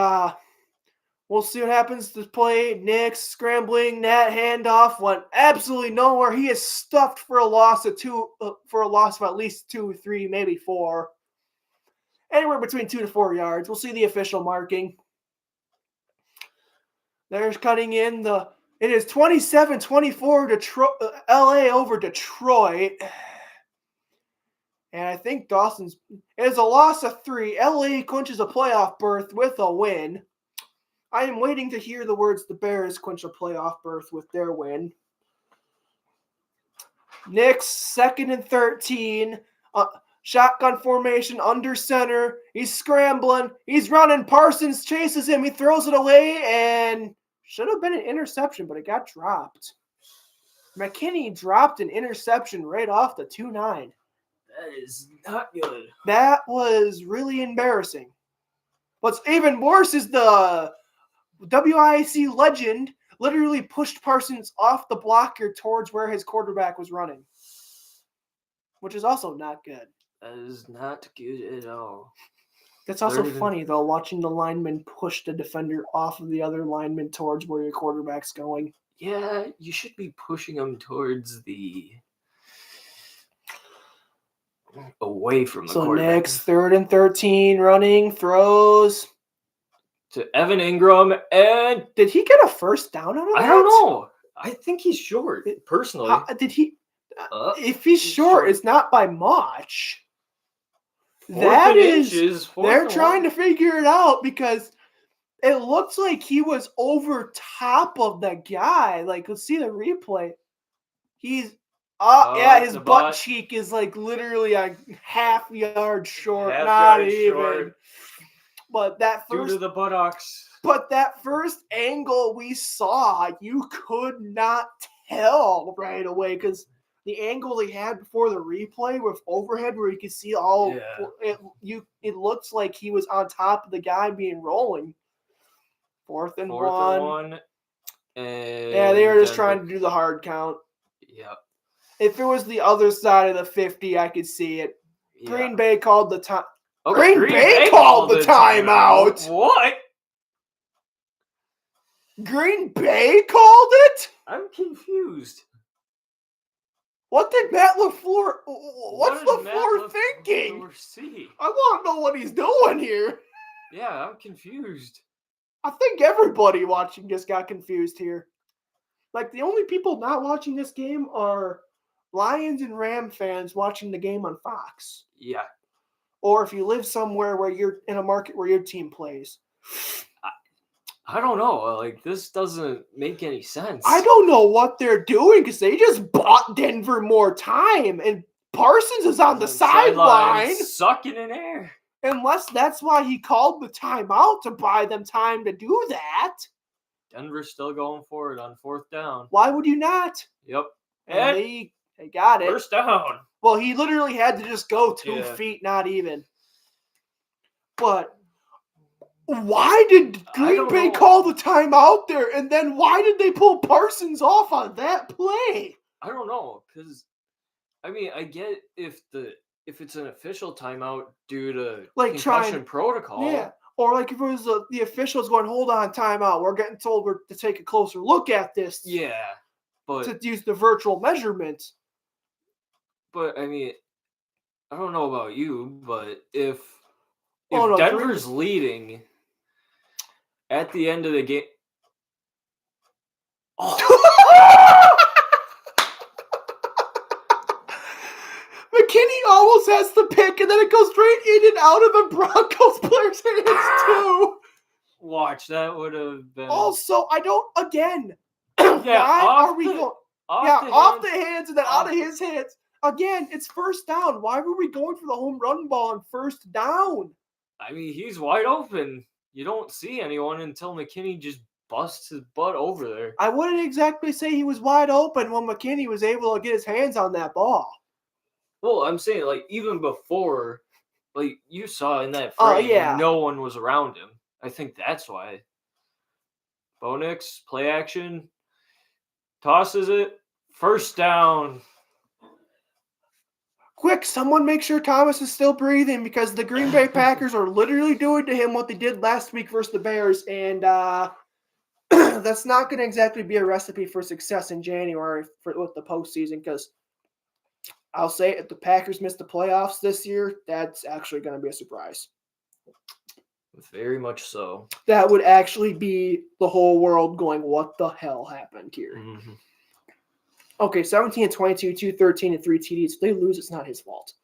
we'll see what happens to play. Nick's scrambling, that handoff went absolutely nowhere. He is stuffed for a loss of at least 2, 3, maybe 4. Anywhere between 2 to 4 yards. We'll see the official marking. There's cutting in it is 27-24 LA over Detroit. And I think it is a loss of 3. LA clinches a playoff berth with a win. I am waiting to hear the words the Bears clinch a playoff berth with their win. Knicks 2nd and 13. Shotgun formation under center. He's scrambling. He's running. Parsons chases him. He throws it away and should have been an interception, but it got dropped. McKinney dropped an interception right off the 2-9. That is not good. That was really embarrassing. What's even worse is the WIC legend literally pushed Parsons off the blocker towards where his quarterback was running, which is also not good. That is not good at all. That's also funny, though, watching the lineman push the defender off of the other lineman towards where your quarterback's going. Yeah, you should be pushing him towards away from the quarterback. So next, 3rd and 13, running, throws. To Evan Ingram, and... Did he get a first down out of that? I don't know. I think he's short, personally. Did he? Uh, If he's short, it's not by much. That is, they're trying to figure it out because it looks like he was over top of the guy. Like, let's see the replay. He's, his butt cheek is like literally a half yard short, not even. Short. But that first, due to the buttocks. But that first angle we saw, you could not tell right away because the angle they had before the replay with overhead where you could see it looks like he was on top of the guy being rolling. Fourth and one. And they were just trying to do the hard count. Yeah. If it was the other side of the 50, I could see it. Yeah. Green Bay called the time. Oh, Green Bay called the timeout. What? Green Bay called it? I'm confused. What did Matt LaFleur? What's LaFleur thinking? I want to know what he's doing here. Yeah, I'm confused. I think everybody watching this got confused here. Like, the only people not watching this game are Lions and Ram fans watching the game on Fox. Yeah. Or if you live somewhere where you're in a market where your team plays. I don't know. Like, this doesn't make any sense. I don't know what they're doing because they just bought Denver more time, and Parsons is on the sideline sucking in air. Unless that's why he called the timeout to buy them time to do that. Denver's still going for it on fourth down. Why would you not? Yep. And they got it. First down. Well, he literally had to just go 2 feet, not even. But why did Green Bay call the timeout there? And then why did they pull Parsons off on that play? I don't know. Because, I mean, I get if it's an official timeout due to concussion protocol. Yeah. Or like if it was the officials going, hold on, timeout. We're getting told to take a closer look at this. Yeah. But to use the virtual measurements. But, I mean, I don't know about you, but if Denver's leading at the end of the game. McKinney almost has the pick, and then it goes straight in and out of the Broncos player's hands, too. Watch, that would have been. Also, I don't, again. Yeah, why are we going? Off the hands and then out of his hands. Again, it's first down. Why were we going for the home run ball on first down? I mean, he's wide open. You don't see anyone until McKinney just busts his butt over there. I wouldn't exactly say he was wide open when McKinney was able to get his hands on that ball. Well, I'm saying, like, even before, like, you saw in that frame, no one was around him. I think that's why. Bo Nix, play action, tosses it, first down. Quick, someone make sure Thomas is still breathing because the Green Bay Packers are literally doing to him what they did last week versus the Bears, and that's not going to exactly be a recipe for success in January with the postseason because I'll say if the Packers miss the playoffs this year, that's actually going to be a surprise. Very much so. That would actually be the whole world going, what the hell happened here? Mm-hmm. Okay, 17-22, 213, and 3 TDs. If they lose, it's not his fault.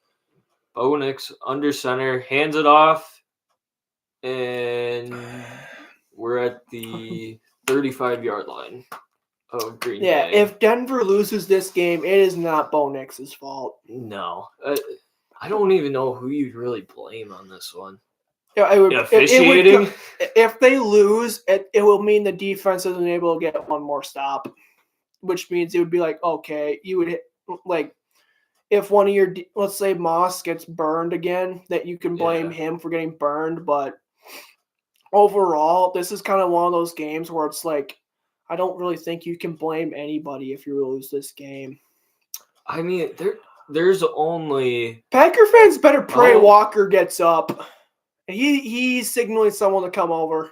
Bo Nix under center, hands it off, and we're at the 35-yard line of Green Bay. Yeah, if Denver loses this game, it is not Bo Nix's fault. No. I don't even know who you'd really blame on this one. Yeah, officiating? If they lose, it will mean the defense isn't able to get one more stop. Which means it would be like, okay, you would hit, like, if one of your, let's say Moss gets burned again, that you can blame him for getting burned. But overall, this is kind of one of those games where it's like, I don't really think you can blame anybody if you lose this game. I mean, there's only... Packer fans better pray Walker gets up. He's signaling someone to come over.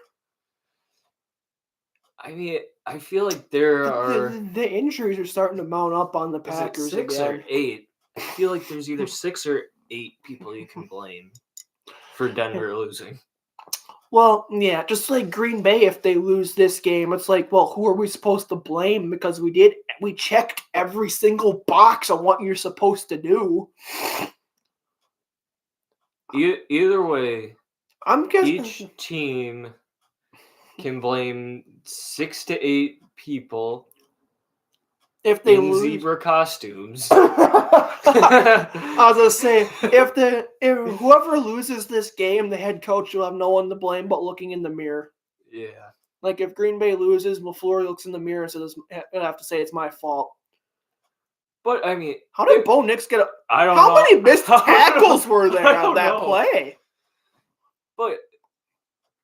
I mean, I feel like there are... The injuries are starting to mount up on the Packers. Is it 6 or 8? I feel like there's either 6 or 8 people you can blame for Denver losing. Well, yeah, just like Green Bay, if they lose this game, it's like, well, who are we supposed to blame? Because we checked every single box on what you're supposed to do. Either way, I'm guessing each team can blame 6 to 8 people if they in lose. zebra costumes. I was gonna say if whoever loses this game, the head coach will have no one to blame but looking in the mirror. Yeah. Like if Green Bay loses, LaFleur looks in the mirror and says, "I have to say it's my fault." But I mean, How did Bo Nix get a? I don't How know. many missed tackles were there I on don't that know. play? But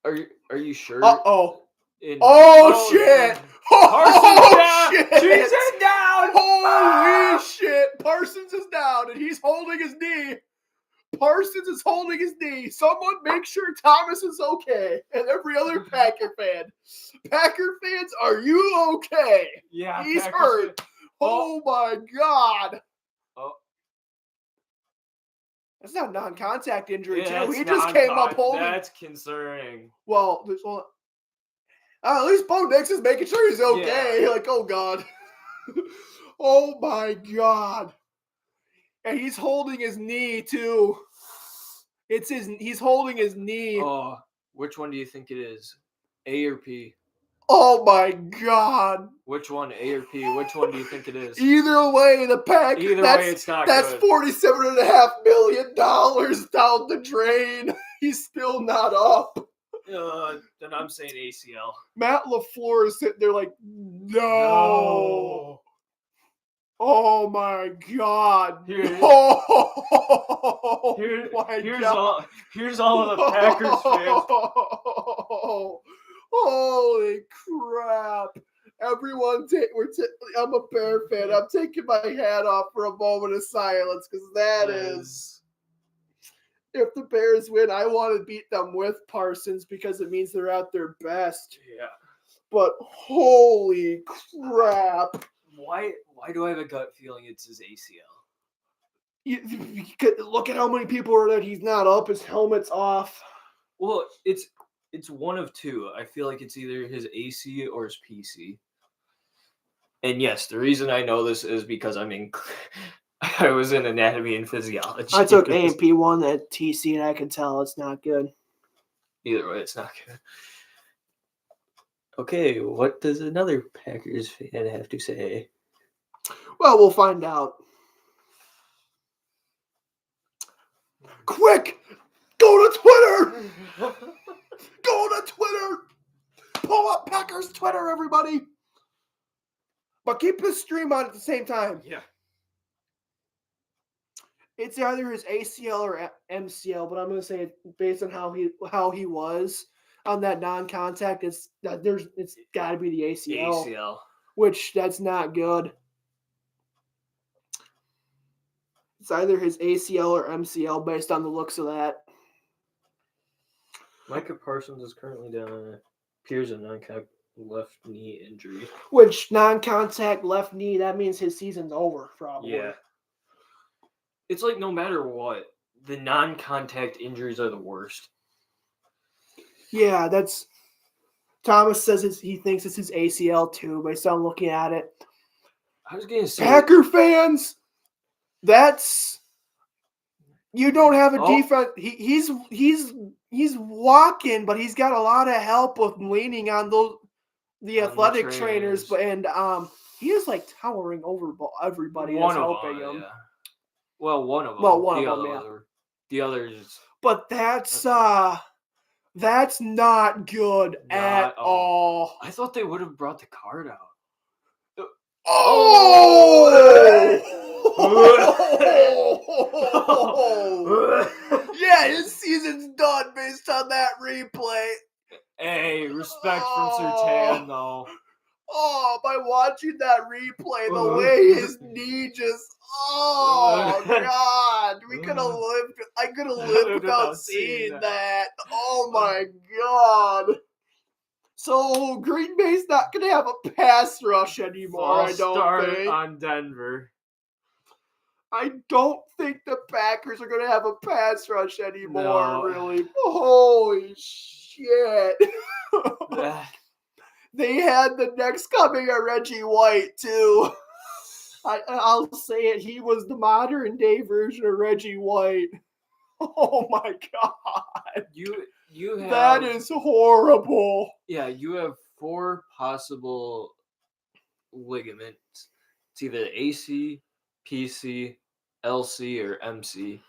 are you sure? Oh In- shit! Parsons down. Shit! Jesus down. Holy shit! Parsons is down and he's holding his knee. Parsons is holding his knee. Someone make sure Thomas is okay. And every other Packer fan. Packer fans, are you okay? Yeah, He's Packers hurt. fan. Oh my God. Oh. That's not a non-contact injury, Yeah, too. He just came up holding. That's concerning. Well, at least Bo Nix is making sure he's okay. Yeah. Like, oh God. Oh my God. And he's holding his knee too. He's holding his knee. Oh, which one do you think it is? A or P? Oh my God. Which one? A or P? Which one do you think it is? Either way, the Packers. Either way, it's not That's good. $47.5 million down the drain. He's still not up. Then I'm saying ACL. Matt LaFleur is sitting there like, no. Oh my God! Here's God. all of the Packers fans. Holy crap! Everyone, I'm a Bear fan. I'm taking my hat off for a moment of silence because that is. If the Bears win, I want to beat them with Parsons because it means they're at their best. Yeah. But holy crap! Why do I have a gut feeling it's his ACL? You could look at how many people are that he's not up. His helmet's off. Well, it's one of two. I feel like it's either his AC or his PC. And yes, the reason I know this is because I was in anatomy and physiology. I took A&P 1 at TC, and I can tell it's not good. Either way, it's not good. Okay, what does another Packers fan have to say? Well, we'll find out. Quick! Go to Twitter! Go to Twitter! Pull up Packers Twitter, everybody! But keep the stream on at the same time. Yeah. It's either his ACL or MCL, but I'm going to say based on how he was on that non-contact, it's got to be the ACL. Which that's not good. It's either his ACL or MCL based on the looks of that. Micah Parsons is currently down. Appears a non-contact left knee injury. Which non-contact left knee, that means his season's over, probably. Yeah. It's like no matter what, the non-contact injuries are the worst. Yeah, that's... Thomas says he thinks it's his ACL too, based on looking at it. I was going to say... Packer fans, that's... You don't have a defense. He's walking, but he's got a lot of help with leaning on the athletic trainers. But he is like towering over everybody that's helping him. Yeah. Well, one of them. Well, one of them, yeah. The others. But that's not good at all. I thought they would have brought the card out. Yeah, his season's done based on that replay. Hey, respect from Surtain, though. Oh, by watching that replay, the way his knee just... Oh, God. I could have lived without seeing that. Oh, my God. So, Green Bay's not going to have a pass rush anymore, I don't think. On Denver. I don't think the Packers are going to have a pass rush anymore, really. Holy shit. shit. They had the next coming of Reggie White, too. I'll say it. He was the modern day version of Reggie White. Oh my God. You have That is horrible. Yeah, you have 4 possible ligaments. It's either AC, PC, LC, or MC.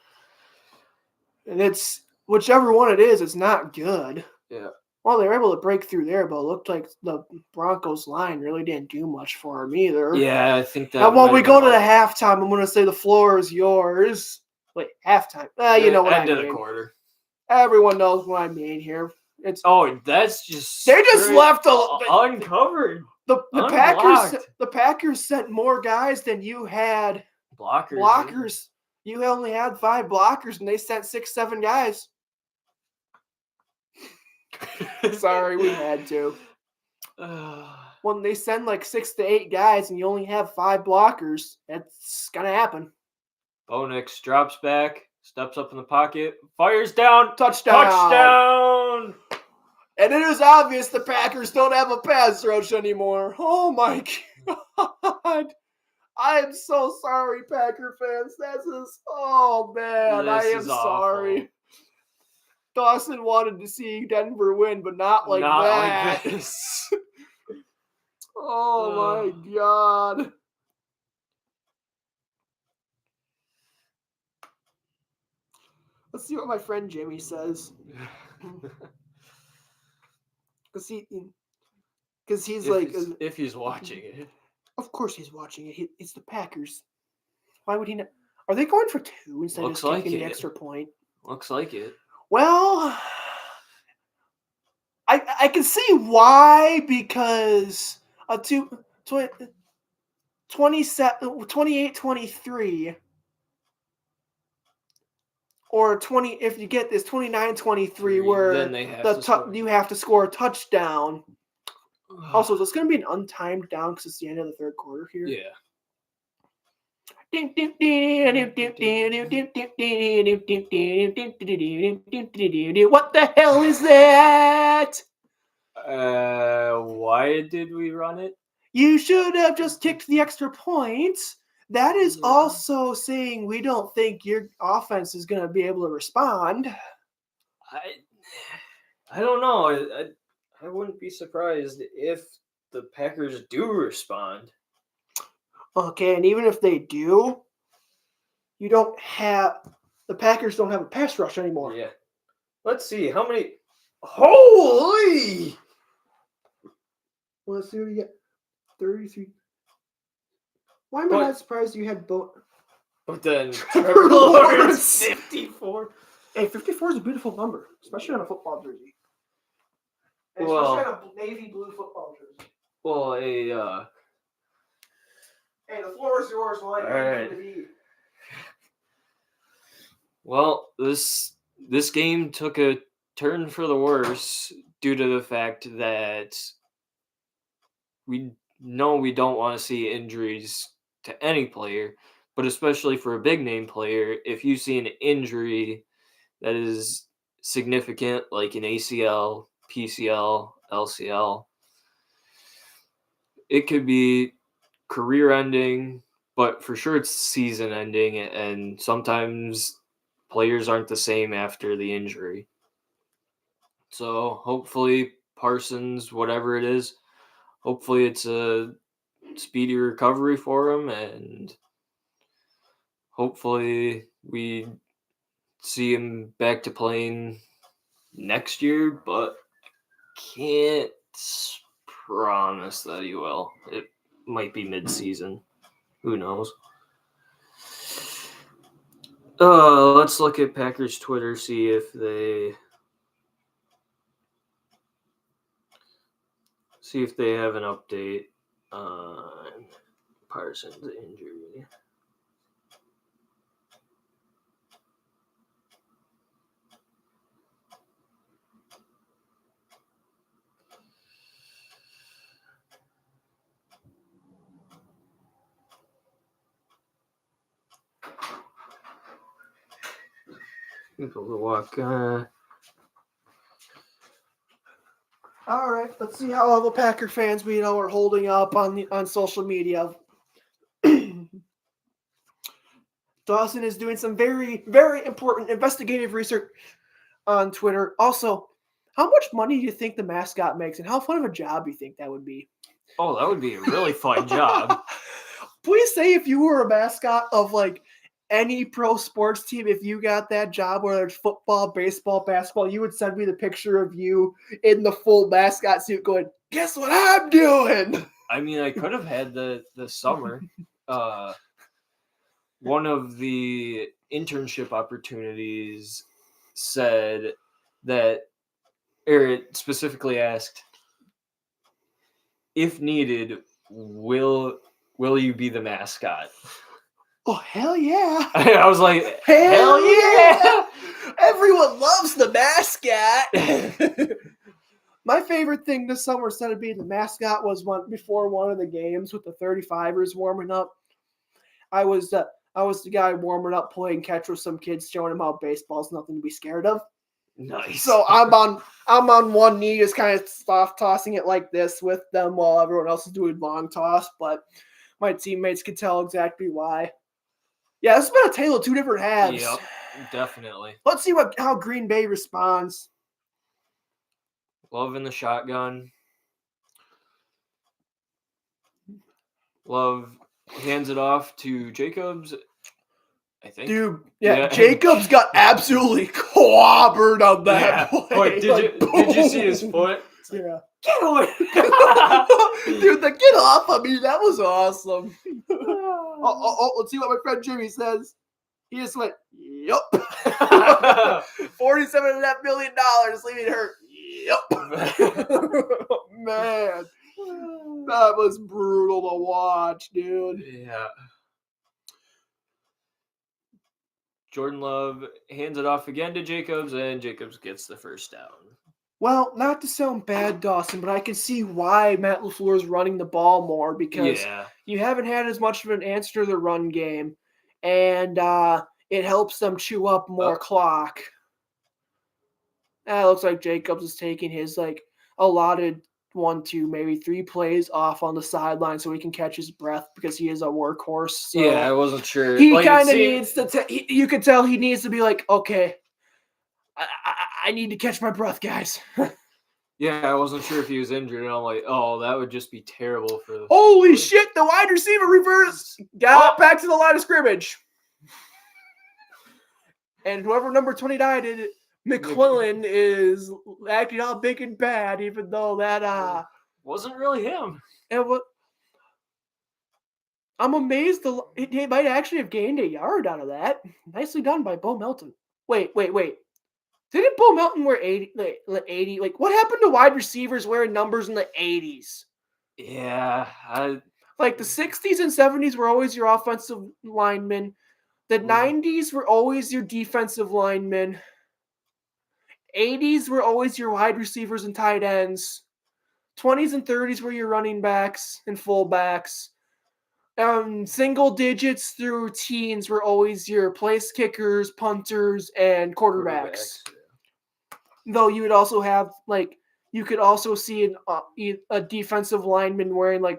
And it's whichever one it is, it's not good. Yeah. Well, they were able to break through there, but it looked like the Broncos line really didn't do much for them either. Yeah, I think that. Now, when we might go have to the been halftime, I'm going to say the floor is yours. Wait, halftime. You know what I end of the mean. quarter. Everyone knows what I mean here. It's That's just they just left uncovered. The Packers sent more guys than you had blockers. You only had 5 blockers, and they sent 6, 7 guys. Sorry, we had to. When they send like 6 to 8 guys and you only have 5 blockers, that's gonna happen. Bo Nix drops back, steps up in the pocket, fires down, touchdown! And it is obvious the Packers don't have a pass rush anymore. Oh my God. I am so sorry, Packer fans. Oh man, I am sorry. Dawson wanted to see Denver win, but not like that. Like this. Oh my God. Let's see what my friend Jimmy says. Because he's if he's watching it. Of course he's watching it. It's the Packers. Why would he not? Are they going for 2 instead of taking the extra point? Looks like it. Well, I can see why, because a 28-23 or 20, if you get this 29-23 where then they have you have to score a touchdown. Also, is this going to be an untimed down because it's the end of the third quarter here? Yeah. What the hell is that? Why did we run it? You should have just kicked the extra points. That is also saying we don't think your offense is going to be able to respond. I don't know. I wouldn't be surprised if the Packers do respond. Okay, and even if they do, the Packers don't have a pass rush anymore. Yeah. Let's see how many. Holy! Let's see what you get. 33. Why am I not surprised you had both? But then Trevor Lawrence 54. Hey, 54 is a beautiful number, especially on a football jersey. Especially on a navy blue football jersey. Well, Hey, the floor is yours. All right. Well, this game took a turn for the worse due to the fact that we know we don't want to see injuries to any player, but especially for a big name player, if you see an injury that is significant, like an ACL, PCL, LCL, it could be career ending, but for sure it's season ending, and sometimes players aren't the same after the injury. So hopefully Parsons, whatever it is, hopefully it's a speedy recovery for him, and hopefully we see him back to playing next year, but can't promise that he will. It might be mid-season. Who knows? Let's look at Packers Twitter, see if they have an update on Parsons' injury. People to walk. All right, let's see how all the Packer fans we know are holding up on social media. Dawson is doing some very, very important investigative research on Twitter. Also, how much money do you think the mascot makes, and how fun of a job do you think that would be? Oh, that would be a really fun job. Please say if you were a mascot of like any pro sports team, if you got that job, whether it's football, baseball, basketball, you would send me the picture of you in the full mascot suit going, guess what I'm doing? I mean, I could have had the summer. One of the internship opportunities said that, or it specifically asked, if needed, will you be the mascot? Oh, hell yeah. I was like, Hell yeah! Everyone loves the mascot. My favorite thing this summer, instead of being the mascot, was before one of the games with the 35ers warming up. I was the guy warming up, playing catch with some kids, showing them how baseball's nothing to be scared of. Nice. So I'm on one knee, just kind of soft tossing it like this with them while everyone else is doing long toss. But my teammates could tell exactly why. Yeah, this has been a tale of two different halves. Yep, definitely. Let's see how Green Bay responds. Love in the shotgun. Love hands it off to Jacobs, I think. Dude, yeah. Jacobs got absolutely clobbered on that play. But did you see his foot? Yeah. Get away! Dude, the get off of me, that was awesome. Let's see what my friend Jimmy says. He just went, yup. $47.5 million leaving her. Yup. Man, that was brutal to watch, dude. Yeah. Jordan Love hands it off again to Jacobs, and Jacobs gets the first down. Well, not to sound bad, Dawson, but I can see why Matt LaFleur is running the ball more, because you haven't had as much of an answer to the run game, and it helps them chew up more clock. It looks like Jacobs is taking his allotted 1, 2, maybe 3 plays off on the sideline so he can catch his breath, because he is a workhorse. So yeah, I wasn't sure. He kind of needs to. You could tell he needs to be like, okay, I need to catch my breath, guys. Yeah, I wasn't sure if he was injured, and I'm like, oh, that would just be terrible for the. Holy shit! The wide receiver reverse got back to the line of scrimmage, and whoever number 29 did, McClellan, is acting all big and bad, even though that wasn't really him. And what? I'm amazed he might actually have gained a yard out of that. Nicely done by Bo Melton. Wait. Didn't Bo Melton wear 80? Like, what happened to wide receivers wearing numbers in the 80s? Yeah. The 60s and 70s were always your offensive linemen. The 90s were always your defensive linemen. 80s were always your wide receivers and tight ends. 20s and 30s were your running backs and fullbacks. Single digits through teens were always your place kickers, punters, and quarterbacks. Though you would also have you could also see a defensive lineman wearing a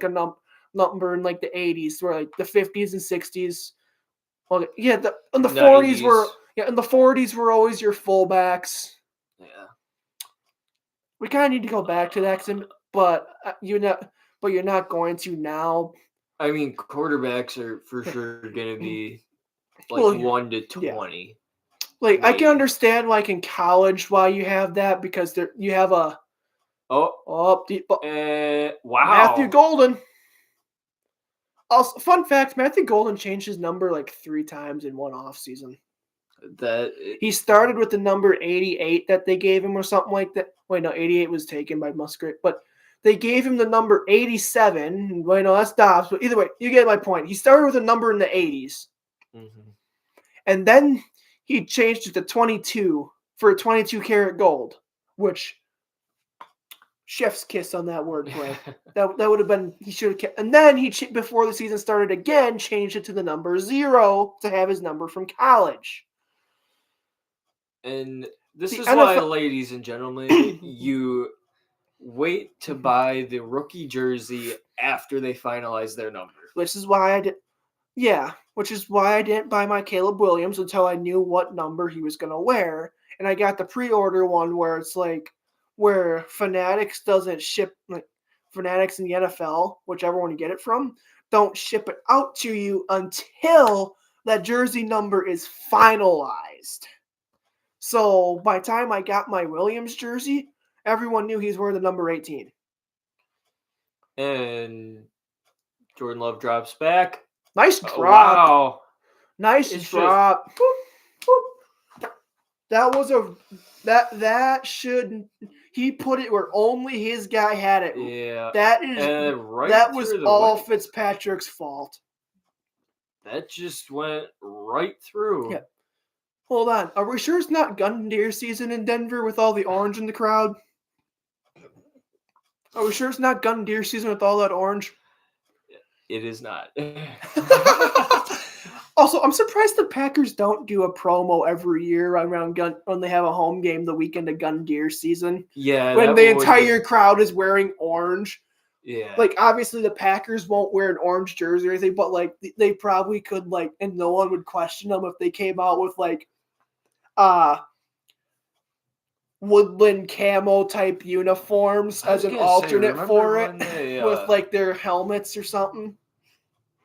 number in the 80s, where the 50s and 60s. Well, yeah, the 40s were in the 40s were always your fullbacks. Yeah, we kind of need to go back to that, but you're not going to now. I mean, quarterbacks are for sure going to be 1 to 20. Yeah. I can understand in college why you have that, because you have a wow, Matthew Golden. Also, fun fact: Matthew Golden changed his number 3 times in one offseason. He started with the number 88 that they gave him, or something like that. Wait, no, 88 was taken by Musgrave, but they gave him the number 87. Wait, no, that's Dobbs. But either way, you get my point. He started with a number in the 80s, and then he changed it to 22 for a 22-karat gold, which chef's kiss on that wordplay. that would have been, he should have kept. And then before the season started again, changed it to the number 0 to have his number from college. And this is why, ladies and gentlemen, you wait to buy the rookie jersey after they finalize their number. Which is why I did. Yeah, which is why I didn't buy my Caleb Williams until I knew what number he was going to wear. And I got the pre-order one where it's like where Fanatics doesn't ship, like Fanatics in the NFL, whichever one you get it from, don't ship it out to you until that jersey number is finalized. So by the time I got my Williams jersey, everyone knew he's wearing the number 18. And Jordan Love drops back. Nice drop. Wow. Nice drop. That was that should he put it where only his guy had it. Yeah. That was all Fitzpatrick's fault. That just went right through. Yeah. Hold on. Are we sure it's not gun deer season in Denver with all the orange in the crowd? Are we sure it's not gun deer season with all that orange? It is not. Also, I'm surprised the Packers don't do a promo every year around when they have a home game the weekend of gun deer season. Yeah. When the entire crowd is wearing orange. Yeah. Like, obviously the Packers won't wear an orange jersey or anything, but, like, they probably could, like, and no one would question them if they came out with, like, woodland camo type uniforms as an alternate for it with, like, their helmets or something.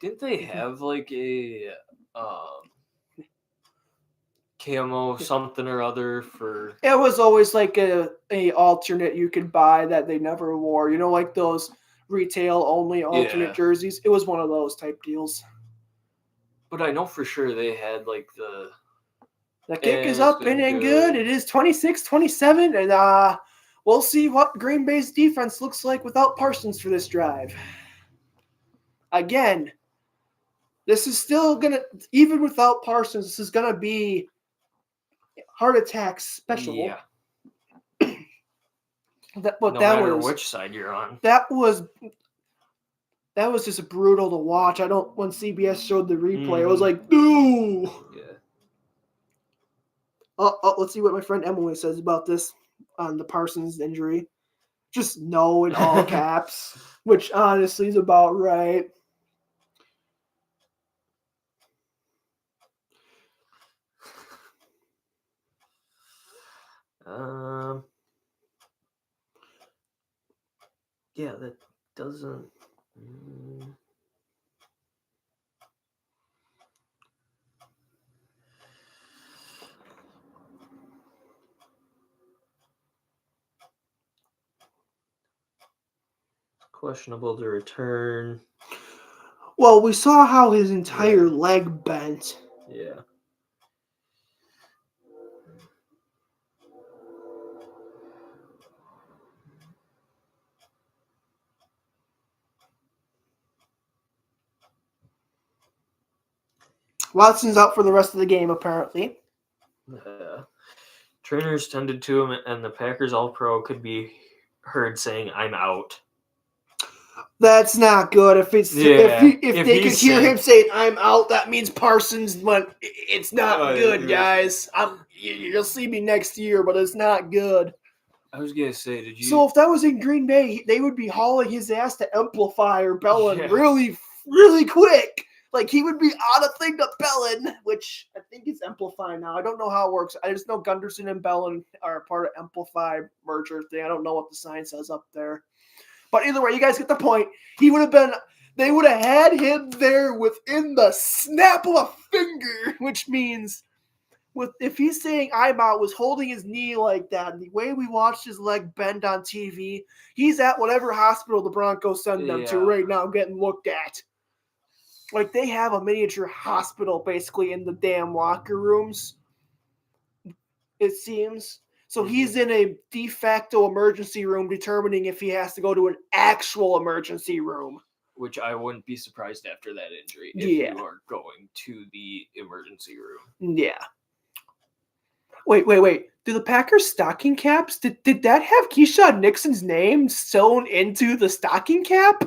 Didn't they have, like, a camo something or other for... It was always, like, a alternate you could buy that they never wore. You know, like those retail-only alternate jerseys? It was one of those type deals. But I know for sure they had, like, the... The kick is up and good. It is 26-27, and we'll see what Green Bay's defense looks like without Parsons for this drive. Again, this is still going to, even without Parsons, this is going to be heart attack special. Yeah. No matter which side you're on. That was just brutal to watch. When CBS showed the replay, I was like, ooh. Yeah. Let's see what my friend Emily says about this on the Parsons injury. Just no in all caps, which honestly is about right. Yeah, that doesn't... Questionable to return. Well, we saw how his entire leg bent. Yeah. Watson's out for the rest of the game, apparently. Trainers tended to him, and the Packers All-Pro could be heard saying, "I'm out." That's not good. If they could hear him saying, "I'm out," that means Parsons went. It's not good, guys. You'll see me next year, but it's not good. I was gonna say, did you? So if that was in Green Bay, they would be hauling his ass to Amplify or Bellin really, really quick. Like, he would be on a thing to Bellin, which I think is Amplify now. I don't know how it works. I just know Gunderson and Bellin are a part of Amplify merger thing. I don't know what the sign says up there. But either way, you guys get the point. They would have had him there within the snap of a finger, which means if he's saying "I'm out," was holding his knee like that, and the way we watched his leg bend on TV, he's at whatever hospital the Broncos send them to right now getting looked at. Like, they have a miniature hospital basically in the damn locker rooms, it seems. So he's in a de facto emergency room determining if he has to go to an actual emergency room. Which I wouldn't be surprised after that injury if you are going to the emergency room. Yeah. Wait. Do the Packers stocking caps, did that have Keyshawn Nixon's name sewn into the stocking cap?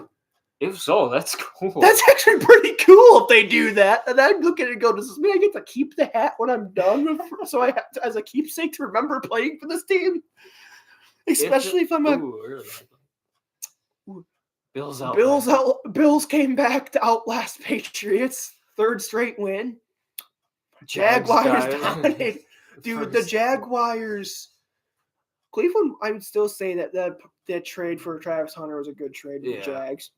If so, that's cool. That's actually pretty cool if they do that. And I'd look at it and go, does this mean I get to keep the hat when I'm done? So I have to, as a keepsake, to remember playing for this team? Especially if I'm a early. Bills out. Bills came back to outlast Patriots. Third straight win. Jaguars dominated. Dude, the Jaguars. Cleveland, I would still say that trade for Travis Hunter was a good trade with the Jags.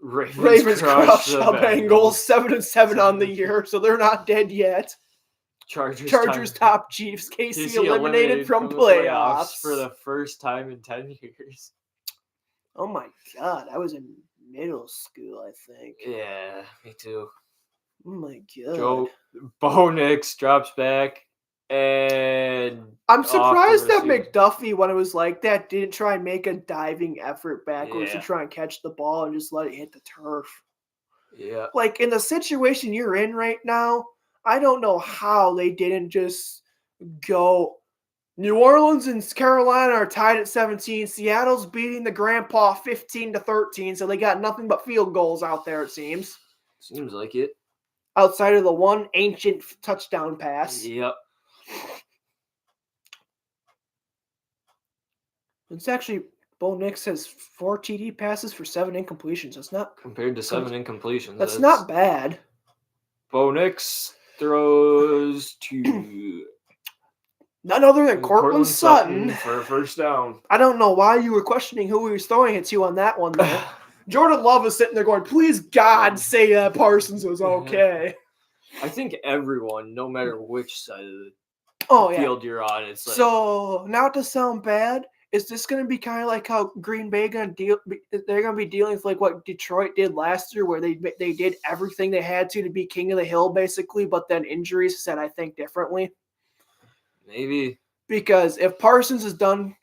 Ravens crushed the Bengals 7-7 on the year, so they're not dead yet. Chargers top Chiefs. KC eliminated from playoffs for the first time in 10 years. Oh my God, I was in middle school, I think. Yeah, me too. Oh my God. Bo Nix drops back, and I'm surprised that McDuffie, when it was like that, didn't try and make a diving effort backwards to try and catch the ball and just let it hit the turf. Yeah. Like, in the situation you're in right now, I don't know how they didn't just go. New Orleans and Carolina are tied at 17. Seattle's beating the Grandpa 15-13, so they got nothing but field goals out there, it seems. Seems like it. Outside of the one ancient touchdown pass. Yep. It's actually, Bo Nix has 4 TD passes for 7 incompletions. That's not compared to 7 incompletions. That's not bad. Bo Nix throws to none other than Cortland Sutton for a first down. I don't know why you were questioning who he was throwing it to on that one, though. Jordan Love is sitting there going, please, God, say that Parsons was okay. I think everyone, no matter which side of the field you're on, it's like... So, not to sound bad, is this going to be kind of like how Green Bay going to deal? They're going to be dealing with like what Detroit did last year, where they did everything they had to be king of the hill, basically, but then injuries said, I think, differently. Maybe. Because if Parsons is done,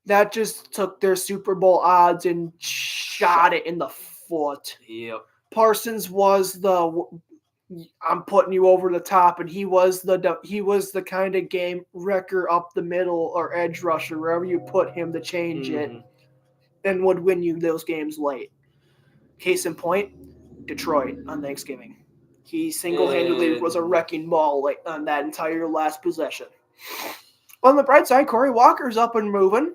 that just took their Super Bowl odds and shot it in the foot. Yep. Parsons was I'm putting you over the top, and he was the kind of game wrecker up the middle or edge rusher, wherever you put him to change it, and would win you those games late. Case in point, Detroit on Thanksgiving. He single-handedly was a wrecking ball late on that entire last possession. On the bright side, Corey Walker's up and moving.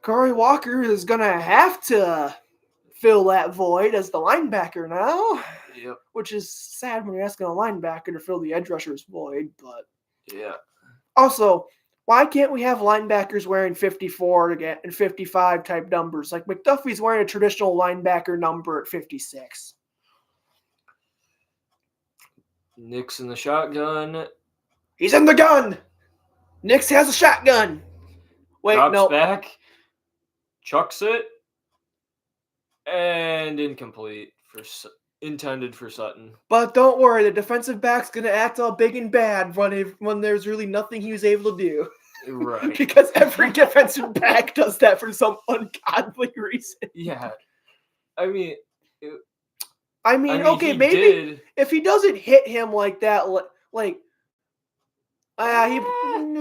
Corey Walker is going to have to fill that void as the linebacker now. Yep. Which is sad when you're asking a linebacker to fill the edge rusher's void, but... Yeah. Also, why can't we have linebackers wearing 54 again and 55 type numbers? Like, McDuffie's wearing a traditional linebacker number at 56. Nick's in the shotgun. He's in the gun! Nix has a shotgun! Wait, Drops back. Chucks it. And incomplete. Intended for Sutton. But don't worry, the defensive back's going to act all big and bad when there's really nothing he was able to do. Right. Because every defensive back does that for some ungodly reason. Yeah. I mean, okay, maybe if he doesn't hit him like that,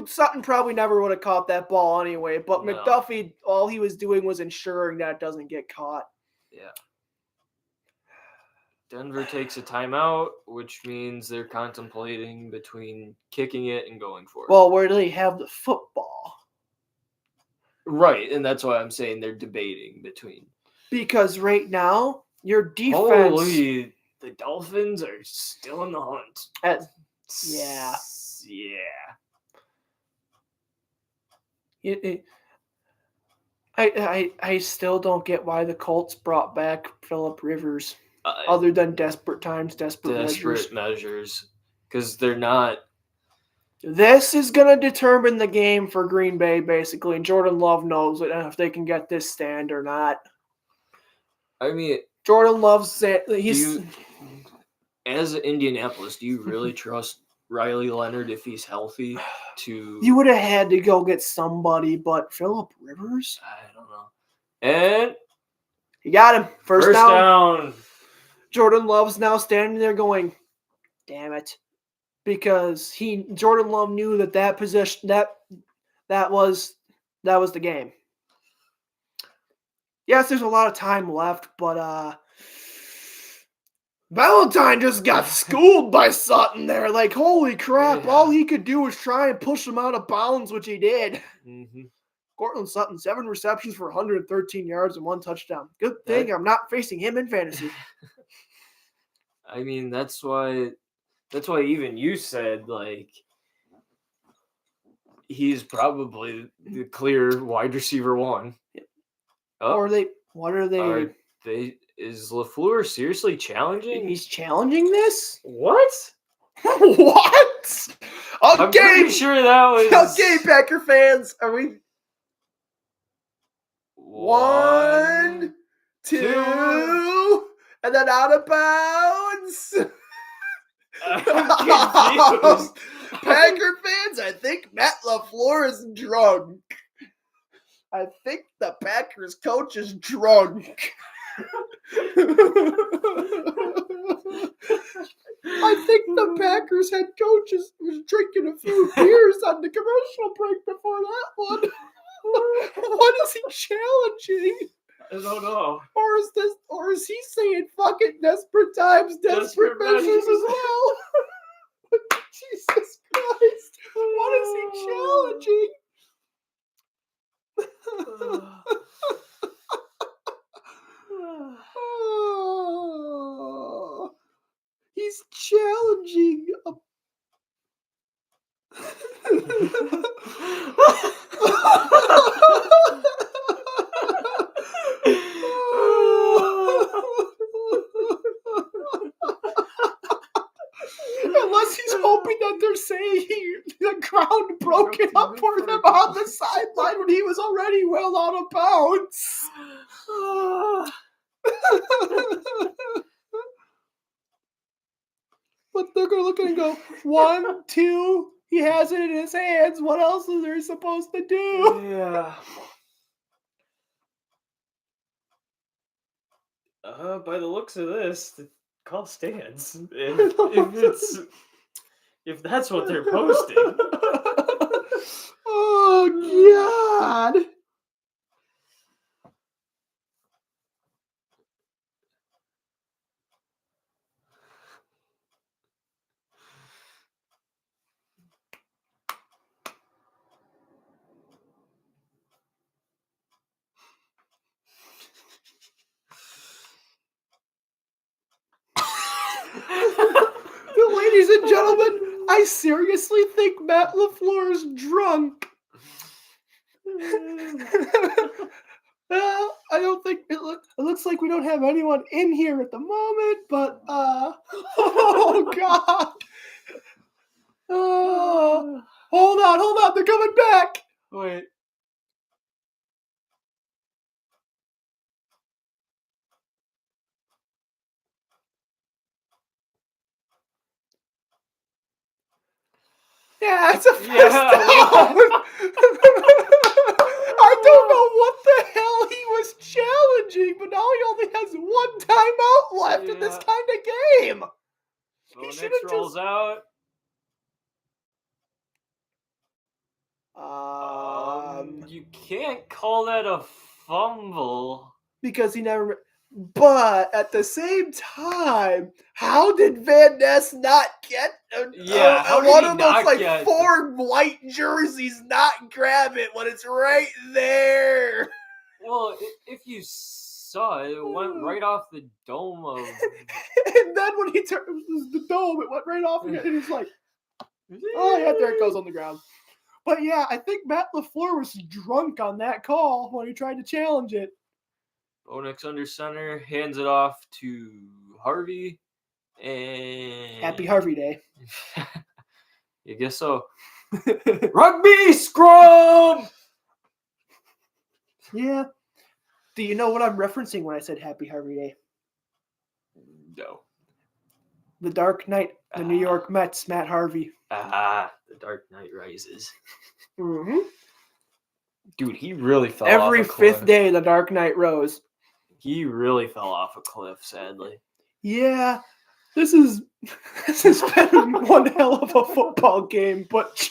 Sutton probably never would have caught that ball anyway. But no. McDuffie, all he was doing was ensuring that it doesn't get caught. Yeah. Denver takes a timeout, which means they're contemplating between kicking it and going for it. Well, where do they have the football? Right, and that's why I'm saying they're debating between. Because right now, your defense... Holy, the Dolphins are still in the hunt. Yeah. Yeah. I still don't get why the Colts brought back Phillip Rivers. Other than desperate times, desperate measures. Because they're not... This is going to determine the game for Green Bay, basically. And Jordan Love knows it, and if they can get this stand or not. I mean... Jordan Love's... As Indianapolis, do you really trust Riley Leonard if he's healthy to... You would have had to go get somebody, but Phillip Rivers? I don't know. And... You got him. First down. Jordan Love's now standing there going, damn it. Because Jordan Love knew that position, that was the game. Yes, there's a lot of time left, but Valentine just got schooled by Sutton there. Like, holy crap. Yeah. All he could do was try and push him out of bounds, which he did. Mm-hmm. Cortland Sutton, 7 receptions for 113 yards and 1 touchdown. Good thing I'm not facing him in fantasy. I mean, that's why even you said, like, he's probably the clear wide receiver 1. Or what are they? Is LaFleur seriously challenging? He's challenging this? What? What? I'm pretty sure that was... Okay, Packer fans. Are we... 1, 2, and then out of bounds. I'm confused. Packer fans, I think Matt LaFleur is drunk. I think the Packers coach is drunk. I think the Packers head coach was drinking a few beers on the commercial break before that one. What is he challenging? I don't know. Or is he saying fuck it, desperate times, desperate measures as well? Jesus Christ. What is he challenging? He's challenging a... Unless he's hoping that they're saying the ground broke it up for them on the sideline when he was already well out of bounds. But they're going to look at it and go, 1, 2, he has it in his hands. What else is he supposed to do? Yeah. By the looks of this, the call stands. If that's what they're posting. Oh, God. Ladies and gentlemen, I seriously think Matt LaFleur is drunk. Well, I don't think it looks like we don't have anyone in here at the moment, but oh God. Hold on, they're coming back. Wait. Yeah, it's a first down. I don't know what the hell he was challenging, but now he only has 1 timeout left in this kind of game. He should have rolls out. You can't call that a fumble because he never. But at the same time, how did Van Ness not get one of those like 4 white jerseys not grab it when it's right there? Well, if you saw it, it went right off the dome of... And then when he turned the dome, it went right off again. And he's like, oh yeah, there it goes on the ground. But yeah, I think Matt LaFleur was drunk on that call when he tried to challenge it. Bonix under center, hands it off to Harvey, and... Happy Harvey Day. You guess so. Rugby scrum! Yeah. Do you know what I'm referencing when I said Happy Harvey Day? No. The Dark Knight, the New York Mets, Matt Harvey. The Dark Knight Rises. Mm-hmm. Dude, he really fell off Every a cliff. 5th day, the Dark Knight rose. He really fell off a cliff, sadly. Yeah, this has been one hell of a football game, but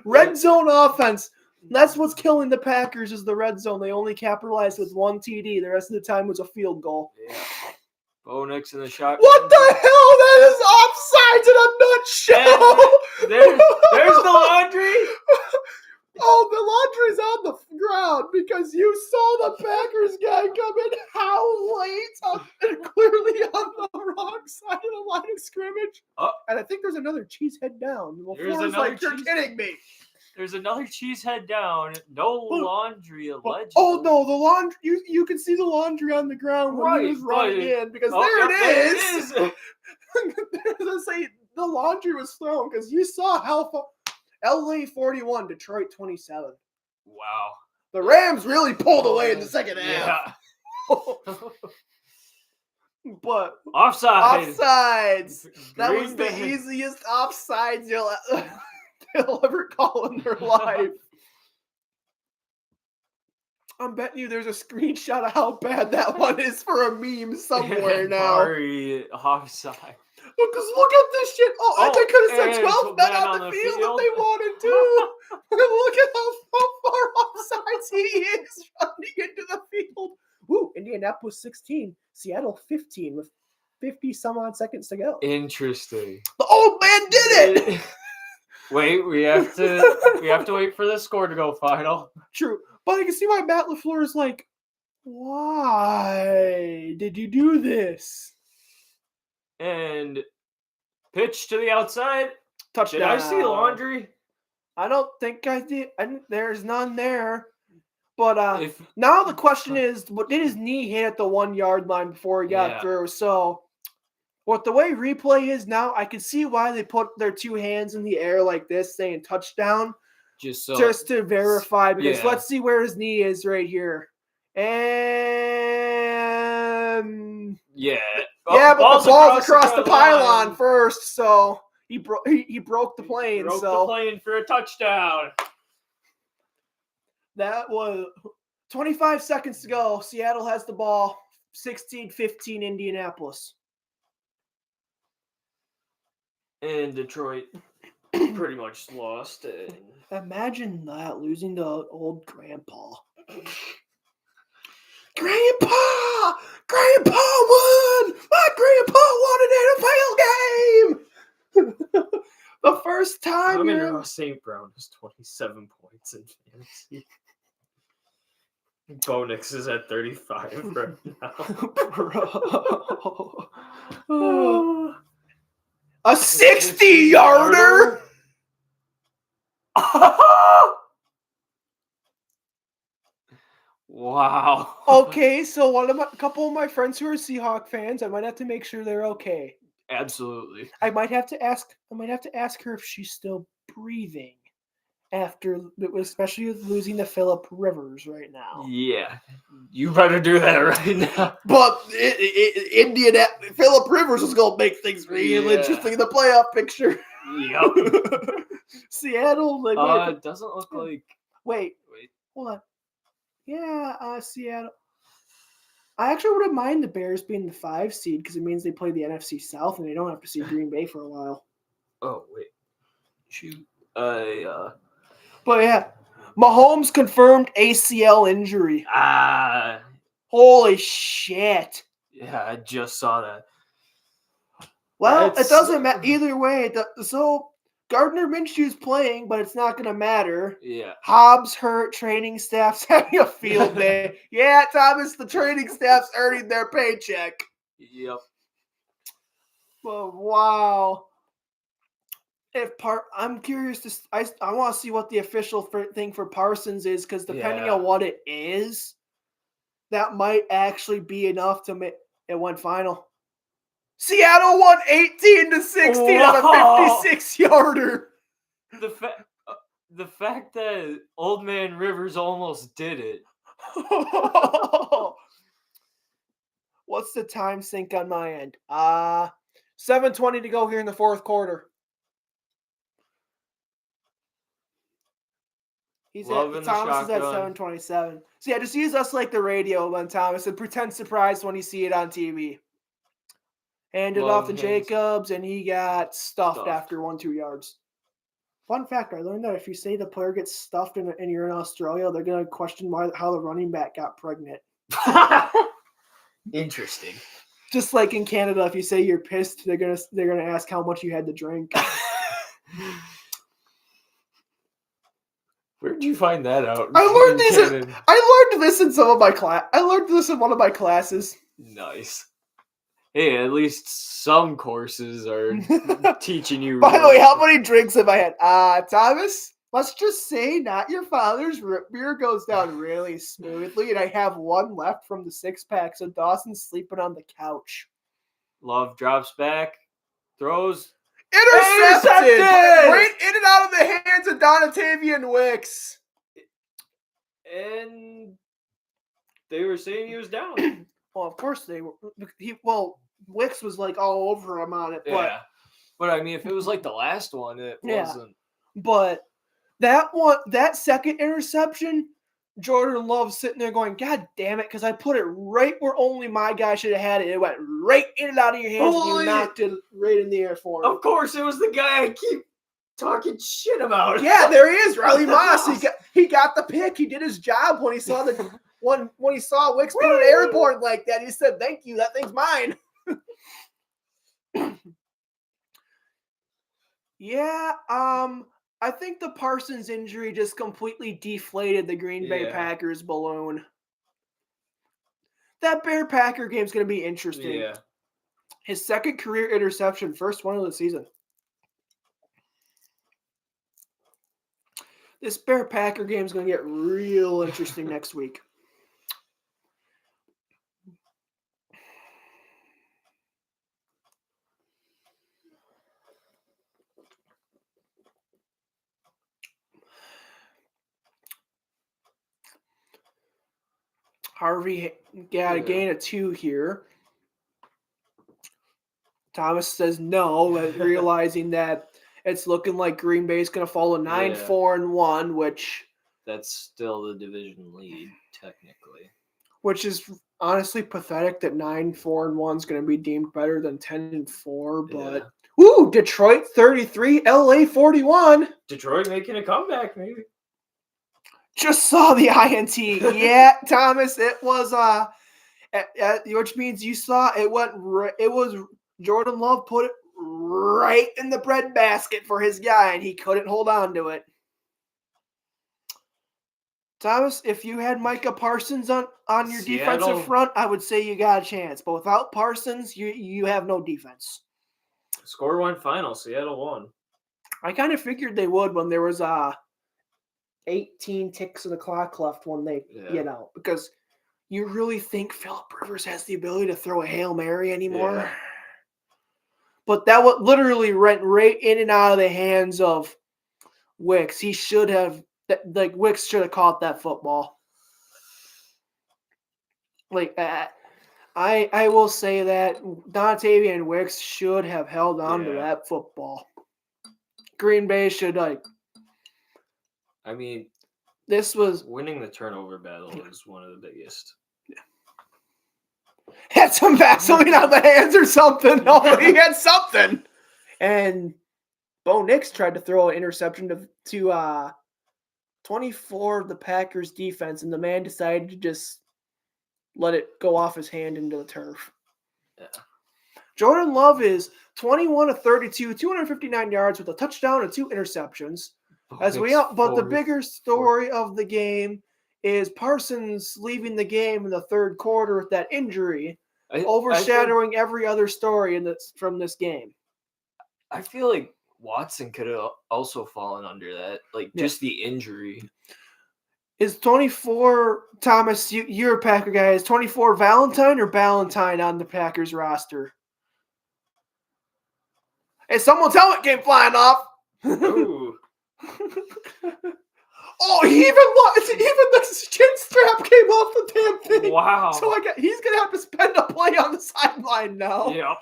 red zone offense, that's what's killing the Packers is the red zone. They only capitalized with 1 TD. The rest of the time was a field goal. Yeah. Bo Nix in the shot. What the hell? That is offsides in a nutshell. There's the laundry. Oh, the laundry's on the ground because you saw the Packers guy come in how late and clearly on the wrong side of the line of scrimmage. Oh. And I think there's another cheesehead down. There's LaFleur's another like, you're kidding me. There's another cheesehead down. No laundry allegedly. Oh no, the laundry. You can see the laundry on the ground when he was running in because there it is. There's say the laundry was thrown because you saw how far. LA 41, Detroit 27. Wow. The Rams really pulled away in the second half. Yeah. But offsides. That was the easiest offsides they'll ever call in their life. I'm betting you there's a screenshot of how bad that one is for a meme somewhere now. Sorry, offside. Because look at this shit. Oh, they could have said 12 men on the field if they wanted to. Look at how far offsides he is running into the field. Ooh, Indianapolis 16, Seattle 15 with 50 some odd seconds to go. Interesting. The old man did it. Wait, we have to wait for the score to go final. True, but I can see why Matt LaFleur is like, why did you do this? And pitch to the outside. Touchdown. Did I see laundry? I don't think I did. There's none there. But now the question is, what did his knee hit at the 1 yard line before he got through? So, with the way replay is now, I can see why they put their two hands in the air like this, saying touchdown, just to verify. Because let's see where his knee is right here. And but the ball's across the pylon first, so he broke the plane. Broke the plane for a touchdown. That was 25 seconds to go. Seattle has the ball. 16-15 Indianapolis. And Detroit pretty much lost. Imagine that, losing to old Grandpa. Grandpa won! My grandpa won an NFL game! The first time. Amon-Ra St. Brown has 27 points in fantasy. Bo Nix is at 35 right now. A 60-yarder? Wow. Okay, so a couple of my friends who are Seahawk fans, I might have to make sure they're okay. Absolutely. I might have to ask her if she's still breathing after, especially with losing to Phillip Rivers right now. Yeah, you better do that right now. But Phillip Rivers is going to make things real interesting in the playoff picture. Yep. Seattle. It doesn't look like. Wait. Hold on. Yeah, Seattle. I actually wouldn't mind the Bears being the 5 seed because it means they play the NFC South and they don't have to see Green Bay for a while. Oh, wait. Shoot. But yeah, Mahomes confirmed ACL injury. Holy shit. Yeah, I just saw that. Well, it doesn't matter either way. So Gardner Minshew's playing, but it's not going to matter. Yeah. Hobbs hurt. Training staff's having a field day. Yeah, Thomas, the training staff's earning their paycheck. Yep. But wow. I'm curious I want to see what the official thing for Parsons is, because depending on what it is, that might actually be enough to make it went final. Seattle won 18-16 on a 56-yarder. The fact that Old Man Rivers almost did it. What's the time sync on my end? 7:20 to go here in the fourth quarter. Thomas is at 7:27. So yeah, just use us like the radio on Thomas and pretend surprised when you see it on TV. Handed off to Jacobs, and he got stuffed after 1-2 yards. Fun fact, I learned that if you say the player gets stuffed and you're in Australia, they're going to question how the running back got pregnant. Interesting. Just like in Canada, if you say you're pissed, they're gonna ask how much you had to drink. Where'd you find that out? I learned this in one of my classes. Nice. Hey, at least some courses are teaching you. By the way, how many drinks have I had? Thomas, let's just say not your father's root beer goes down really smoothly, and I have one left from the 6-pack, so Dawson's sleeping on the couch. Love drops back, throws. Intercepted! Right in and out of the hands of Donatavian Wicks. And they were saying he was down. Well, of course they were. Wicks was like all over him on it. Yeah. But I mean, if it was like the last one, it wasn't. But that second interception, Jordan Love sitting there going, God damn it, because I put it right where only my guy should have had it. It went right in and out of your hands, and you knocked it right in the air for him. Of course, it was the guy I keep talking shit about. Yeah, there he is, Riley Moss. He got the pick. He did his job when he saw when he saw Wicks put it airborne like that. He said, "Thank you, that thing's mine." Yeah, I think the Parsons injury just completely deflated the Green Bay Packers balloon. That Bear-Packer game's going to be interesting. Yeah. His second career interception, first one of the season. This Bear-Packer game's going to get real interesting next week. Harvey got a gain of 2 here. Thomas says no, realizing that it's looking like Green Bay's going to fall to 9-4-1, which that's still the division lead technically. Which is honestly pathetic that 9-4-1 is going to be deemed better than 10-4. But Detroit 33, LA 41. Detroit making a comeback, maybe. Just saw the INT. Yeah, Thomas, it was which means you saw it went. It was Jordan Love put it right in the breadbasket for his guy, and he couldn't hold on to it. Thomas, if you had Micah Parsons on your defensive front, I would say you got a chance. But without Parsons, you have no defense. Score one final. Seattle won. I kind of figured they would when there was 18 ticks of the clock left when they, because you really think Phillip Rivers has the ability to throw a Hail Mary anymore? Yeah. But that would literally went right in and out of the hands of Wicks. He should have, Wicks should have caught that football. I will say that Donatavian Wicks should have held on to that football. Green Bay should, this was winning the turnover battle is one of the biggest. Had some Vaseline on the hands or something. No, he had something. And Bo Nix tried to throw an interception to 24 of the Packers defense, and the man decided to just let it go off his hand into the turf. Yeah. Jordan Love is 21 of 32, 259 yards with a touchdown and 2 interceptions. But the bigger story of the game is Parsons leaving the game in the third quarter with that injury, overshadowing every other story from this game. I feel like Watson could have also fallen under that, just the injury. Is 24, Thomas, you're a Packer guy, is 24 Valentine or Ballantyne on the Packers roster? Hey, someone's helmet came flying off. Ooh. Oh, even the chin strap came off the damn thing. Wow. So he's going to have to spend a play on the sideline now. Yeah.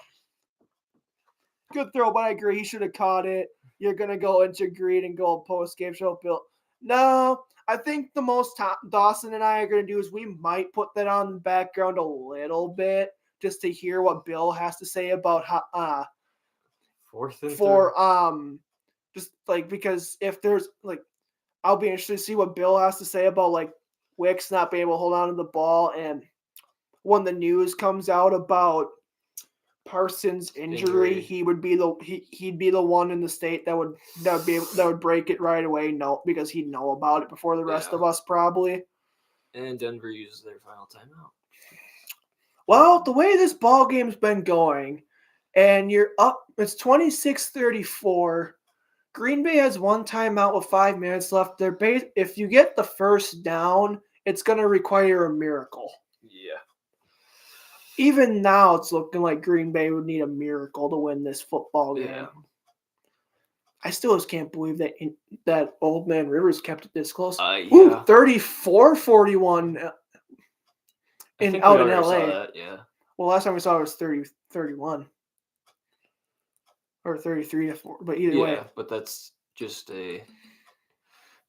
Good throw, but I agree. He should have caught it. You're going to go into Greed and go post-game show, Bill. No, I think the most Dawson and I are going to do is we might put that on the background a little bit just to hear what Bill has to say about how, because if there's I'll be interested to see what Bill has to say about Wicks not being able to hold on to the ball, and when the news comes out about Parsons' injury, he'd be the one in the state that would break it right away. No, because he'd know about it before the rest of us probably. And Denver uses their final timeout. Well, the way this ball game's been going, and you're up, it's 26-34. Green Bay has one timeout with 5 minutes left. If you get the first down, it's going to require a miracle. Yeah. Even now, it's looking like Green Bay would need a miracle to win this football game. Yeah. I still just can't believe that Old Man Rivers kept it this close. Yeah. 34-41 out in LA. That, yeah. Well, last time we saw it was 30-31. Or 33-4, but either way. Yeah, but that's just a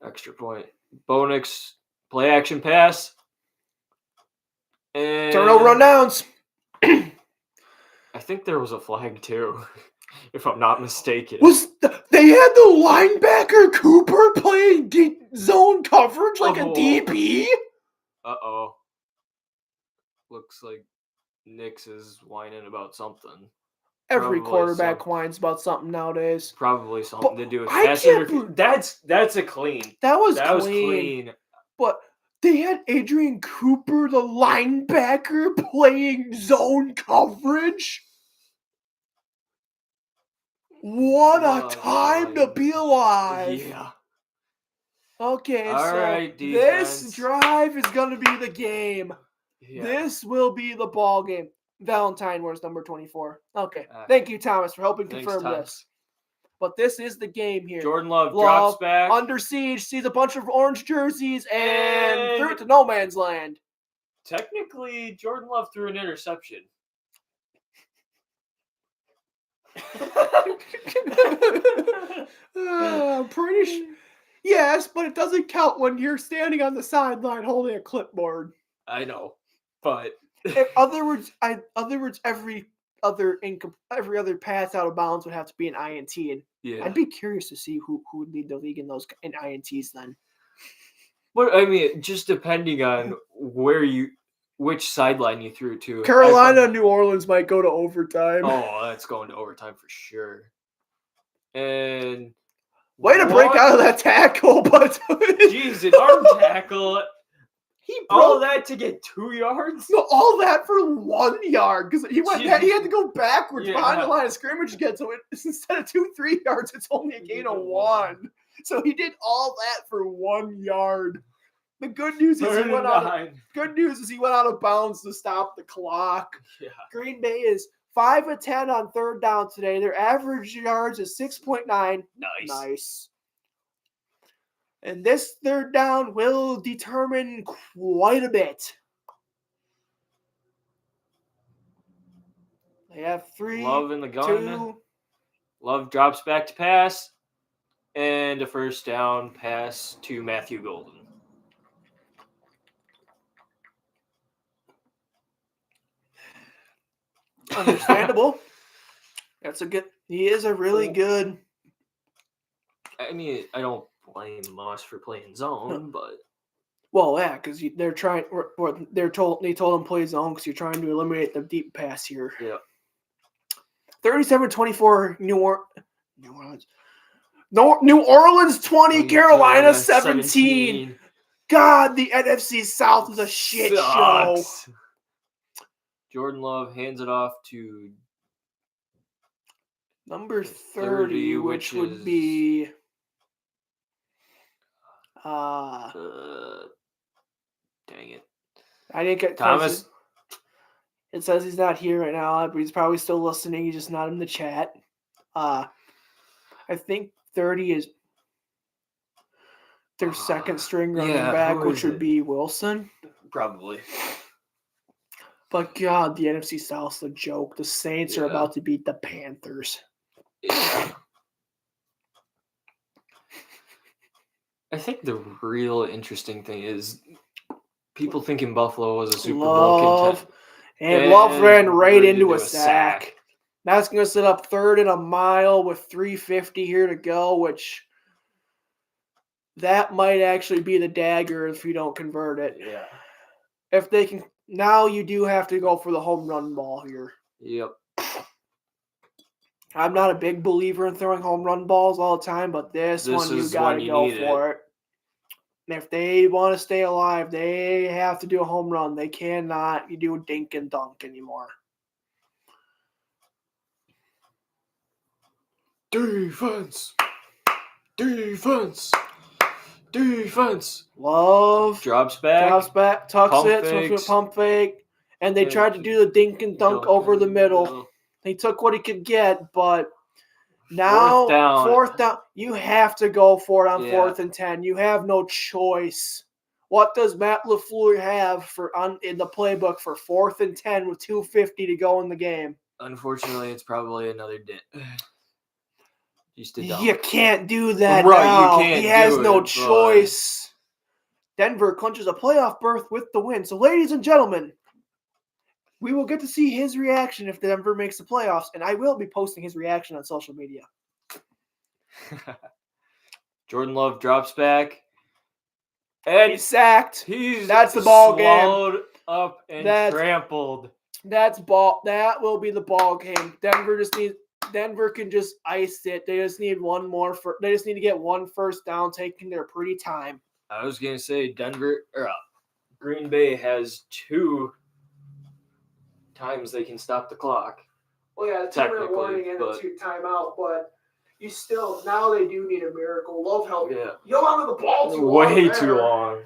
extra point. Bonix, play action pass. And Turnover rundowns. I think there was a flag too, if I'm not mistaken. They had the linebacker Cooper playing deep zone coverage like a DB? Uh-oh. Looks like Nix is whining about something. Every quarterback whines about something nowadays. Probably something to do with that's a clean. That was clean. But they had Adrian Cooper, the linebacker, playing zone coverage. What a time to be alive. Yeah. Okay, All right, this drive is going to be the game. Yeah. This will be the ball game. Valentine was number 24. Okay. Thank you, Thomas, for helping confirm this. But this is the game here. Jordan Love drops back. Under siege, sees a bunch of orange jerseys, and threw it to no man's land. Technically, Jordan Love threw an interception. I'm pretty sure. Yes, but it doesn't count when you're standing on the sideline holding a clipboard. I know, but in other words, every other pass out of bounds would have to be an INT, and I'd be curious to see who would lead the league in INTs then. But I mean, just depending on which sideline you threw to. Carolina, New Orleans might go to overtime. Oh, that's going to overtime for sure. And way to break out of that tackle, but jeez, an arm tackle. All that to get 2 yards? No, all that for 1 yard because he had to go backwards behind the line of scrimmage again. So instead of 2-3 yards, it's only a gain of 1. So he did all that for 1 yard. The good news is he went out of bounds to stop the clock. Yeah. Green Bay is 5 of 10 on third down today. Their average yards is 6.9. Nice. And this third down will determine quite a bit. They have 3. Love in the gun. 2. Love drops back to pass. And a first down pass to Matthew Golden. Understandable. He is a really good. I mean, I don't blame Moss for playing zone, but. Well, yeah, because they're trying. Or they told him play zone because you're trying to eliminate the deep pass here. Yeah. 37-24 New Orleans. New Orleans 20, Carolina 17. God, the NFC South is a shit show. Jordan Love hands it off to number 30, which would be dang it. I didn't get Thomas. It says he's not here right now, but he's probably still listening. He's just not in the chat. I think 30 is their second string running back, which would be Wilson. Probably. But God, the NFC South's a joke. The Saints are about to beat the Panthers. Yeah. I think the real interesting thing is people thinking Buffalo was a Super Bowl contender. And Love ran right into a sack. That's going to set up third and a mile with 3:50 here to go, which that might actually be the dagger if you don't convert it. Yeah. If they can, now you do have to go for the home run ball here. Yep. I'm not a big believer in throwing home run balls all the time, but this one you is got when to you go need for it. If they want to stay alive, they have to do a home run. They cannot do a dink and dunk anymore. Defense. Defense. Defense. Love Drops back. tucks pump it, fakes. pump fake, and they And tried to do the dink and dunk over the middle. middle. He took what he could get, but now fourth down, you have to go for it on 4th and 10. You have no choice. What does Matt LaFleur have in the playbook for 4th and 10 with 2:50 to go in the game? Unfortunately, it's probably another dip. You can't do that right, now. you can't. He has no choice. Denver clinches a playoff berth with the win. So, ladies and gentlemen, we will get to see his reaction if Denver makes the playoffs, and I will be posting his reaction on social media. Jordan Love drops back. And he's sacked. That's the ball game. Slowed up and trampled. That will be the ball game. Denver can just ice it. They just need they just need to get one first down, taking their pretty time. I was gonna say Green Bay has 2 times they can stop the clock. Well, yeah, the 2-minute warning and a 2 timeout, but now they do need a miracle. Love help. Yeah. You hung on the ball too long.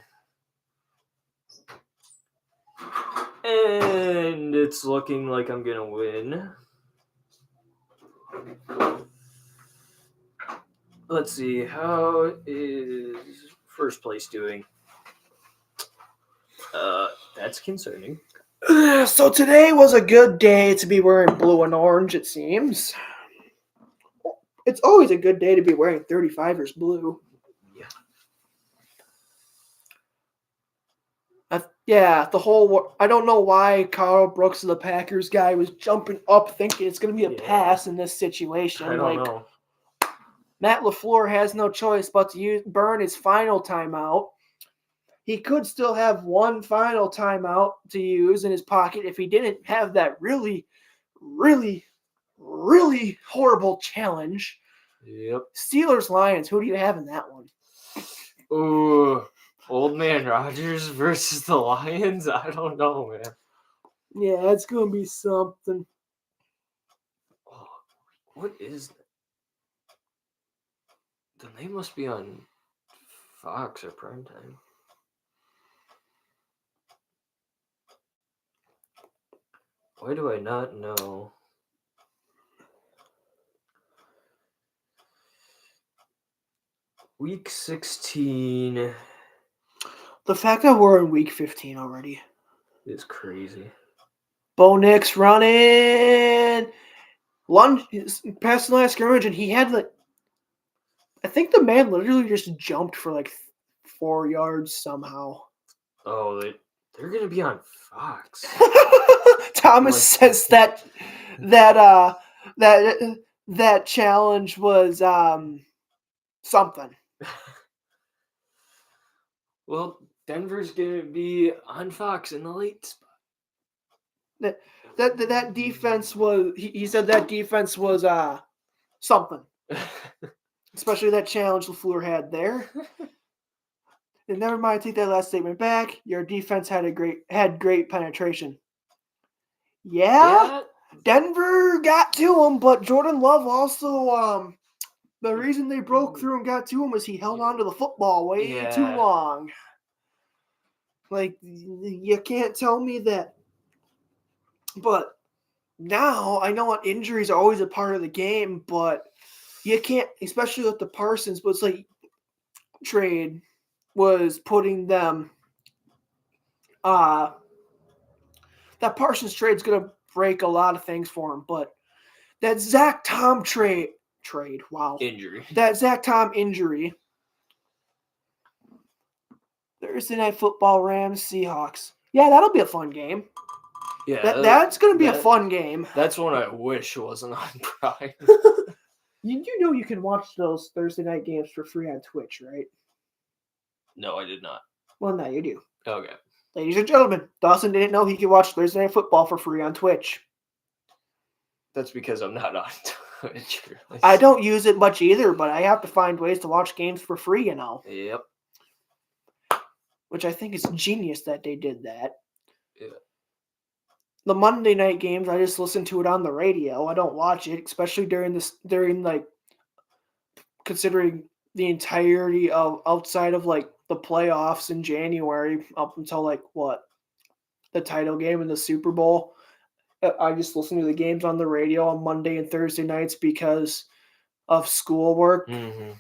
And it's looking like I'm gonna win. Let's see, how is first place doing? That's concerning. So today was a good day to be wearing blue and orange, it seems. It's always a good day to be wearing 35ers blue. Yeah. I don't know why Carl Brooks, the Packers guy, was jumping up thinking it's going to be a pass in this situation. I don't know. Matt LaFleur has no choice but to burn his final timeout. He could still have one final timeout to use in his pocket if he didn't have that really, really, really horrible challenge. Yep. Steelers-Lions, who do you have in that one? Ooh, Old Man Rodgers versus the Lions? I don't know, man. Yeah, it's going to be something. Oh, what is that? The name must be on Fox or Primetime. Why do I not know? Week 16. The fact that we're in week 15 already is crazy. Bo Nix running. Lunge past the last scrimmage, and he had I think the man literally just jumped for 4 yards somehow. Oh, they're going to be on Fox. Thomas says that challenge was something. Well, Denver's going to be on Fox in the late spot. That defense was. He said that defense was something. Especially that challenge LaFleur had there. And never mind, take that last statement back. Your defense had great penetration. Yeah, Denver got to him, but Jordan Love also the reason they broke through and got to him was he held on to the football way too long. You can't tell me that. But now I know what injuries are always a part of the game, but you can't, especially with the Parsons, but it's trade was putting them that Parsons trade's going to break a lot of things for him, but that Zach Tom trade, wow. Injury. That Zach Tom injury. Thursday Night Football, Rams, Seahawks. Yeah, that'll be a fun game. Yeah. That's going to be a fun game. That's one I wish wasn't on Prime. You know you can watch those Thursday night games for free on Twitch, right? No, I did not. Well, now you do. Okay. Ladies and gentlemen, Dawson didn't know he could watch Thursday Night Football for free on Twitch. That's because I'm not on I don't use it much either, but I have to find ways to watch games for free, Yep. Which I think is genius that they did that. Yeah. The Monday night games, I just listen to it on the radio. I don't watch it, especially during like considering the entirety of outside of like the playoffs in January up until like the title game and the Super Bowl. I just listen to the games on the radio on Monday and Thursday nights because of schoolwork. Mm-hmm.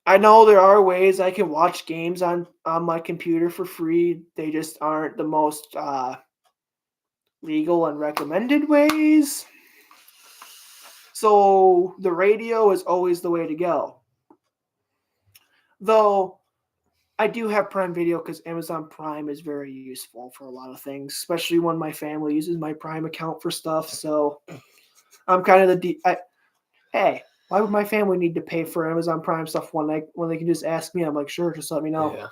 I know there are ways I can watch games on my computer for free. They just aren't the most legal and recommended ways. So the radio is always the way to go. Though I do have Prime Video because Amazon Prime is very useful for a lot of things, especially when my family uses my Prime account for stuff. So I'm kind of hey, why would my family need to pay for Amazon Prime stuff when they can just ask me? I'm like, sure, just let me know. Yeah.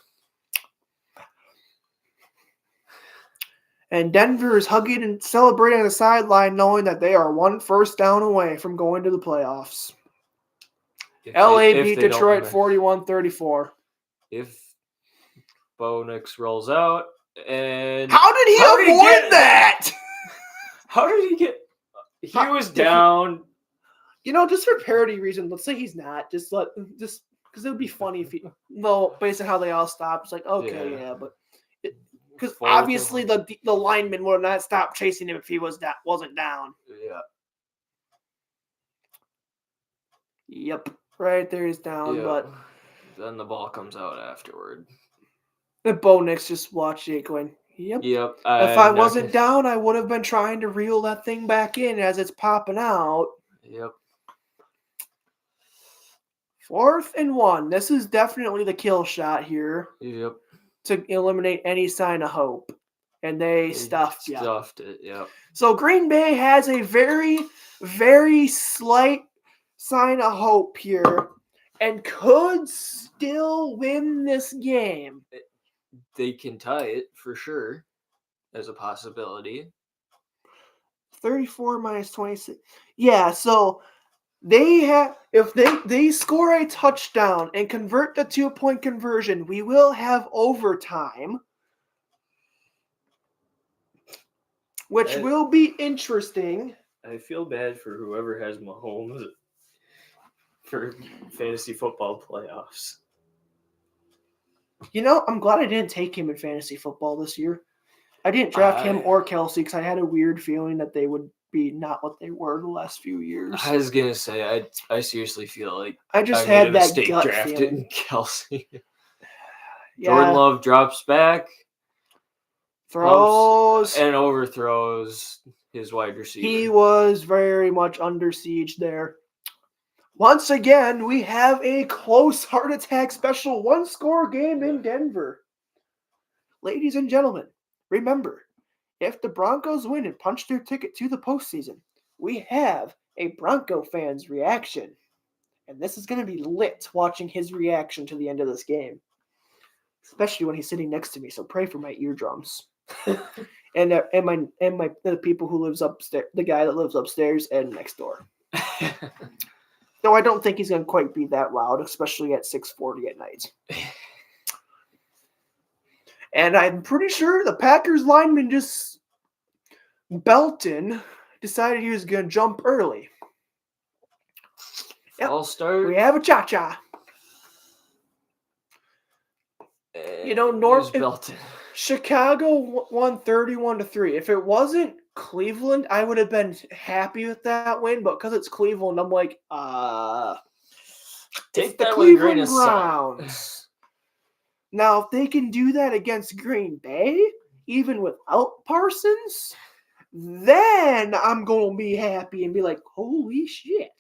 And Denver is hugging and celebrating on the sideline, knowing that they are 1 first down away from going to the playoffs. LA beat Detroit 41-34. If Bo Nix rolls out, and how did he avoid that? How did he get? He was down. Just for parody reasons, let's say he's not. Just because it would be funny if he. Well, based on how they all stopped, it's like okay, yeah, but because obviously the lineman would not stop chasing him if he wasn't down. Yeah. Yep. Right there he's down, but then the ball comes out afterward. And Bo Nix just watched it going, yep. Yep. If I wasn't down, I would have been trying to reel that thing back in as it's popping out. Yep. 4th and 1. This is definitely the kill shot here. Yep. To eliminate any sign of hope. And they stuffed it, yep. So Green Bay has a very, very slight sign of hope here and could still win this game. They can tie it for sure as a possibility. 34 minus 26. Yeah, so if they score a touchdown and convert the 2-point conversion, we will have overtime, which will be interesting. I feel bad for whoever has Mahomes for fantasy football playoffs. I'm glad I didn't take him in fantasy football this year. I didn't draft him or Kelsey because I had a weird feeling that they would be not what they were the last few years. I was gonna say I seriously feel like I just had that gut drafted feeling. Kelsey. Yeah. Jordan Love drops back, throws and overthrows his wide receiver. He was very much under siege there. Once again, we have a close heart attack special 1-score game in Denver. Ladies and gentlemen, remember, if the Broncos win and punch their ticket to the postseason, we have a Bronco fan's reaction. And this is going to be lit watching his reaction to the end of this game. Especially when he's sitting next to me, so pray for my eardrums. and the people who lives upstairs, the guy that lives upstairs and next door. Though I don't think he's going to quite be that loud, especially at 6:40 at night. And I'm pretty sure the Packers lineman just Belton decided he was going to jump early. Yep. I'll start. We have a cha-cha. Belton. Chicago won 31-3. If it wasn't Cleveland, I would have been happy with that win, but because it's Cleveland, I'm like, take the that Cleveland with a grain of Browns. Now, if they can do that against Green Bay, even without Parsons, then I'm going to be happy and be like, holy shit.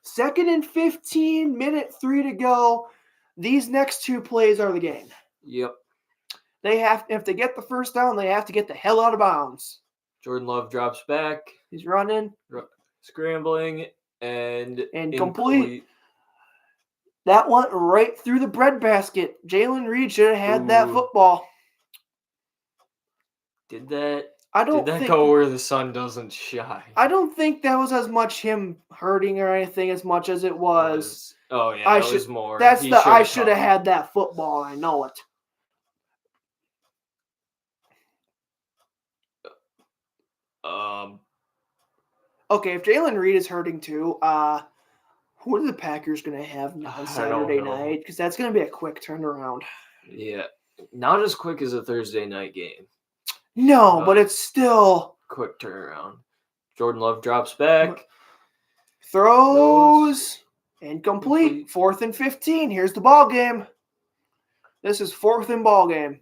2nd and 15, minute 3 to go. These next 2 plays are the game. Yep. If they get the first down, they have to get the hell out of bounds. Jordan Love drops back. He's running. Scrambling. And complete. That went right through the breadbasket. Jalen Reed should have had that football. Did that? I Did don't that think go where the sun doesn't shine? I don't think that was as much him hurting or anything as much as it was. Oh yeah, I it should. was more. That's He the I should've should have caught. had that football. I know it. Um, Okay, if Jalen Reed is hurting too, who are the Packers going to have I on don't Saturday know. night? Because that's going to be a quick turnaround. yeah, not as quick as a Thursday night game. No, but it's still Quick turnaround. Jordan Love drops back. throws incomplete. 4th and 15. Here's the ball game. This is 4th and ball game.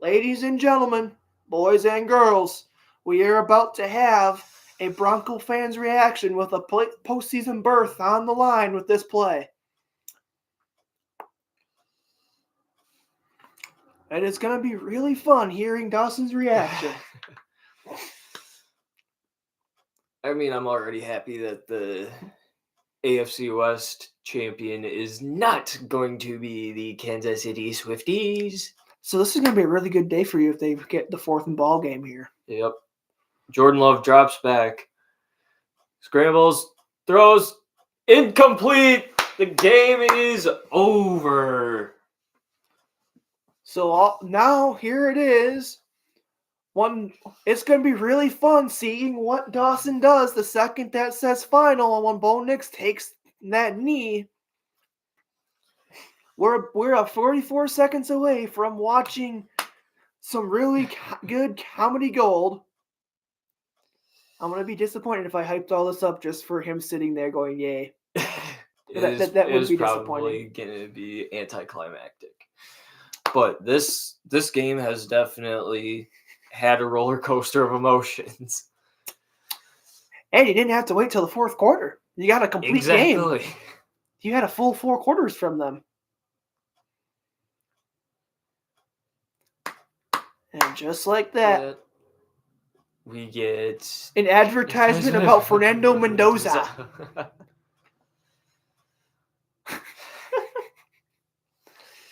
Ladies and gentlemen, boys and girls, we are about to have a Bronco fan's reaction with a postseason berth on the line with this play. And it's going to be really fun hearing Dawson's reaction. I mean, I'm already happy that the AFC West champion is not going to be the Kansas City Swifties. So this is going to be a really good day for you if they get the 4th and ball game here. Yep. Jordan Love drops back. Scrambles. Throws. Incomplete. The game is over. So now here it is. It's going to be really fun seeing what Dawson does the second that says final, and when Bo Nix takes that knee. We're 44 seconds away from watching some really good comedy gold. I'm going to be disappointed if I hyped all this up just for him sitting there going, yay. That would be probably disappointing. going to be anticlimactic. But this game has definitely had a roller coaster of emotions. And you didn't have to wait till the 4th quarter. You got a complete game. You had a full 4 quarters from them. And just like that, we get an advertisement about Fernando Mendoza.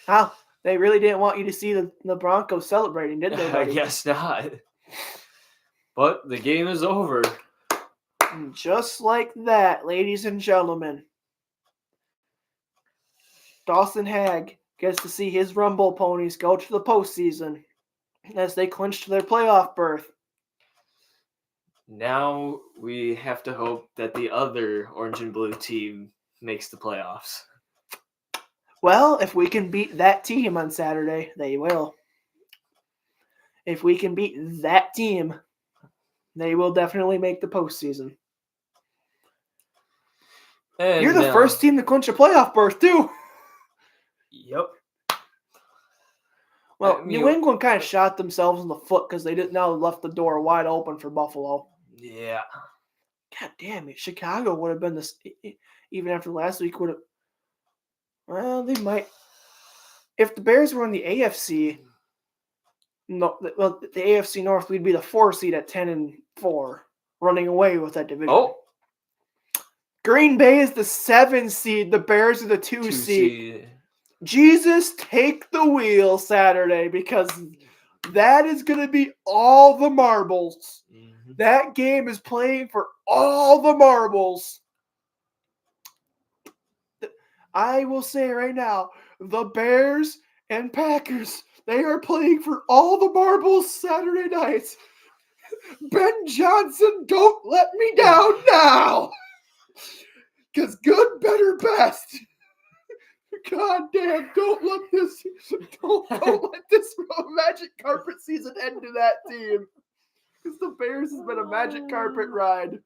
Wow, they really didn't want you to see the Broncos celebrating, did they, buddy? I guess not. But the game is over. And just like that, ladies and gentlemen, Dawson Haag gets to see his Rumble Ponies go to the postseason as they clinch their playoff berth. Now we have to hope that the other orange and blue team makes the playoffs. Well, if we can beat that team on Saturday, they will. If we can beat that team, they will definitely make the postseason. And you're the first team to clinch a playoff berth, too. Yep. Well, New England kind of shot themselves in the foot because they didn't now left the door wide open for Buffalo. Yeah. God damn it. Chicago would have been this, even after last week, would have. Well, they might. If the Bears were in the AFC, the AFC North, we'd be the 4 seed at 10-4, running away with that division. Oh. Green Bay is the 7 seed. The Bears are the 2 seed. Jesus, take the wheel Saturday, because that is going to be all the marbles. Mm-hmm. That game is playing for all the marbles. I will say right now, the Bears and Packers, they are playing for all the marbles Saturday night. Ben Johnson, don't let me down now. Because good, better, best. God damn, don't let this magic carpet season end to that team. Because the Bears has been a magic carpet ride.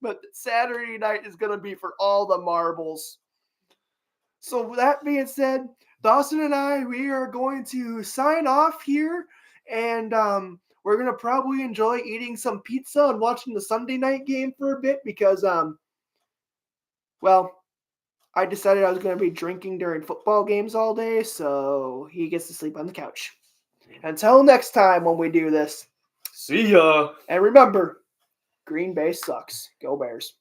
But Saturday night is going to be for all the marbles. So with that being said, Dawson and I, we are going to sign off here. And we're going to probably enjoy eating some pizza and watching the Sunday night game for a bit. Because, I decided I was going to be drinking during football games all day, so he gets to sleep on the couch. Until next time when we do this. See ya. And remember, Green Bay sucks. Go Bears.